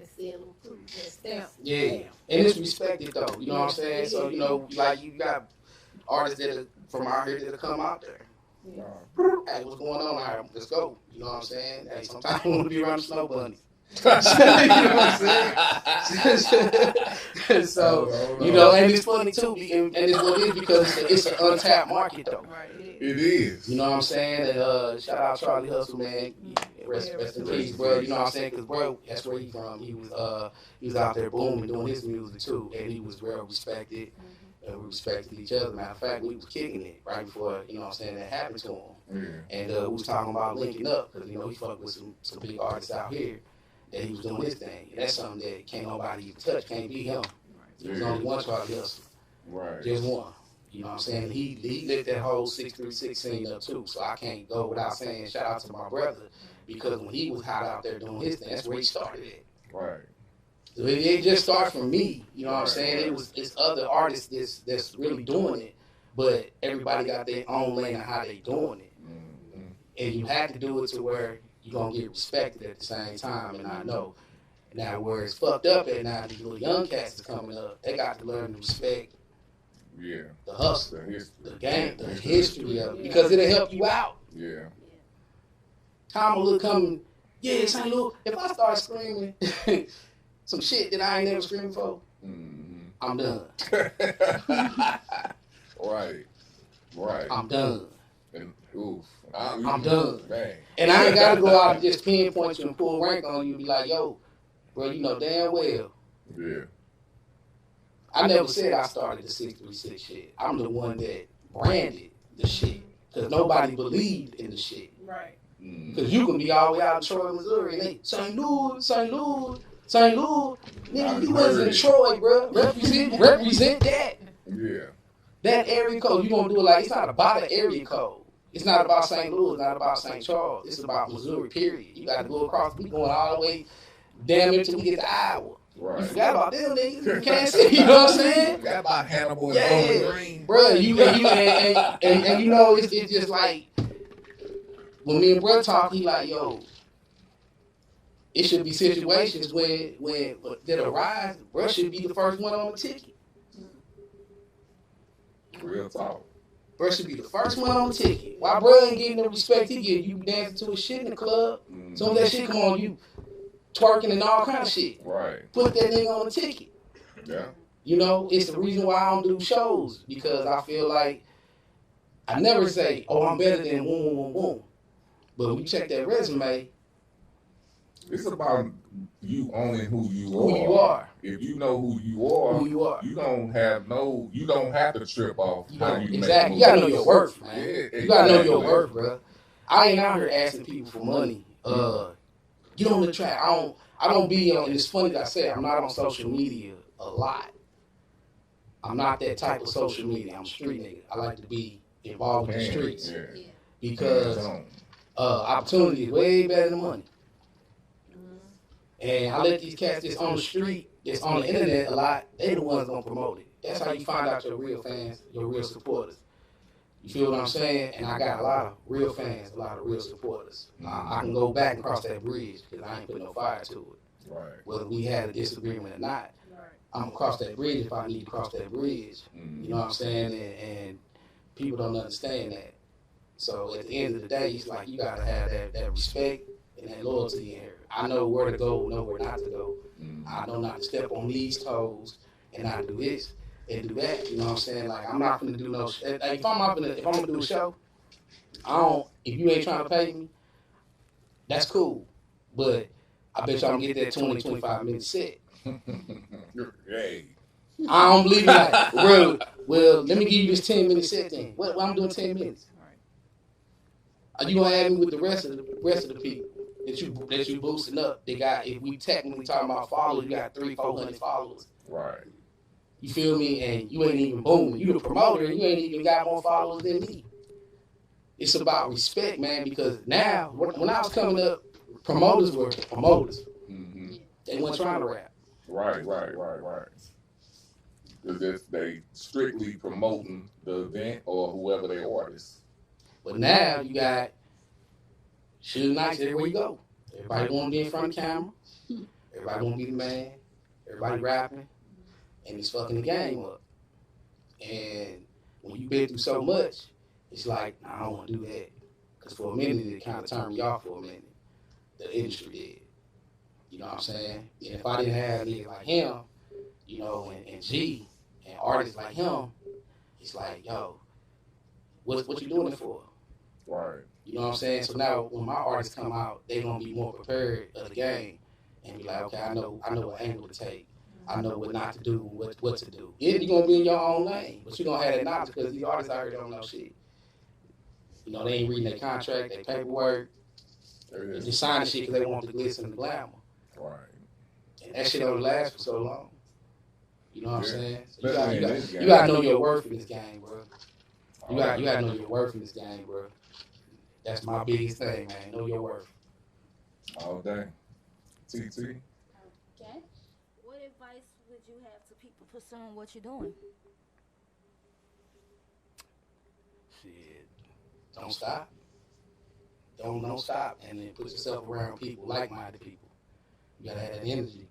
it's still stamp. Yeah. And it's respected though. You know what I'm saying? So, you know, like you got artists that are from out here that'll come out there. Yeah. Hey, what's going on out here? Let's go. You know what I'm saying? Hey, sometimes I want to be around the snow bunnies. You know what I'm saying? So, you know, and it's funny too, and it's what it is because it's an untapped market though. It is. You know what I'm saying? And shout out Charlie Hustle, man. Rest in peace, bro. You know what I'm saying? Because bro, that's where he's from. He was out there booming, doing his music too, and he was well respected. And we respected each other. Matter of fact, we was kicking it right before, you know what I'm saying, that happened to him. And we was talking about linking up because, you know, he fucked with some big artists out here that he was doing his thing. And that's something that can't nobody even touch, can't be him. There was only one Charlie Hustle. Right. Just one. You know what I'm saying? He lit that whole 636 scene up too. So I can't go without saying shout out to my brother because when he was hot out there doing his thing, that's where he started at. Right. So it just starts from me, you know what I'm saying? It's other artists that's really doing it, but everybody got their own lane of how they doing it. And you have to do it to where you're going to get respected at the same time, and I know. Now, where it's fucked up at now, these little young cats are coming up, they got to learn to respect the hustle, the game, the history of it, because it'll help you out. Yeah. Tom will come, yeah, St. Louis, if I start screaming some shit that I ain't never screamed for, I'm done. Right. I'm done. And, oof. I'm done. Bang. And I ain't got to go out and just pinpoint you and pull rank on you and be like, yo, bro, you know damn well. Yeah. I never said I started the 636 shit. I'm the one that branded the shit. Because nobody believed in the shit. Right. Because you can be all the way out in Troy, Missouri, and they, St. Louis. Nigga, you wasn't in Troy, bro. Represent that. Yeah. That area code, you gonna do it like, it's not about the area code. It's not about St. Louis, not about St. Charles. It's about Missouri, period. You got to go across, we going all the way damn near till we get to Iowa. Right. You forgot about them niggas. You can't see, you know what I'm saying? Forgot about Hannibal and Bowling Green. Bro, and you know, it's just like, when me and bro talk, he like, yo, it should be situations when that arise, bro should be the first one on the ticket. Real talk. Bro should be the first one on the ticket. Why bro ain't getting the respect he get? You dancing to his shit in the club. Some of that shit come on you twerking and all kind of shit. Right. Put that nigga on the ticket. Yeah. You know, it's the reason why I don't do shows, because I feel like I never say, oh, I'm better than boom. But when you check that resume, it's about you owning who you are. Who you are. If you know who you are, you don't have to trip off how you exactly. Make You gotta know your worth, man. Yeah, exactly. You gotta know your worth, bro. I ain't out here asking people for money. Get on the track. I don't be on. And it's funny that I say I'm not on social media a lot. I'm not that type of social media. I'm a street nigga. I like to be involved in the streets because opportunity is way better than money. And I let these cats that's on the street, that's on the internet a lot, they the ones gonna promote it. That's how you find out your real fans, your real supporters. You feel what I'm saying? And I got a lot of real fans, a lot of real supporters. I can go back and cross that bridge because I ain't put no fire to it. Right. Whether we had a disagreement or not, I'm gonna cross that bridge if I need to cross that bridge. You know what I'm saying? And people don't understand that. So at the end of the day, it's like you gotta have that respect and that loyalty in here. I know where to go, know where not to go. I know not to step on these toes and not do this. and do that. You know what I'm saying? Like I'm not gonna do no. Like if I'm gonna do a show, I don't. If you ain't trying to pay me, that's cool. But I bet y'all get that 20, 25 minute set. Hey. I don't believe that. Well, let me give you this 10-minute set then. What I'm doing 10 minutes. Are you gonna add me with the rest of the people that you boosting up? They got, if we technically talking about followers, you got 300-400 followers. Right. You feel me? And you ain't even booming. You the promoter and you ain't even got more followers than me. It's about respect, man, because now when I was coming up, promoters were promoters. Mm-hmm. They weren't trying to rap. Right. Because they strictly promoting the event or whoever they artist. But now you got Suge Knights everywhere you go. Everybody want to be in front of the camera. Everybody want to be the man. Everybody rapping. And it's fucking the game up. And when you've been through so much, it's like, nah, I don't want to do that. Because for a minute, it kind of turned me off for a minute. The industry did. You know what I'm saying? And if I didn't have niggas like him, you know, and G, and artists like him, it's like, yo, what you doing it for? Right. You know what I'm saying? So now when my artists come out, they gonna be more prepared of the game and be like, okay, I know what angle to take. I know what not to do, what to do. Yeah, you're gonna be in your own lane, but you're gonna have that knowledge because these artists out here don't know shit. You know, they ain't reading their contract, their paperwork. They just signing shit because they want the glitz and the glamour. Right. And that shit don't last for so long. You know what I'm saying? So you gotta know your worth in this game, bro. You gotta know your worth in this game, bro. That's my biggest thing, man. Know your worth. All day. TT. Okay. What advice would you have to people pursuing what you're doing? Shit. Don't stop. Don't stop. And then put yourself around people, like-minded people. You gotta have that energy.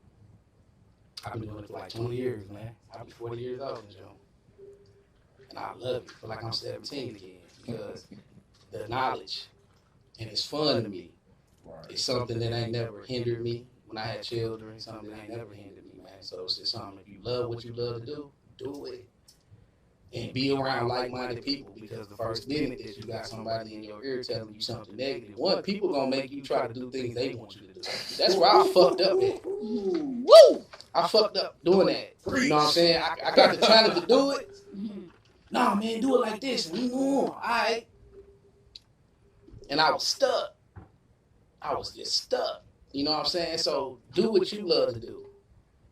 I've been doing it for like 20 years, man. I'll be 40 years old in June. And I love it. I feel like I'm 17 again because the knowledge, and it's fun to me. Right. It's something that ain't never hindered me when I had children. It's something that ain't never hindered me, man. So it's just something, if you love what you love to do it. And be around like-minded people, because the first minute that you got somebody in your ear telling you something negative, one, people gonna make you try to do things they want you to do. That's where I fucked up at. Woo! I fucked up doing that. You know what I'm saying? I got the talent to do it. Nah, man, do it like this. All right. And I was stuck. I was just stuck. You know what I'm saying? So do what you love to do.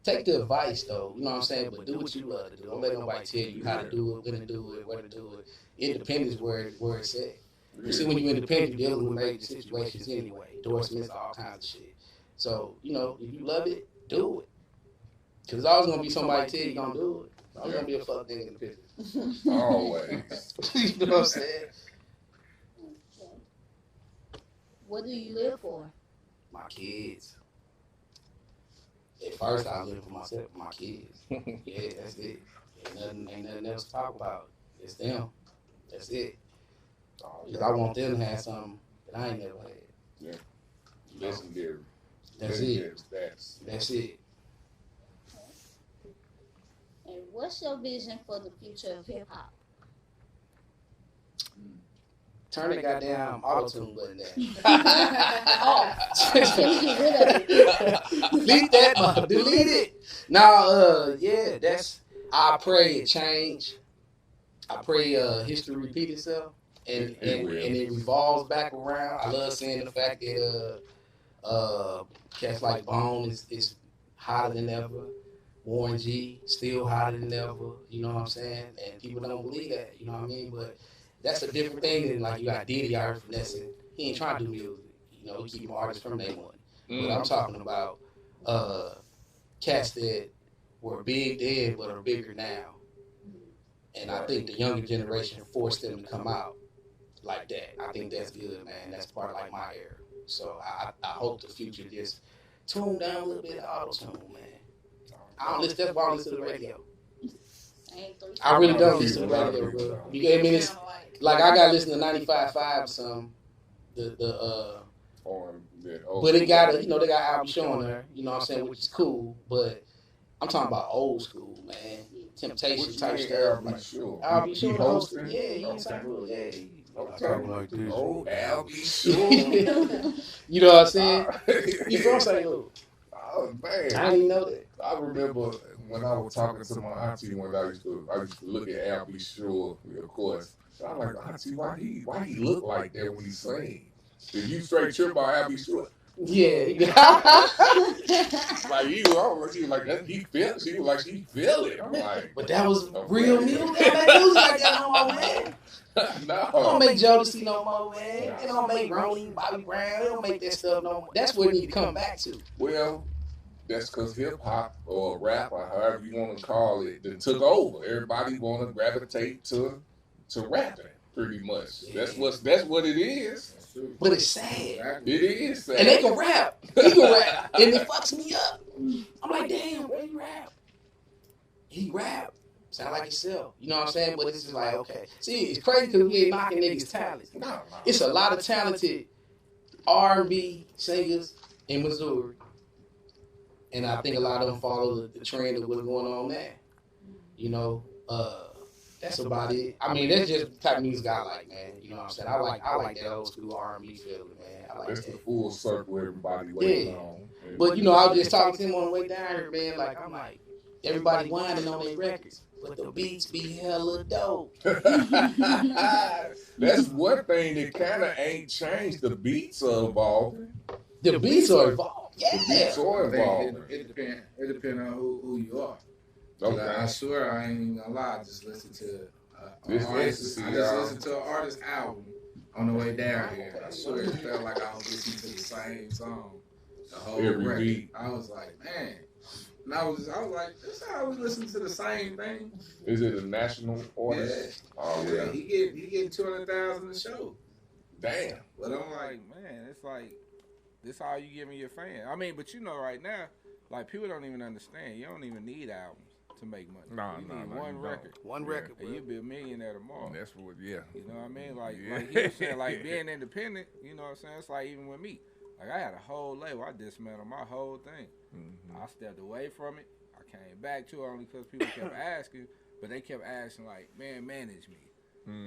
Take the advice, though. You know what I'm saying? But do what you love to do. Don't let nobody tell you how to do it, when to do it, where to do it. Independence is where it's at. You see, when you're independent, you're dealing with major situations anyway. Endorsements, all kinds of shit. So, you know, if you love it, do it. Because there's always going to be somebody tell you don't do it. There's always going to be a fuck nigga in the picture. Always. You know what I'm saying? Okay. What do you live for? My kids. At first, I live for myself, my kids. Yeah, that's it. Ain't nothing else to talk about. It's them. That's it. Because I want them to have something that I ain't never had. Yeah. Legendary. That's it. That's it. And what's your vision for the future of hip hop? Turn the goddamn auto-tune button down. Delete that, delete it. Now, yeah, I pray it change. I pray history repeat itself and it revolves back around. I love seeing the fact that cats like Bone is hotter than ever. Warren G still hotter than ever. You know what I'm saying? And people don't believe that. You know what I mean? But that's a different thing than like you got Diddy out finessing. He ain't trying to do music. You know, he keep artists from day one. But I'm talking about cats that were big then but are bigger now. And I think the younger generation forced them to come out like that. I think that's good, man. That's part of like my era. So I hope the future just tune down a little bit of auto-tune, man. I don't listen, that's why I don't listen to the radio. I really don't listen to the radio, bro. I mean, it's like I gotta listen to 95.5 or something. But it got they got albums showing there, you know what I'm saying, which is cool. But I'm talking about old school, man. Temptation type What you stuff. mean, Al B. Sure? Al B. He Sure hosting? Yeah, he in Okay. St. Louis. Yeah, he Okay. like this. Oh, Al B. Sure. You know what I'm saying? You from St. Louis? Oh man, I didn't even know that. I remember when I was talking to my auntie one day. I used to look at Al B. Sure, of course. So I'm like, auntie, why he look like that when he sing? Did you straight trip by Al B. Sure? Yeah. Like you, I was like that. He felt. She was like she feel it. I'm like, But that was real music. They don't make music like that no more, man. No. They don't make Jodeci no more, man. They don't make Ronnie, Bobby Brown. They don't make that stuff no more. That's what we need to come back to. Well, that's because hip hop or rap or however you want to call it, that took over. Everybody want to gravitate to rapping, pretty much. That's what it is. But it's sad. It is sad. And they can rap. He can rap. And it fucks me up. I'm like, damn, where you rap? He rap. Sound like himself. You know what I'm saying? But it's just like, okay. See, it's crazy because we ain't knocking niggas' talent. No. It's a lot of talented R&B singers in Missouri. And I think a lot of them follow the trend of what's going on there. You know, that's about it. I mean, that's just the type of music I like, man. You know what I'm saying? I like that old school R&B feeling, man. I like That's that. the full circle everybody waiting on. But you know, I was just talking to him on the way down here, man. Like I'm like, everybody whining on their records, but the beats be hella dope. That's one thing that kind of ain't changed. The beats are evolving. The beats are evolving. Yeah. The beats are evolving. It depends on who you are. Okay. Like, I swear I ain't even gonna lie. I just listen to This artist. I ecstasy, just y'all. listened to an artist album on the way down here. I swear it felt like I was listening to the same song the whole Every record. beat. I was like, man. And I was like, this how I was listening to the same thing. Is it a national artist? Yeah. Oh yeah. He get 200,000 a show. Damn. But I'm like, man, it's like this all you giving your fan. I mean, but you know, right now, like people don't even understand. You don't even need albums to make money. You need one record. One record, and you'll be a millionaire tomorrow. That's what, yeah. You know what I mean? Like he was saying, like being independent. You know what I'm saying? It's like even with me. Like I had a whole label. I dismantled my whole thing. I stepped away from it. I came back to it only because people kept asking, but they kept asking like, man, manage me.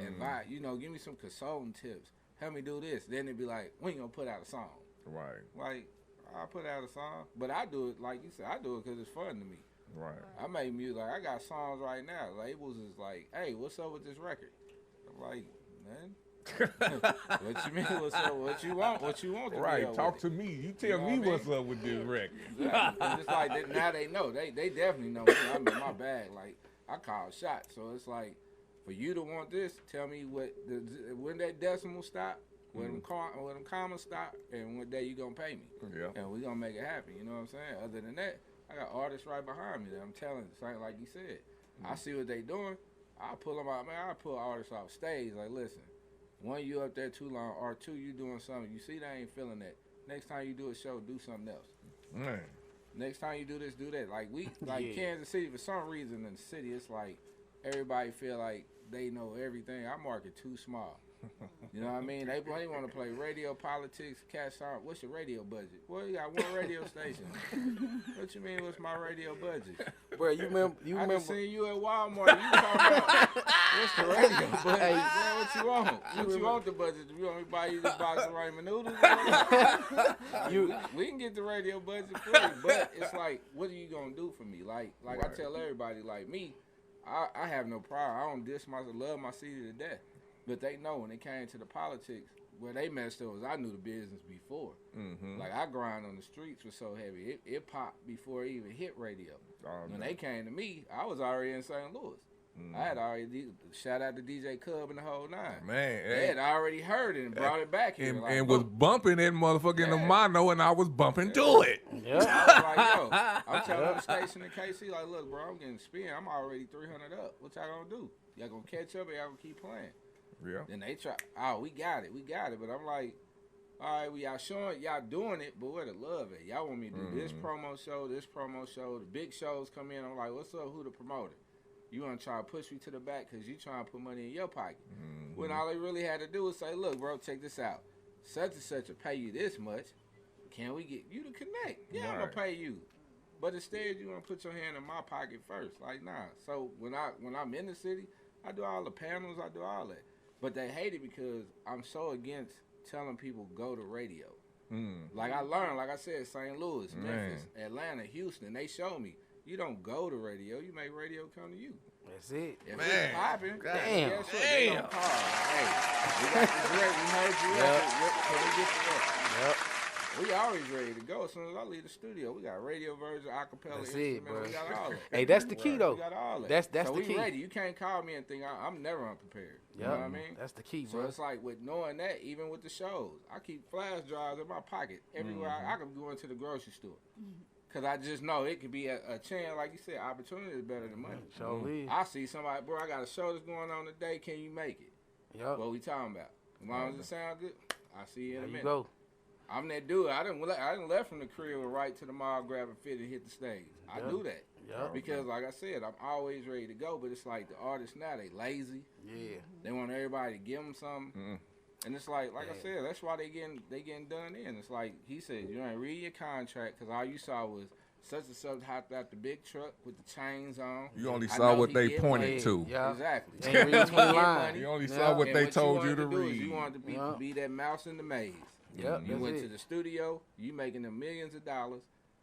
Advise, give me some consulting tips. Help me do this. Then it'd be like, we ain't gonna put out a song. Right. Like, I'll put out a song. But I do it, like you said, I do it because it's fun to me. Right. I make music. Like, I got songs right now. Labels is like, hey, what's up with this record? I'm like, man. What you mean? What's up? What you want? What you want? Right. Talk to me. You tell me what's up with this record. Exactly. It's like now they know. They definitely know me. I'm in my bag. Like I call shots. So it's like for you to want this, tell me when that decimal stop, when them commas stop, and what day you gonna pay me. Yeah. And we gonna make it happen. You know what I'm saying? Other than that, I got artists right behind me that I'm telling. Same like you said. I see what they doing. I pull them out. Man, I pull artists off stage. Like, listen. One, you up there too long, or two, you doing something. You see they ain't feeling that. Next time you do a show, do something else. Man. Next time you do this, do that. Like Kansas City, for some reason in the city, it's like everybody feel like they know everything. I market too small. You know what I mean? They want to play radio, politics, cash out. What's your radio budget? Well, you got one radio station. What you mean? What's my radio budget? Bro, you remember? I just seen you at Walmart. You talking about what's the radio budget? Hey, man, what you want? What you want the budget? You want me to buy you this box of ramen noodles? We can get the radio budget free, but it's like, what are you gonna do for me? Like right. I tell everybody, like me, I have no problem. I don't diss myself, love my city to death. But they know when it came to the politics, where they messed up was I knew the business before. Like I grind on the streets was so heavy. It popped before it even hit radio. When they came to me, I was already in St. Louis. I had already, shout out to DJ Cub and the whole nine. Man. They had already heard it and brought it back here. And was bumping that motherfucker in the mono, and I was bumping to it. Yeah. I was like, yo, I'm telling the station in KC, like, look, bro, I'm getting spin. I'm already 300 up. What y'all gonna do? Y'all gonna catch up or y'all gonna keep playing? Yeah. Then they try, we got it. But I'm like, all right, y'all showing, y'all doing it, but where the love at? Y'all want me to do this promo show. The big shows come in. I'm like, what's up? Who the promoter? You want to try to push me to the back because you trying to put money in your pocket. When all they really had to do was say, look, bro, check this out. Such and such will pay you this much. Can we get you to connect? Yeah, I'm going to pay you. But instead, you want to put your hand in my pocket first. Like, nah. So when I'm in the city, I do all the panels, I do all that. But they hate it because I'm so against telling people go to radio. Like I learned, like I said, St. Louis, Memphis, Atlanta, Houston, they show me you don't go to radio, you make radio come to you. That's it. If it's popping, Damn. guess what? They gonna call. Like, hey, we got this record, we heard you record. Can we get the record? Yep. We always ready to go. As soon as I leave the studio, we got radio version, acapella, That's instrument. it, bro. We got all that. Hey, that's the key, though. We got all that. That's so the we key. ready. You can't call me and think I'm never unprepared. You know what I mean? That's the key, So bro. it's like with knowing that, even with the shows, I keep flash drives in my pocket everywhere. I can go into the grocery store. Because I just know it could be a chance, like you said, opportunity is better than money. Sure is. I see somebody, bro, I got a show that's going on today. Can you make it? Yep. What we talking about? As long as it sound good, I see you in a minute. Go. I'm that dude. I didn't left from the crib right to the mall, grab a fit, and hit the stage. I do that. Because, like I said, I'm always ready to go. But it's like the artists now, they lazy. Yeah. They want everybody to give them something. And it's like I said, that's why they getting done in. It's like he said, you ain't read your contract because all you saw was such and such hopped out the big truck with the chains on. You only saw what they pointed to. Yeah. Exactly. Ain't read between the lines. You only saw what they told you to do read. You wanted to be that mouse in the maze. Yep, You went that's to the studio, you making them millions of dollars,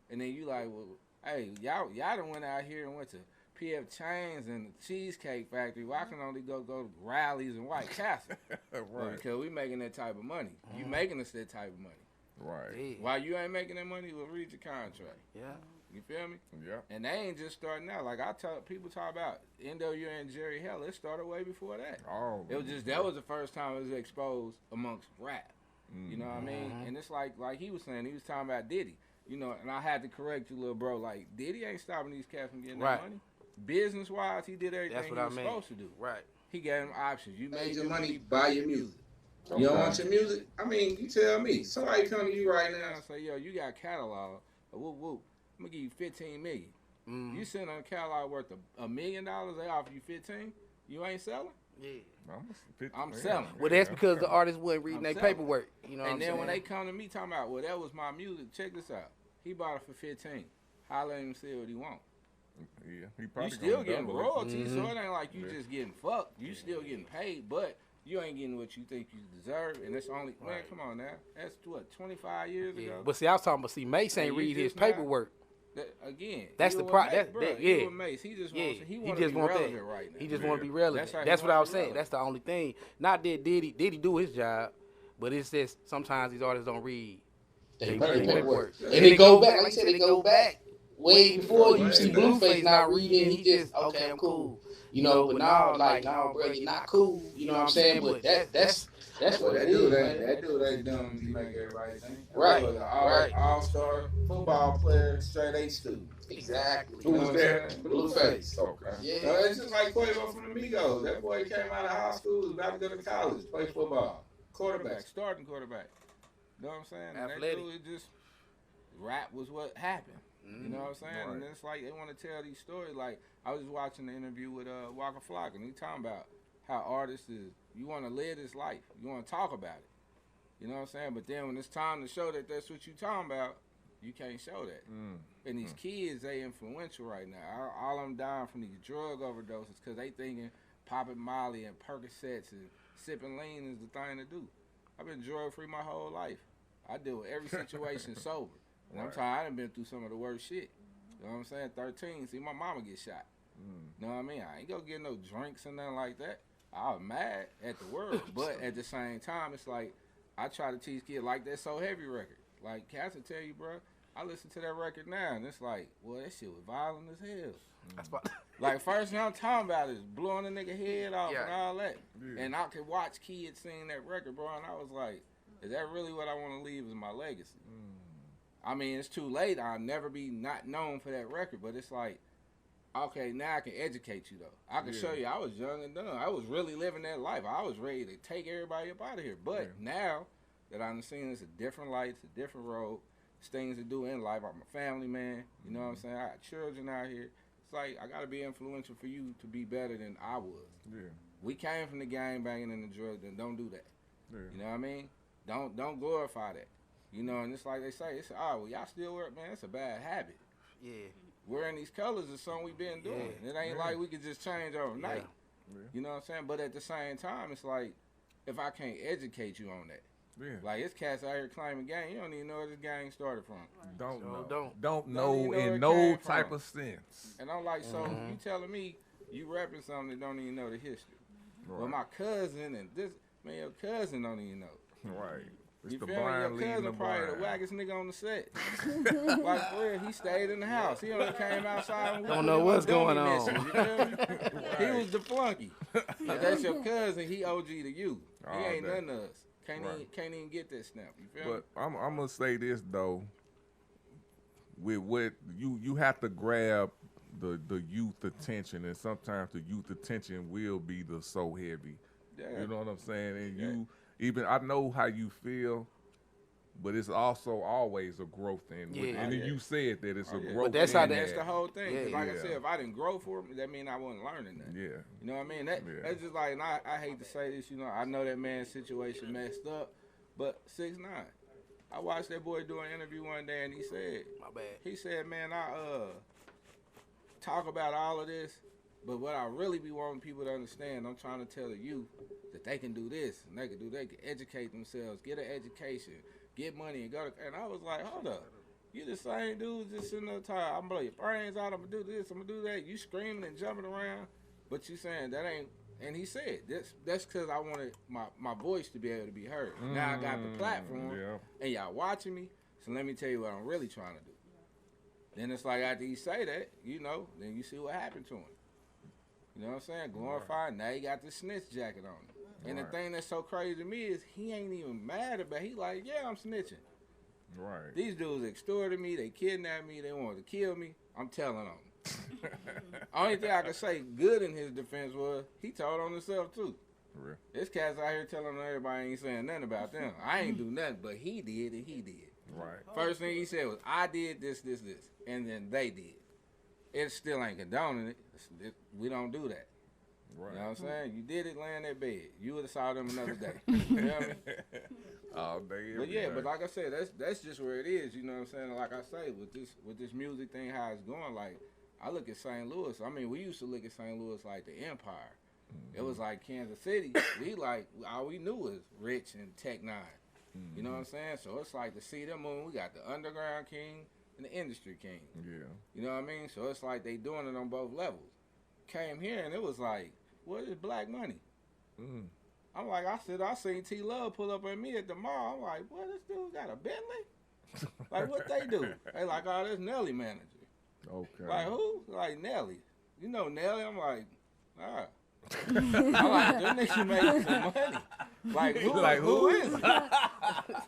and then you like, well, hey, y'all done went out here and went to P.F. Chang's and the Cheesecake Factory. Well, I can only go to Rallies and White Castle. Right. Because we making that type of money. You making us that type of money. Right. Why you ain't making that money, well, read your contract. Yeah. You feel me? Yeah. And they ain't just starting out. Like people talk about NWA and Jerry Heller. It started way before that. Oh. It was just that was the first time it was exposed amongst rap. You know what I mean? And it's like he was saying, he was talking about Diddy. You know, and I had to correct you, little bro. Like Diddy ain't stopping these cats from getting that money. Business wise, he did everything he was supposed to do. Right. He gave them options. You Made your money, buy your music. You don't want your music? I mean, you tell me. Somebody come to you right now and say, yo, you got catalog. Whoop whoop. I'm gonna give you $15 million. You sitting on a catalog worth $1 million. They offer you 15. You ain't selling. Yeah. I'm selling. Well, that's because the artist wasn't reading their paperwork. You know what I'm saying? And then when they come to me talking about, well, that was my music. Check this out. He bought it for 15. Holla at him and see what he want. Yeah, he probably you still getting double royalties, so it ain't like you just getting fucked. You still getting paid, but you ain't getting what you think you deserve. And it's only man, come on now. That's what 25 years ago. But see, I was talking about Mace ain't read his paperwork. Again, that's the problem. Yeah, Mace. He just yeah. wants. He want to be relevant right now. He just want to be relevant. That's what I was saying. That's the only thing. Not that Diddy do his job, but it's just sometimes these artists don't read their paperwork. And they go back. Like I said, they go back way before you see Blueface not reading. He just okay, I'm cool. You know, but now like no, bro, you're not cool. You know what I'm saying? But that's what that it is. That dude ain't done. He make everybody think. Right. Right. All-star football player, straight A student. Exactly. Who was that? Blueface. Okay. Yeah. It's just like Quavo from the Migos. That boy came out of high school, was about to go to college, play football, quarterback, starting quarterback. You know what I'm saying? Athletic. That dude just rap was what happened. You know what I'm saying? Right. And it's like they want to tell these stories. Like I was watching the interview with Waka Flocka, and he talking about how artists is you want to live this life, you want to talk about it. You know what I'm saying? But then when it's time to show that that's what you talking about, you can't show that. And these kids, they influential right now. All of them dying from these drug overdoses because they thinking popping Molly and Percocets and sipping lean is the thing to do. I've been drug free my whole life. I deal with every situation sober. And I'm tired. I done been through some of the worst shit. You know what I'm saying? 13. See my mama get shot. You know what I mean? I ain't gonna get no drinks or nothing like that. I was mad at the world, but at the same time, it's like I try to teach kids like that So Heavy record. Like Cass will tell you, bro. I listen to that record now, and it's like, well, that shit was violent as hell. That's why. Like first thing I'm talking about is blowing a nigga head off and all that. And I could watch kids sing that record, bro, and I was like, is that really what I want to leave as my legacy? I mean, it's too late. I'll never be not known for that record, but it's like, okay, now I can educate you, though. I can show you I was young and dumb. I was really living that life. I was ready to take everybody up out of here. But now that I'm seeing it's a different life, it's a different road, it's things to do in life. I'm a family man. You know what I'm saying? I got children out here. It's like I got to be influential for you to be better than I was. Yeah. We came from the gang banging and the drugs, and don't do that. Yeah. You know what I mean? Don't glorify that. You know, and it's like they say, well, y'all still work, man. It's a bad habit. wearing these colors is something we've been doing. It ain't like we could just change overnight. You know what I'm saying? But at the same time, it's like, if I can't educate you on that. Like, it's cats out here claiming gang. You don't even know where this gang started from. Don't know. Don't know even where in it no came type from. of sense. And I'm like, so you telling me you repping something that don't even know the history. Right. Well, my cousin and this, man, your cousin don't even know. Right. It's You the feel me? blind Your leading cousin the probably the blind. wackest nigga on the set. Like, for real, he stayed in the house. He only came outside when we Don't put know him what's on dummy going on. missions, you feel me? He was the flunky. If that's your cousin, he OG to you. He All ain't day. none of us. Can't even get that snap. You feel me? But I'm gonna say this though. With what you have to grab the youth attention, and sometimes the youth attention will be the so heavy. Yeah. You know what I'm saying? And you even I know how you feel, but it's also always a growth in. And you said that it's a growth. But that's in how that's the whole thing. 'Cause like I Yeah. said, if I didn't grow for it, that mean I wasn't learning that. Yeah. You know what I mean? That's just like, and I hate to say this, you know, I know that man's situation messed up, but 6ix9ine. I watched that boy do an interview one day, and he said, "My bad." He said, "Man, I talk about all of this, but what I really be wanting people to understand, I'm trying to tell the youth that they can do this and they can educate themselves, get an education, get money, and go to." And I was like, hold up. You the same dude just sitting there talking, I'm gonna blow your brains out, I'm gonna do this, I'm gonna do that. You screaming and jumping around, but you saying that ain't. And he said, that's because I wanted my voice to be able to be heard. Now I got the platform, and y'all watching me, so let me tell you what I'm really trying to do. Then it's like, after you say that, you know, then you see what happened to him. You know what I'm saying? Glorified, now he got the snitch jacket on him. And the thing that's so crazy to me is he ain't even mad about it. He like, yeah, I'm snitching. Right. These dudes extorted me, they kidnapped me, they wanted to kill me. I'm telling on them. Only thing I can say good in his defense was he told on himself too. Real. This cat's out here telling everybody ain't saying nothing about them. I ain't do nothing, but he did and he did. Right. First thing he said was, I did this, and then they did. It still ain't condoning it. We don't do that. Right. You know what I'm saying? You did it laying that bed. You would have saw them another day. You know what I mean? All day, But every yeah, day. but like I said, that's just where it is. You know what I'm saying? Like I say, with this music thing, how it's going, like I look at St. Louis. I mean, we used to look at St. Louis like the empire. It was like Kansas City. We like all we knew was Rich and Tech Nine. You know what I'm saying? So it's like to see them moving. We got the underground king and the industry king. Yeah. You know what I mean? So it's like they doing it on both levels. Came here and it was like, what is black money? I'm like, I seen T Love pull up at me at the mall. I'm like, what, this dude got a Bentley? Like, what they do? They like, oh, this Nelly manager. Okay. Like, who? Like, Nelly. You know Nelly? I'm like, ah. I'm like, them niggas making some money. Like, who is it?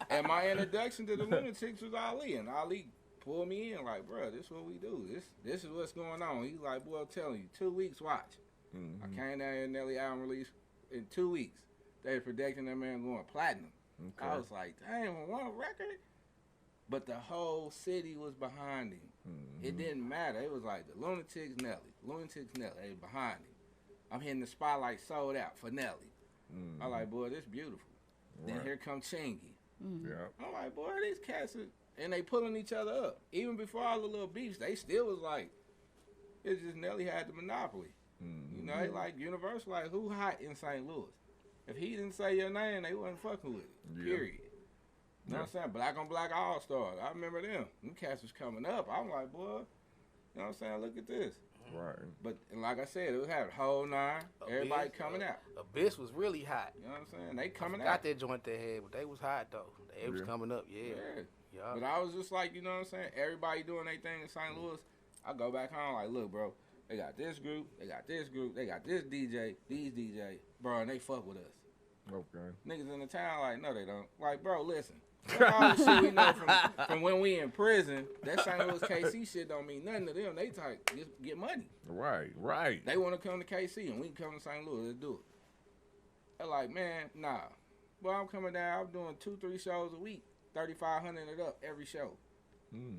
And my introduction to the Lunatics was Ali. And Ali pulled me in like, bro, this is what we do. This is what's going on. He's like, boy, I'm telling you, 2 weeks, watch. I came down here, Nelly album release in 2 weeks. They were predicting that man going platinum. Okay. I was like, damn, one record? But the whole city was behind him. It didn't matter. It was like the Lunatics, Nelly. Lunatics, Nelly. They were behind him. I'm hitting the spotlight sold out for Nelly. I'm like, boy, this beautiful. Then Right. here come Chingy. Yeah. I'm like, boy, these cats are, and they pulling each other up. Even before all the little beefs, they still was like, it's just Nelly had the monopoly. You know, they like Universal, like, who hot in St. Louis? If he didn't say your name, they wasn't fucking with it. Yeah. Period. You know what I'm saying? Black on Black All-Stars. I remember them. Them cats was coming up. I'm like, boy, you know what I'm saying? Look at this. Right. But and like I said, it was having whole nine. Everybody coming out. Abyss was really hot. You know what I'm saying? They coming I out. got that joint they had, but they was hot though. They was coming up, yeah. But I was just like, you know what I'm saying? Everybody doing their thing in St. Louis. I go back home like, look, bro, they got this group, they got this group, they got this DJ, these DJ, bro, and they fuck with us. Okay. Niggas in the town like, no, they don't. Like, bro, listen. All the shit we know from when we in prison, that St. Louis KC shit don't mean nothing to them. They type get money. Right, right. They want to come to KC and we can come to St. Louis. Let's do it. They're like, man, nah. Well, I'm coming down. I'm doing 2-3 shows a week, 3,500 it up every show.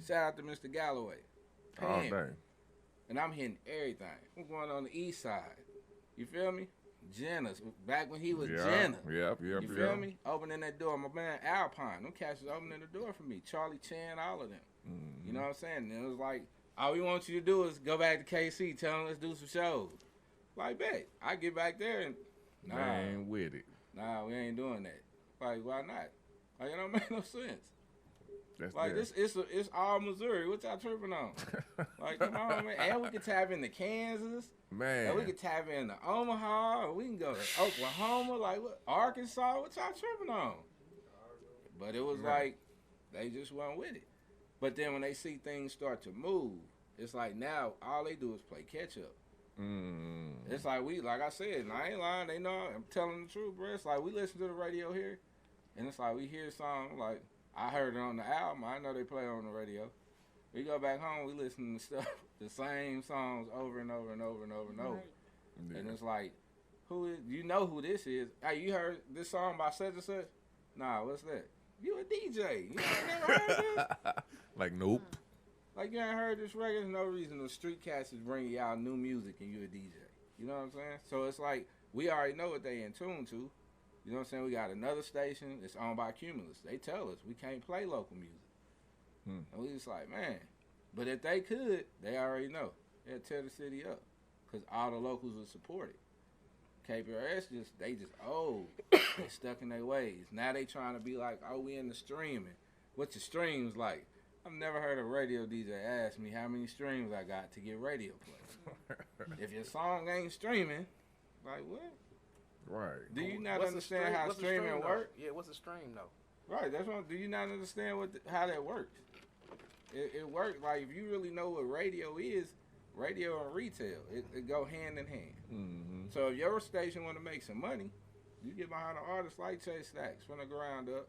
Shout out to Mr. Galloway. All Paying. day. And I'm hitting everything. I'm going on the east side. You feel me? Jenna's. Back when he was Jenna. Yep. You feel me? Opening that door. My man Alpine. Them cats was opening the door for me. Charlie Chan, all of them. You know what I'm saying? And it was like all we want you to do is go back to KC, tell them let's do some shows. Like, bet. I get back there and, nah. Man with it. Nah, we ain't doing that. Like, why not? Like, it don't make no sense. That's Like, that. it's all Missouri. What y'all tripping on? Like, come on, man. And we can tap into Kansas. Man. And we can tap into Omaha. Or we can go to Oklahoma. Like, what? Arkansas. What y'all tripping on? But it was like, they just weren't with it. But then when they see things start to move, it's like now all they do is play catch up. It's like like I said, and I ain't lying, they know I'm telling the truth, bro. It's like we listen to the radio here, and it's like we hear a song, like I heard it on the album, I know they play it on the radio. We go back home, we listen to stuff, the same songs over and over and over and over and over. Yeah. And it's like, you know who this is. Hey, you heard this song by such and such? Nah, what's that? You a DJ. You ain't never heard this? Like, nope. Like, you ain't heard this record? There's no reason the street cats is bringing y'all new music and you a DJ. You know what I'm saying? So it's like, we already know what they in tune to. You know what I'm saying? We got another station that's owned by Cumulus. They tell us we can't play local music. And we just like, man. But if they could, they already know. They'll tear the city up. Because all the locals will support it. KPRS they stuck in their ways. Now they trying to be like, oh, we in the streaming. What's your streams like? I've never heard a radio DJ ask me how many streams I got to get radio play. If your song ain't streaming, like what? Right. Do you not understand how streaming works? Yeah, what's a stream though? Right, that's what. Do you not understand how that works? It works like if you really know what radio is, radio and retail, it go hand in hand. So if your station want to make some money, you get behind an artist like Chase Stax from the ground up,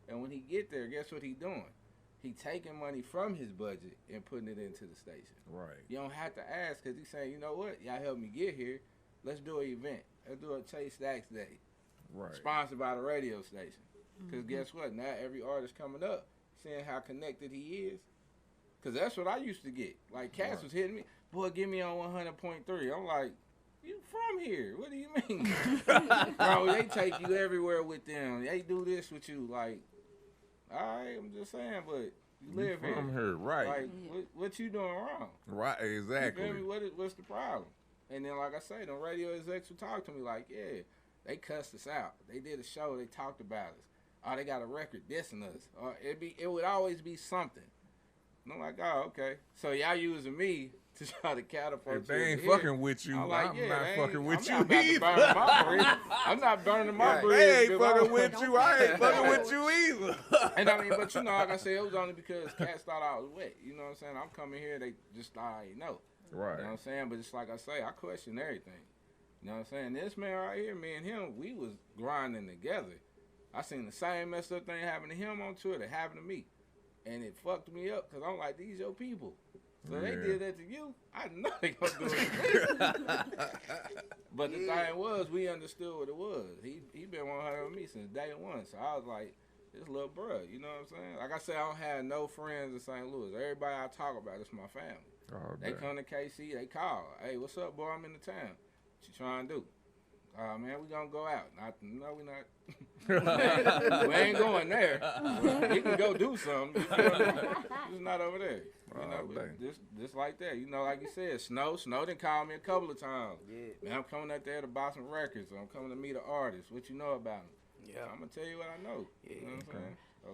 and when he get there, guess what he doing? He taking money from his budget and putting it into the station. Right. You don't have to ask because he's saying, you know what? Y'all help me get here. Let's do an event. Let's do a Chase Stax Day. Right. Sponsored by the radio station. Because guess what? Now every artist coming up, seeing how connected he is. Because that's what I used to get. Like, Cass was hitting me. Boy, get me on 100.3. I'm like, you from here. What do you mean? Bro, they take you everywhere with them. They do this with you. Like, all right, I'm just saying, but you live here. From here, right. Like, what you doing wrong? Right, exactly. You feel me? What's the problem? And then, like I say, the radio execs would talk to me like, yeah, they cussed us out. They did a show. They talked about us. Oh, they got a record dissing us. Or it would always be something. And I'm like, oh, okay. So y'all using me to try to catapult if they ain't here. fucking with you, I'm, like, I'm not fucking with you I'm not either. I'm not burning my bridge. They ain't fucking with you. I ain't fucking with you either. And I mean, but you know, like I said, it was only because cats thought I was wet. You know what I'm saying? I'm coming here, they just thought I know. Right. You know what I'm saying? But it's like I say, I question everything. You know what I'm saying? This man right here, me and him, we was grinding together. I seen the same messed up thing happen to him on tour that happened to me. And it fucked me up because I'm like, these your people. So they did that to you. I know they gonna do it. But the thing was, we understood what it was. He been 100 with me since day one. So I was like, this little bruh, you know what I'm saying? Like I said, I don't have no friends in St. Louis. Everybody I talk about is my family. Oh, they come to KC, they call. Hey, what's up, boy? I'm in the town. What you trying to do? Man, we gonna go out. No, we not. We ain't going there. We can go do something. It's not over there. You know, just like that. You know, like you said, Snow done called me a couple of times. Yeah. Man, I'm coming out there to buy some records. I'm coming to meet an artist. What you know about him? Yeah. I'm gonna tell you what I know. Yeah. You know what I'm saying? So,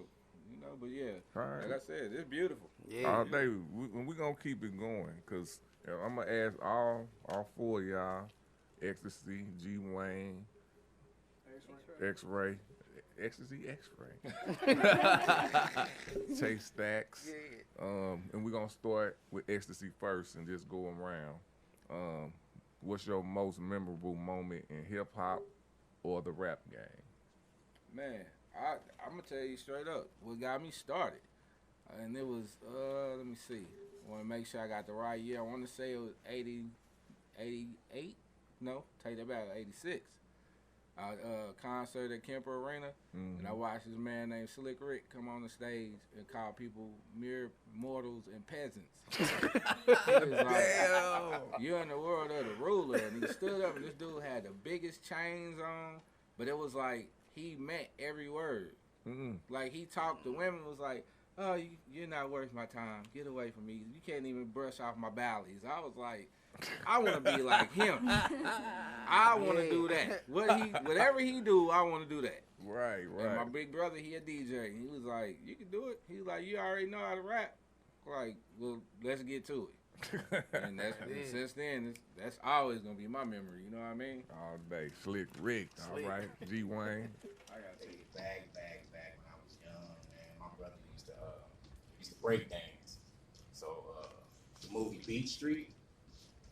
you know, but yeah. Right. Like I said, it's beautiful. Yeah. All day, we gonna keep it going, cause I'm gonna ask all four of y'all. Ecstasy, G Wayne, X-Ray, Ecstasy, X-Ray, Chase Stax, and we're gonna start with Ecstasy first and just go around. What's your most memorable moment in hip hop or the rap game? Man, I'm gonna tell you straight up what got me started, and it was let me see. I want to make sure I got the right year. I want to say it was 88. No, take that back, 86. Concert at Kemper Arena, and I watched this man named Slick Rick come on the stage and call people mere mortals and peasants. He was like, you're in the world of the ruler. And he stood up, and this dude had the biggest chains on, but it was like he meant every word. Like, he talked to women, was like, oh, you're not worth my time. Get away from me. You can't even brush off my valleys. I was like, I want to be like him. I want to do that. Whatever he do, I want to do that. Right. And my big brother, he a DJ. He was like, you can do it. He was like, you already know how to rap. Like, well, let's get to it. And since then, that's always gonna be my memory. You know what I mean? All day, Slick Rick. All right, G Wayne. I gotta take it back when I was young, man. My brother used to break dance. So the movie Beach Street,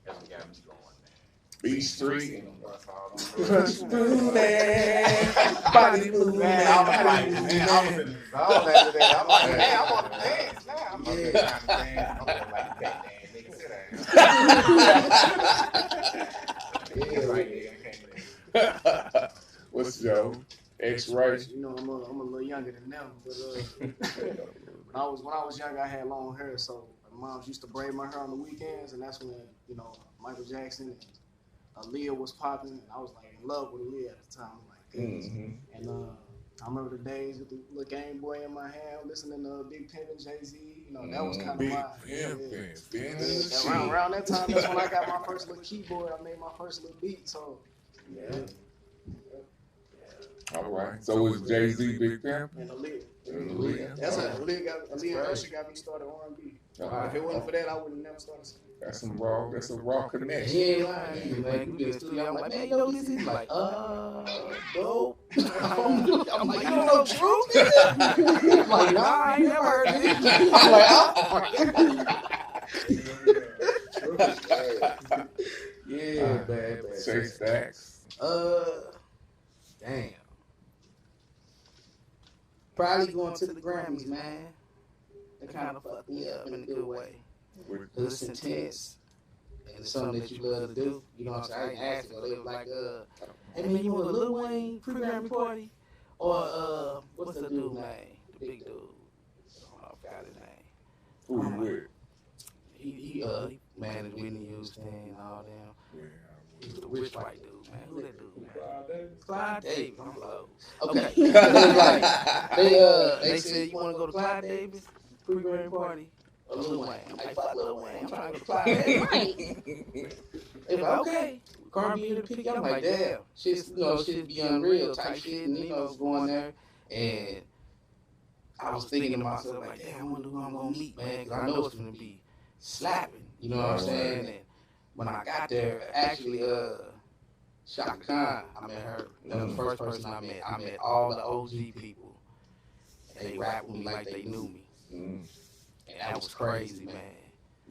that's what got me going, man. Beach Street. Body moving. Man, I was like, man, I was in the zone after that. I'm like, man, I want to dance now. I'm like, trying to dance. I'm like, back dance, nigga, sit down. Yeah, right there. I can't. What's your ex-wife? You know, I'm a little younger than them, but when I was young, I had long hair, so my mom used to braid my hair on the weekends, and that's when, you know, Michael Jackson and Aaliyah was popping, and I was like in love with Aaliyah at the time. Like, and I remember the days with the little Game Boy in my hand, listening to Big Pimpin', Jay-Z. You know, that was kind of my. Around that time, that's when I got my first little keyboard. I made my first little beat. So, yeah. All right. So was Jay-Z Big Pimpin'? And Aaliyah. That's how Aaliyah and Usher got me started R&B. If it wasn't for that, I would have never started singing. That's a raw connection. Yeah, man. You get studio. I'm like, man, yo, this is like, dope. I'm like, you don't know True? I'm like, nah, I ain't never heard of it. I'm like, yeah, bad. Say Stax. Damn. Probably going to the Grammys, man. They kind of fucked me up in a good way. It's intense, and it's something that you love to do. You know what I'm saying? I ain't asked to go. They was like, hey man, you want a Lil Wayne pre-Grammy party? Or, what's the dude name? The big dude. I forgot his name. Who you with? He managed Whitney Houston and all them. He was the rich white dude, man. Who that dude, man? Clyde Davis. I'm low. Okay. They said, you want to go to Clyde Davis pre-Grammy party? Or Lil Wayne. I'm like, fuck Lil Wayne. I'm trying to go to Clyde Davis. They like, okay. Cardi in the pick. I'm like, damn. Shit be unreal type shit. And, was going there. And I was thinking to myself, like, damn, I wonder who I'm going to meet, man. Because I know it's going to be slapping. You know what I'm saying? And when I got there, actually, Shaka Khan, I met her. That was the first person I met. I met all the OG people. They rapped with me like they knew me. And that was crazy, man.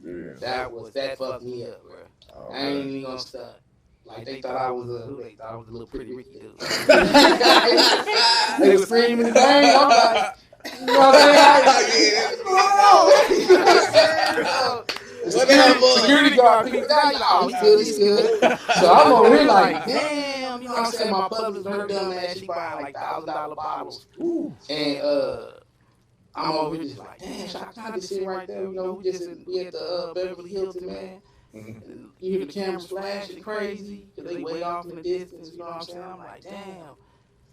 Yeah. That fucked me up, bro. I ain't even gonna stop. Like they thought I was a little pretty Ricky dude. They was screaming the game. I'm like, you know what I'm saying? Security guard, people got you. Oh, he's good. So I'm over here like, damn, you know what I'm saying? My public's her dumb ass, she buying like $1,000 bottles. And I'm over here just like, damn, Shaka Khan just sitting right there. You know, we at the Beverly Hilton, man. And you hear the cameras flashing crazy because they way off in the distance. You know what I'm saying? I'm like, damn,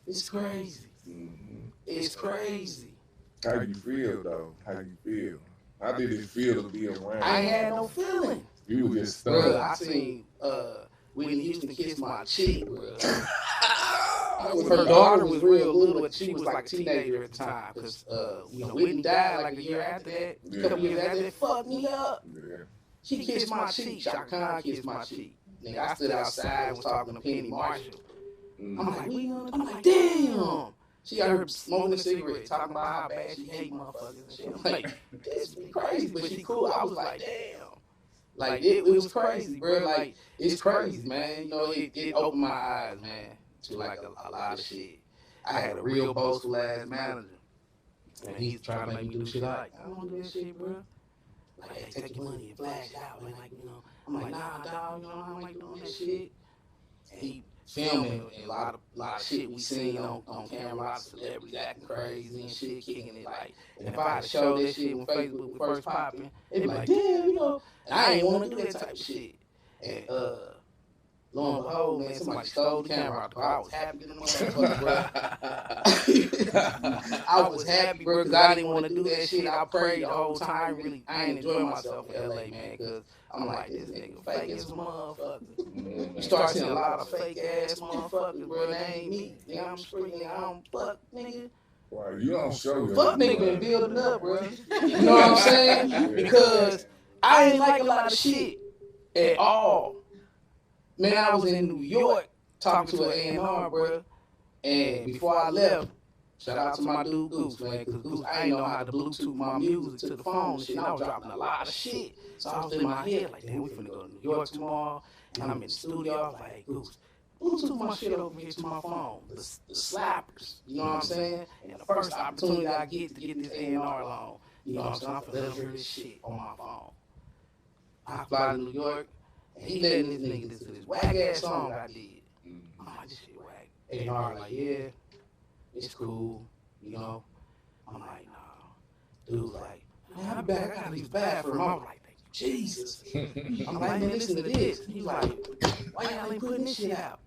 it's crazy. It's crazy. How you feel, though? How you feel? How did it feel to be around? I had no feeling. You were just stunned. Bro, I seen Whitney Houston kiss my cheek, bro. Her daughter was real little, but she was like a teenager at the time. Because Whitney died like a year after that. A couple years after that, fucked me up. Yeah. She kissed my cheek. Shaka Khan kissed my cheek. Nigga, I stood outside and was talking to Penny Marshall. I'm like, damn. She got her smoking a cigarette, talking about how bad she hate motherfuckers and shit. I'm like, this be crazy, but she cool. I was like, damn. Like, it was crazy, bro. Like, it's crazy, man. You know, it opened my eyes, man, to like a lot of shit. I had a real boastful ass manager, and he's trying to make me do shit like, I don't want to do that shit, bro. Like, hey, take your money and flash out. And like, I'm like, nah, dog, I don't like doing that shit. And he filming a lot of shit we seen on camera, a lot of celebrities acting crazy and shit, kicking it like. And if I had showed that shit when Facebook was first popping, it'd be like, damn, and I ain't want to do that type of shit. And Lo and behold, man, somebody stole the camera out the car. I was happy to the motherfucker, bro. I was happy, bro, because I didn't want to do that shit. I prayed the whole time. Really, I ain't enjoying myself in LA, man, because I'm like, this nigga fake as a motherfucker. You start seeing a lot of fake ass motherfuckers, bro. They ain't me. Nigga, I'm street nigga. I don't fuck, nigga. Well, you don't show your Fuck nigga been building up, bro. You know what I'm saying? Because I ain't like a lot of shit at all. Man, I was in New York talking to an A&R, bro, and before I left, shout out to my dude Goose, man, because Goose, I ain't know how to Bluetooth my music to the phone and shit, and I was dropping a lot of shit. So I was in my head like, damn, we finna go to New York tomorrow, and I'm in the studio, I was like, hey, Goose, Bluetooth my shit over here to my phone, the slappers, you know what I'm saying? And the first opportunity I get to get this A&R loan, you know what I'm saying? I'm finna let him hear this shit on my phone. I fly to New York, and he letting this nigga listen to this whack ass song I did. I'm like, this shit whack. A&R like, yeah, it's cool, you know. I'm like, nah. Dude's like, man, I gotta leave the bathroom. I was like, thank you, Jesus. I'm like, man, listen to this. He's like, why y'all ain't putting this shit out?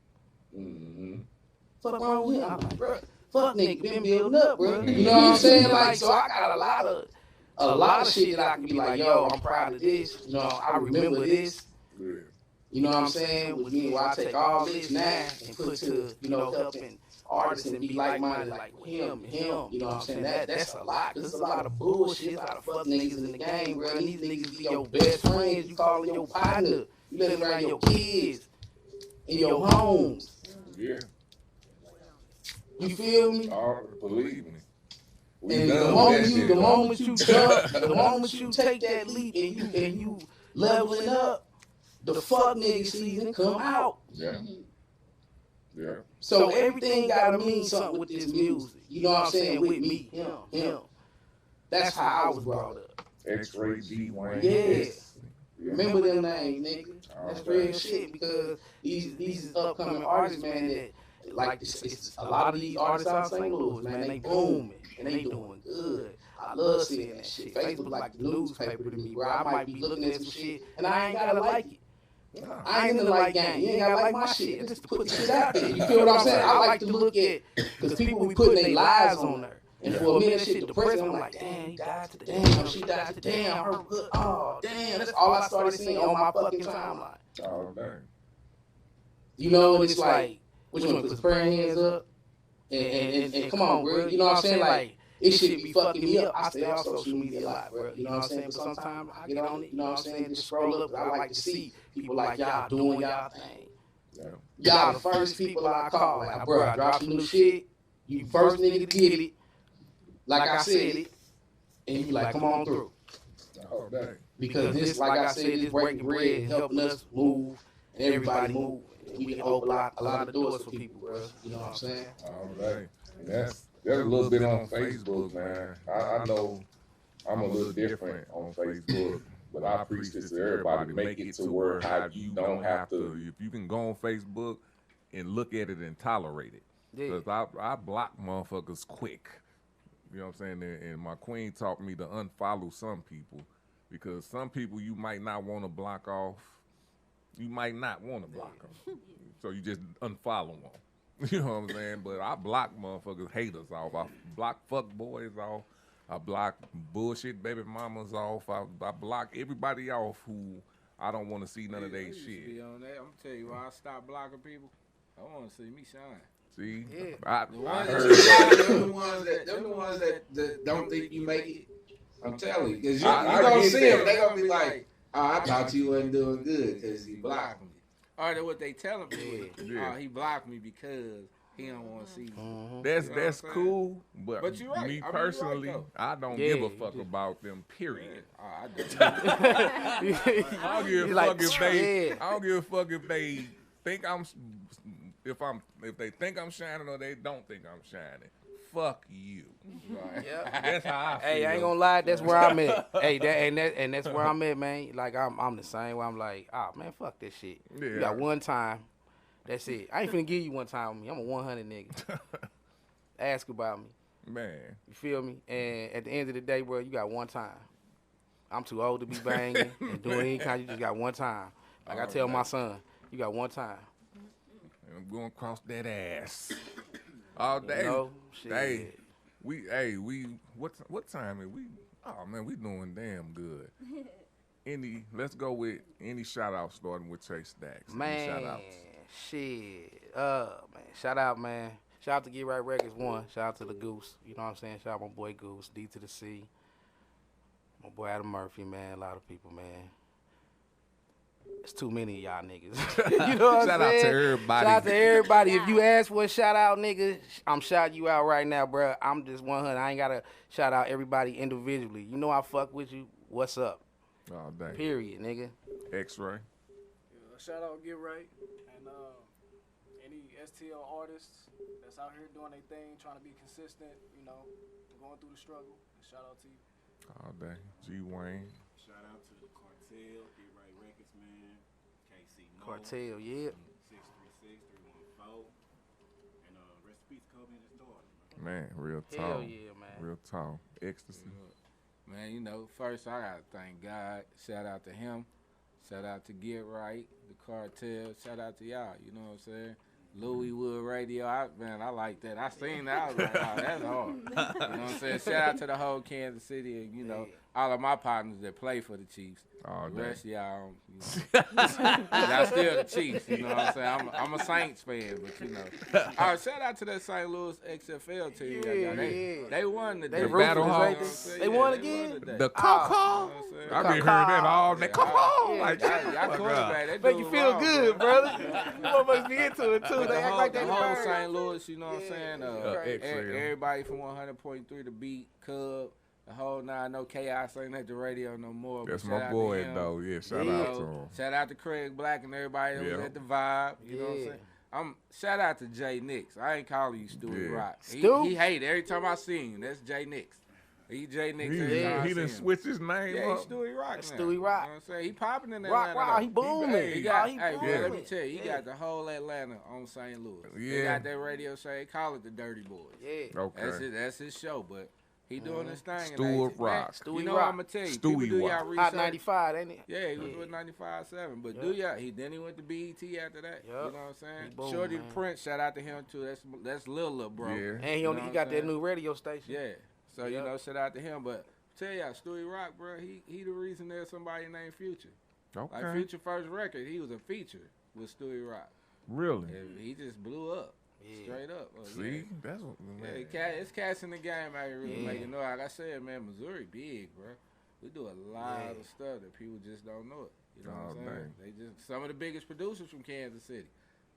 Fuck wrong with him? I'm like, bro, fuck nigga, been building up, bro. You know what I'm saying? Like, so I got a lot of shit that I can be like, yo, I'm proud of this. You know, I remember this. You know what I'm saying? With me, where I take all this now and put to, you know, helping artists and be like-minded like him and him. You know what I'm saying? That's a lot. There's a lot of bullshit, a lot of fuck niggas in the game, bro. And these niggas be your best friends. You call them your partner. You let them around your kids in your homes. Yeah. You feel me? Oh, believe me. And the moment you jump, the moment you take that leap and you leveling up, the fuck nigga season come out. Yeah. Yeah. So everything gotta mean something with this music. You know what I'm saying? With me, him. That's how I was brought up. X-Ray G Wayne. Yes. Remember them names, nigga. That's real shit because these upcoming artists, man, that like it's a lot of these artists out of St. Louis, man, they booming and they doing good. I love seeing that shit. Facebook like the newspaper to me, where I might be looking at some shit and I ain't gotta like it. I ain't in the like gang. You ain't gotta like my shit. It's just to put the shit out there. You feel what I'm saying? I like to look at, because people be putting their lives on there. And for a minute, that shit depressing. I'm like, damn, he died today. Damn, she died today. Damn, her good. Oh, damn. That's all I started seeing on my fucking timeline. Oh, dang. You know, it's like, which one? Put the prayer hands up? And come on, bro. You know what I'm saying? Like, it should be fucking me up. I stay on social media a lot, bro. You know what I'm saying? But sometimes I get on it, you know what I'm saying? Just scroll up. I like to see people like y'all doing y'all thing. Y'all the first people I call. Like, bro, I dropped some new shit. You first nigga to get it. Like I said it. And you like, come on through. Oh, dang. Because this, like I said, this breaking bread, helping us move, and everybody move. And we can open a lot of doors for people, bro. You know what I'm saying? All right. That's a little bit on Facebook, man. I know I'm a little different on Facebook, but I preach this to everybody to make it to where how you don't have to. If you can go on Facebook and look at it and tolerate it, because I block motherfuckers quick. You know what I'm saying? And my queen taught me to unfollow some people, because some people you might not want to block off. You might not want to block them, so you just unfollow them. You know what I'm saying? But I block motherfuckers, haters off. I block fuck boys off. I block bullshit baby mamas off. I block everybody off who I don't want to see none of their shit. Be on that. I'm gonna tell you why I stopped blocking people. I want to see me shine. See, yeah. I heard them the ones that don't think you make it. I'm telling you, because you gonna see them. They gonna be like, oh, I thought you wasn't doing good because you blocked me. Or that's what they telling me. Oh, he blocked me because he don't want to see me. That's cool, but you're right. Me personally, I don't give a fuck about them. Period. I don't. I don't give a fuck if they. I don't give a fuck if they think I'm. If they think I'm shining or they don't think I'm shining. Fuck you. Right. That's how I feel. Hey, I ain't gonna lie, that's where I'm at. Hey, that's where I'm at, man. Like I'm the same way. I'm like, man, fuck this shit. Yeah. You got one time. That's it. I ain't finna give you one time with me. I'm a 100 nigga. Ask about me. Man. You feel me? And at the end of the day, bro, you got one time. I'm too old to be banging and doing any kind. You just got one time. Like I tell my son, you got one time. and I'm going across that ass all day. know, shit. Hey, what time is we? Oh man, we doing damn good. Let's go with any shout out starting with Chase Stax. Man, Shout outs. shit. Man, shout out, man. Shout out to Get Right Records, one. Shout out to the Goose. You know what I'm saying? Shout out my boy Goose, D to the C. My boy Adam Murphy, man. A lot of people, man. It's too many of y'all niggas. You know what I'm saying? Shout out to everybody. Shout out to everybody. If you ask for a shout out, nigga, I'm shouting you out right now, bro. I'm just 100. I ain't got to shout out everybody individually. You know I fuck with you. What's up? Oh, dang. Period, nigga. X-Ray. Shout out Get Right. And any STL artists that's out here doing their thing, trying to be consistent, you know, going through the struggle. Shout out to you. All day. G Wayne. Shout out to the Cartel, Get Right Records, man. KC Noah. Cartel, yeah. 636-314. And rest in peace, Kobe and his daughter. Man, real Hell talk. yeah, man. Real talk. Ecstasy. Man, you know, first I gotta thank God. Shout out to him. Shout out to Get Right, the Cartel. Shout out to y'all. You know what I'm saying? Louis Wood Radio. I like that. I seen that. I was like, oh, that's hard. You know what I'm saying? Shout out to the whole Kansas City and, you know, all of my partners that play for the Chiefs. Oh, the rest of y'all, y'all still the Chiefs. You know what I'm saying? I'm a Saints fan, but, you know. All right, shout out to that St. Louis XFL team. They won today. They Battle Hawks. They won again? The Coco. I've been hearing that all day. Come on. Like, y'all quarterback. Make you feel good, brother. You motherfuckers be into it, too. They act like they the whole the St. Louis, you know what I'm saying? Everybody from 100.3 to beat Cub. The whole I know Chaos ain't at the radio no more. That's but my boy, though. Yeah, shout out to him. Shout out to Craig Black and everybody that was at the Vibe. You know what I'm saying? Shout out to Jay Nix. I ain't calling you Stewie Rock. He hate it. Every time I see him, that's Jay Nix. He Jay Nix. He done switched his name yeah, up. He's Stewie Rock now. Stewie Rock. You know what I'm saying? He popping in Atlanta. Rock, he booming. He got, he hey, booming. let me tell you, he got the whole Atlanta on St. Louis. They got that radio show. They call it the Dirty Boys. Yeah. Okay. That's his show, but he doing his thing. Stewie Rock. You know what I'm going to tell you. People do y'all research. Hot 95, ain't it? Yeah, he was with 95.7. But do y'all, then he went to BET after that. You know what I'm saying? Boom, Shorty man. the Prince, shout out to him too. That's Lil bro. Yeah. And he got that new radio station. Yeah. So, you know, shout out to him. But tell y'all, Stewie Rock, bro, he the reason there's somebody named Future. Okay. Like Future first record, he was a feature with Stewie Rock. Really? And he just blew up. Straight up. See? That's what, man. It's cats in the game out here really making noise. Like I said, man, Missouri big, bro. We do a lot of stuff that people just don't know it. You know what I'm saying? They just some of the biggest producers from Kansas City.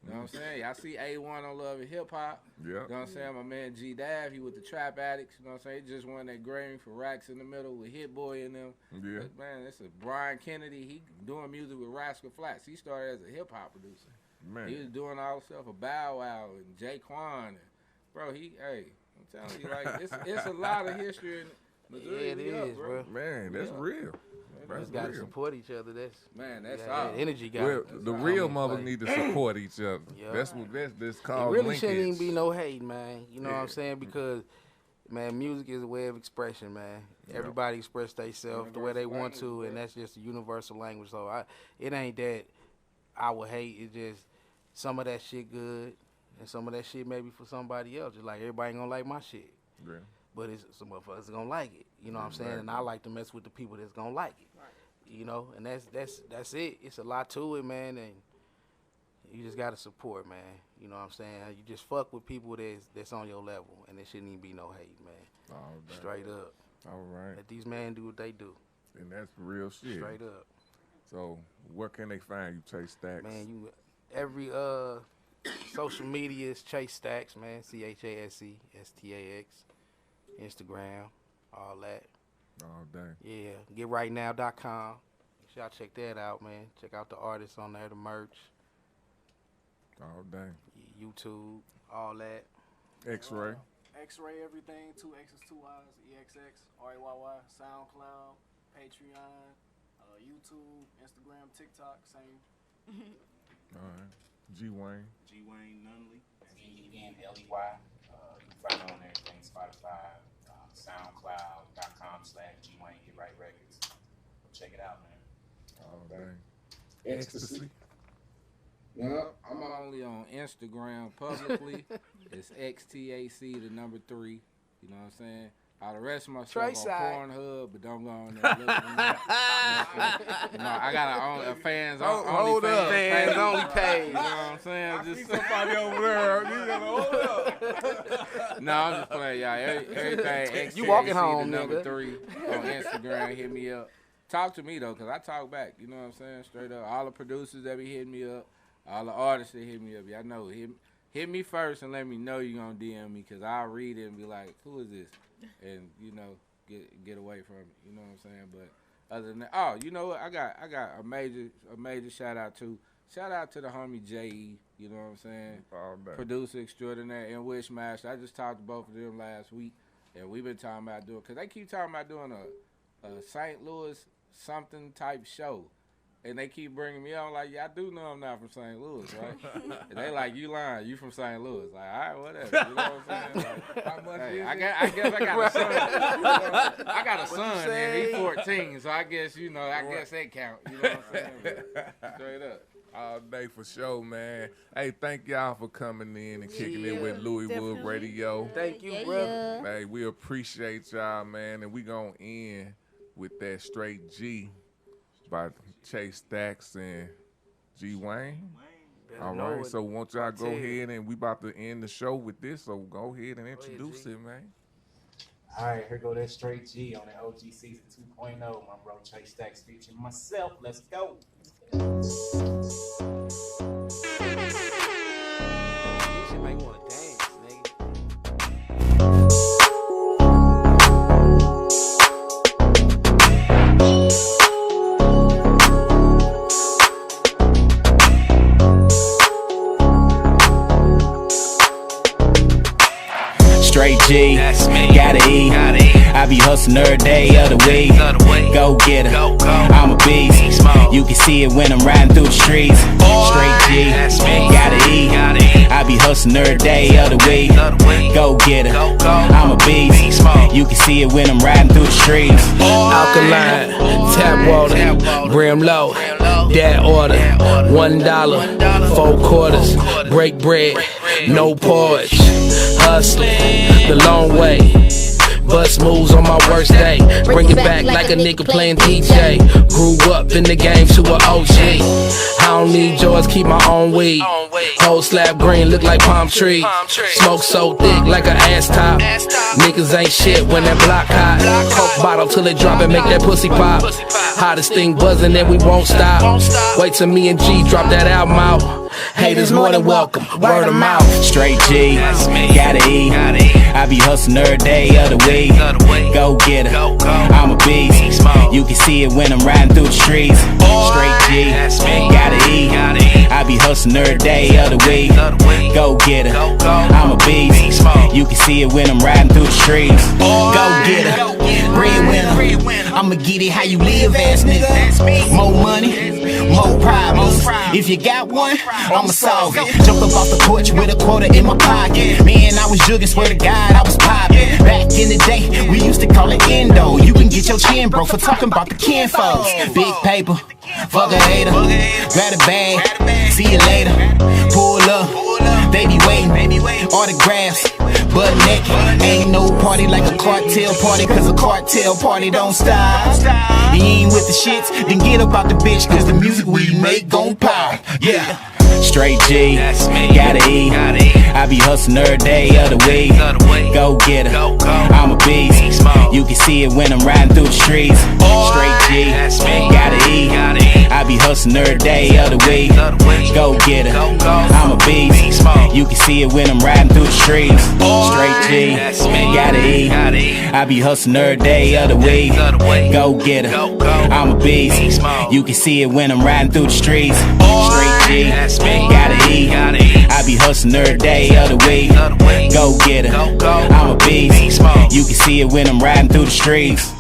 You know what I'm saying? I see A1 on Love and Hip Hop. Yeah. You know what I'm saying? My man G Dav, he with the Trap Addicts. You know what I'm saying? He just won that Grammy for Racks in the Middle with Hit Boy in them. Yeah. But, man, it's a Brian Kennedy. He doing music with Rascal Flatts. He started as a hip hop producer. Man. He was doing all the stuff for Bow Wow and Jaquan. And, bro, I'm telling you, like, it's a lot of history in Missouri. Yeah, it is, bro. Man, that's real. We just gotta support each other. That's all. That energy got. Well, the real mothers need to support each other. That's what that's called. It really linkage. shouldn't even be no hate, man. You know what I'm saying? Because, man, music is a way of expression, man. Everybody express themselves the way they want to, and that's just a universal language. So it ain't that I would hate. It's just some of that shit good, and some of that shit maybe for somebody else. Just like everybody ain't gonna like my shit. Yeah. But some of us gonna like it. You know what I'm saying? And I like to mess with the people that's gonna like it. You know, and that's it. It's a lot to it, man, and you just gotta support, man. You know what I'm saying? You just fuck with people that's on your level, and there shouldn't even be no hate, man. Straight up. All right. Let these men do what they do. And that's real shit. Straight up. So where can they find you, Chase Stax? Man, you every social media is Chase Stax, man. CHASE STAX. Instagram, all that. Oh, dang. Yeah, getrightnow.com. Y'all check that out, man. Check out the artists on there, the merch. Oh, dang. YouTube, all that. X-Ray. X-Ray everything, 2 X's, 2 Y's, EXX, RAYY, SoundCloud, Patreon, YouTube, Instagram, TikTok, same. All right. G Wayne. G Wayne Nunley. Nunley. You can find me on everything, Spotify, SoundCloud.com/G Wayne Get Right Records. Check it out, man. Oh, dang. Ecstasy. Yeah. I'm only on Instagram publicly. It's XTAC, the number 3. You know what I'm saying? All the rest of my stuff on Pornhub, but don't go on there. Look at me. I got a fans only fans only page. You know what I'm saying? I see somebody over there. You gotta hold up. No, I'm just playing, y'all. Everything. You walking home, the number nigga. 3 on Instagram. Hit me up. Talk to me though, cause I talk back. You know what I'm saying? Straight up. All the producers that be hitting me up, all the artists that hit me up. Y'all know. Hit me first and let me know you gonna DM me, cause I'll read it and be like, who is this? And get away from it. You know what I'm saying? But other than that, you know what? I got a major shout out to the homie J.E. You know what I'm saying? Producer extraordinaire and Wishmaster. I just talked to both of them last week, and we've been talking about doing, cause they keep talking about doing a St. Louis something type show. And they keep bringing me on like, yeah, I do know I'm not from St. Louis, right? And they like, you lying, you from St. Louis. Like, all right, whatever. You know what I'm saying? Like, how much is it? I guess I got a son. I got a son, and he's 14, so I guess, guess that count. You know what I'm saying? But straight up. All day for sure, man. Hey, thank y'all for coming in and kicking it with Louisville Radio. Thank you, brother. Hey, we appreciate y'all, man, and we gonna end with that Straight G by Chase Stax and G Wayne. All right, so won't y'all go ahead and we about to end the show with this, so go ahead and introduce it, man. All right, here go that Straight G on the OG Season 2.0. My bro Chase Stax featuring myself. Let's go. You should make want to dance, nigga. Straight G, gotta eat. I be hustling every day of the week. Go get her, I'm a beast. You can see it when I'm riding through the streets. Straight G, gotta eat. I be hustling every day of the week. Go get her, I'm a beast. You can see it when I'm riding through the streets. Alkaline, tap water, brim low. That order, $1, 4 quarters. Break bread, no porridge. Hustling the long way. Bust moves on my worst day. Bring it back like a nigga playing DJ. Grew up in the game to an OG. I don't need yours, keep my own weed. Whole slab green, look like palm tree. Smoke so thick like an ass top. Niggas ain't shit when that block hot. Coke bottle till it drop and make that pussy pop. Hottest thing buzzing and we won't stop. Wait till me and G drop that album out. Haters more than welcome, word of mouth. Straight G, gotta eat. I be hustling every day of the week. Go get her, I'm a beast. You can see it when I'm riding through the streets. Straight G, gotta eat. I be hustling every day of the week. Go get her, I'm a beast. You can see it when I'm riding through the streets. Go get her, breadwinner. I'ma get it how you live, ass nigga. More money, more problems. If you got one, I'ma solve it. Jump up off the porch with a quarter in my pocket. Man, I was jugging, swear to God, I was popping. Back in the day, we used to call it endo. You can get your chin broke for talking about the kinfolks. Big paper, fuck a hater. Grab a bag, see you later. Pull up, they be waiting. Autographs, butt naked. Ain't no party like a cartel party, cause a cartel party don't stop. You ain't with the shits, then get up out the bitch, cause the music we make gon' pop. Yeah. Straight G, gotta eat. I be hustling every day of the week. Go get her, I'm a beast. You can see it when I'm riding through the streets. Straight G, gotta eat. I be hustling every day of the week. Go get her, I'm a beast. You can see it when I'm riding through the streets. Straight G, gotta eat. I be hustling every day of the week. Go get her, I'm a beast. You can see it when I'm riding through the streets. Straight G, gotta eat. I be hustling every day of the week. Go get her, I'm a beast. You can see it when I'm riding through the streets.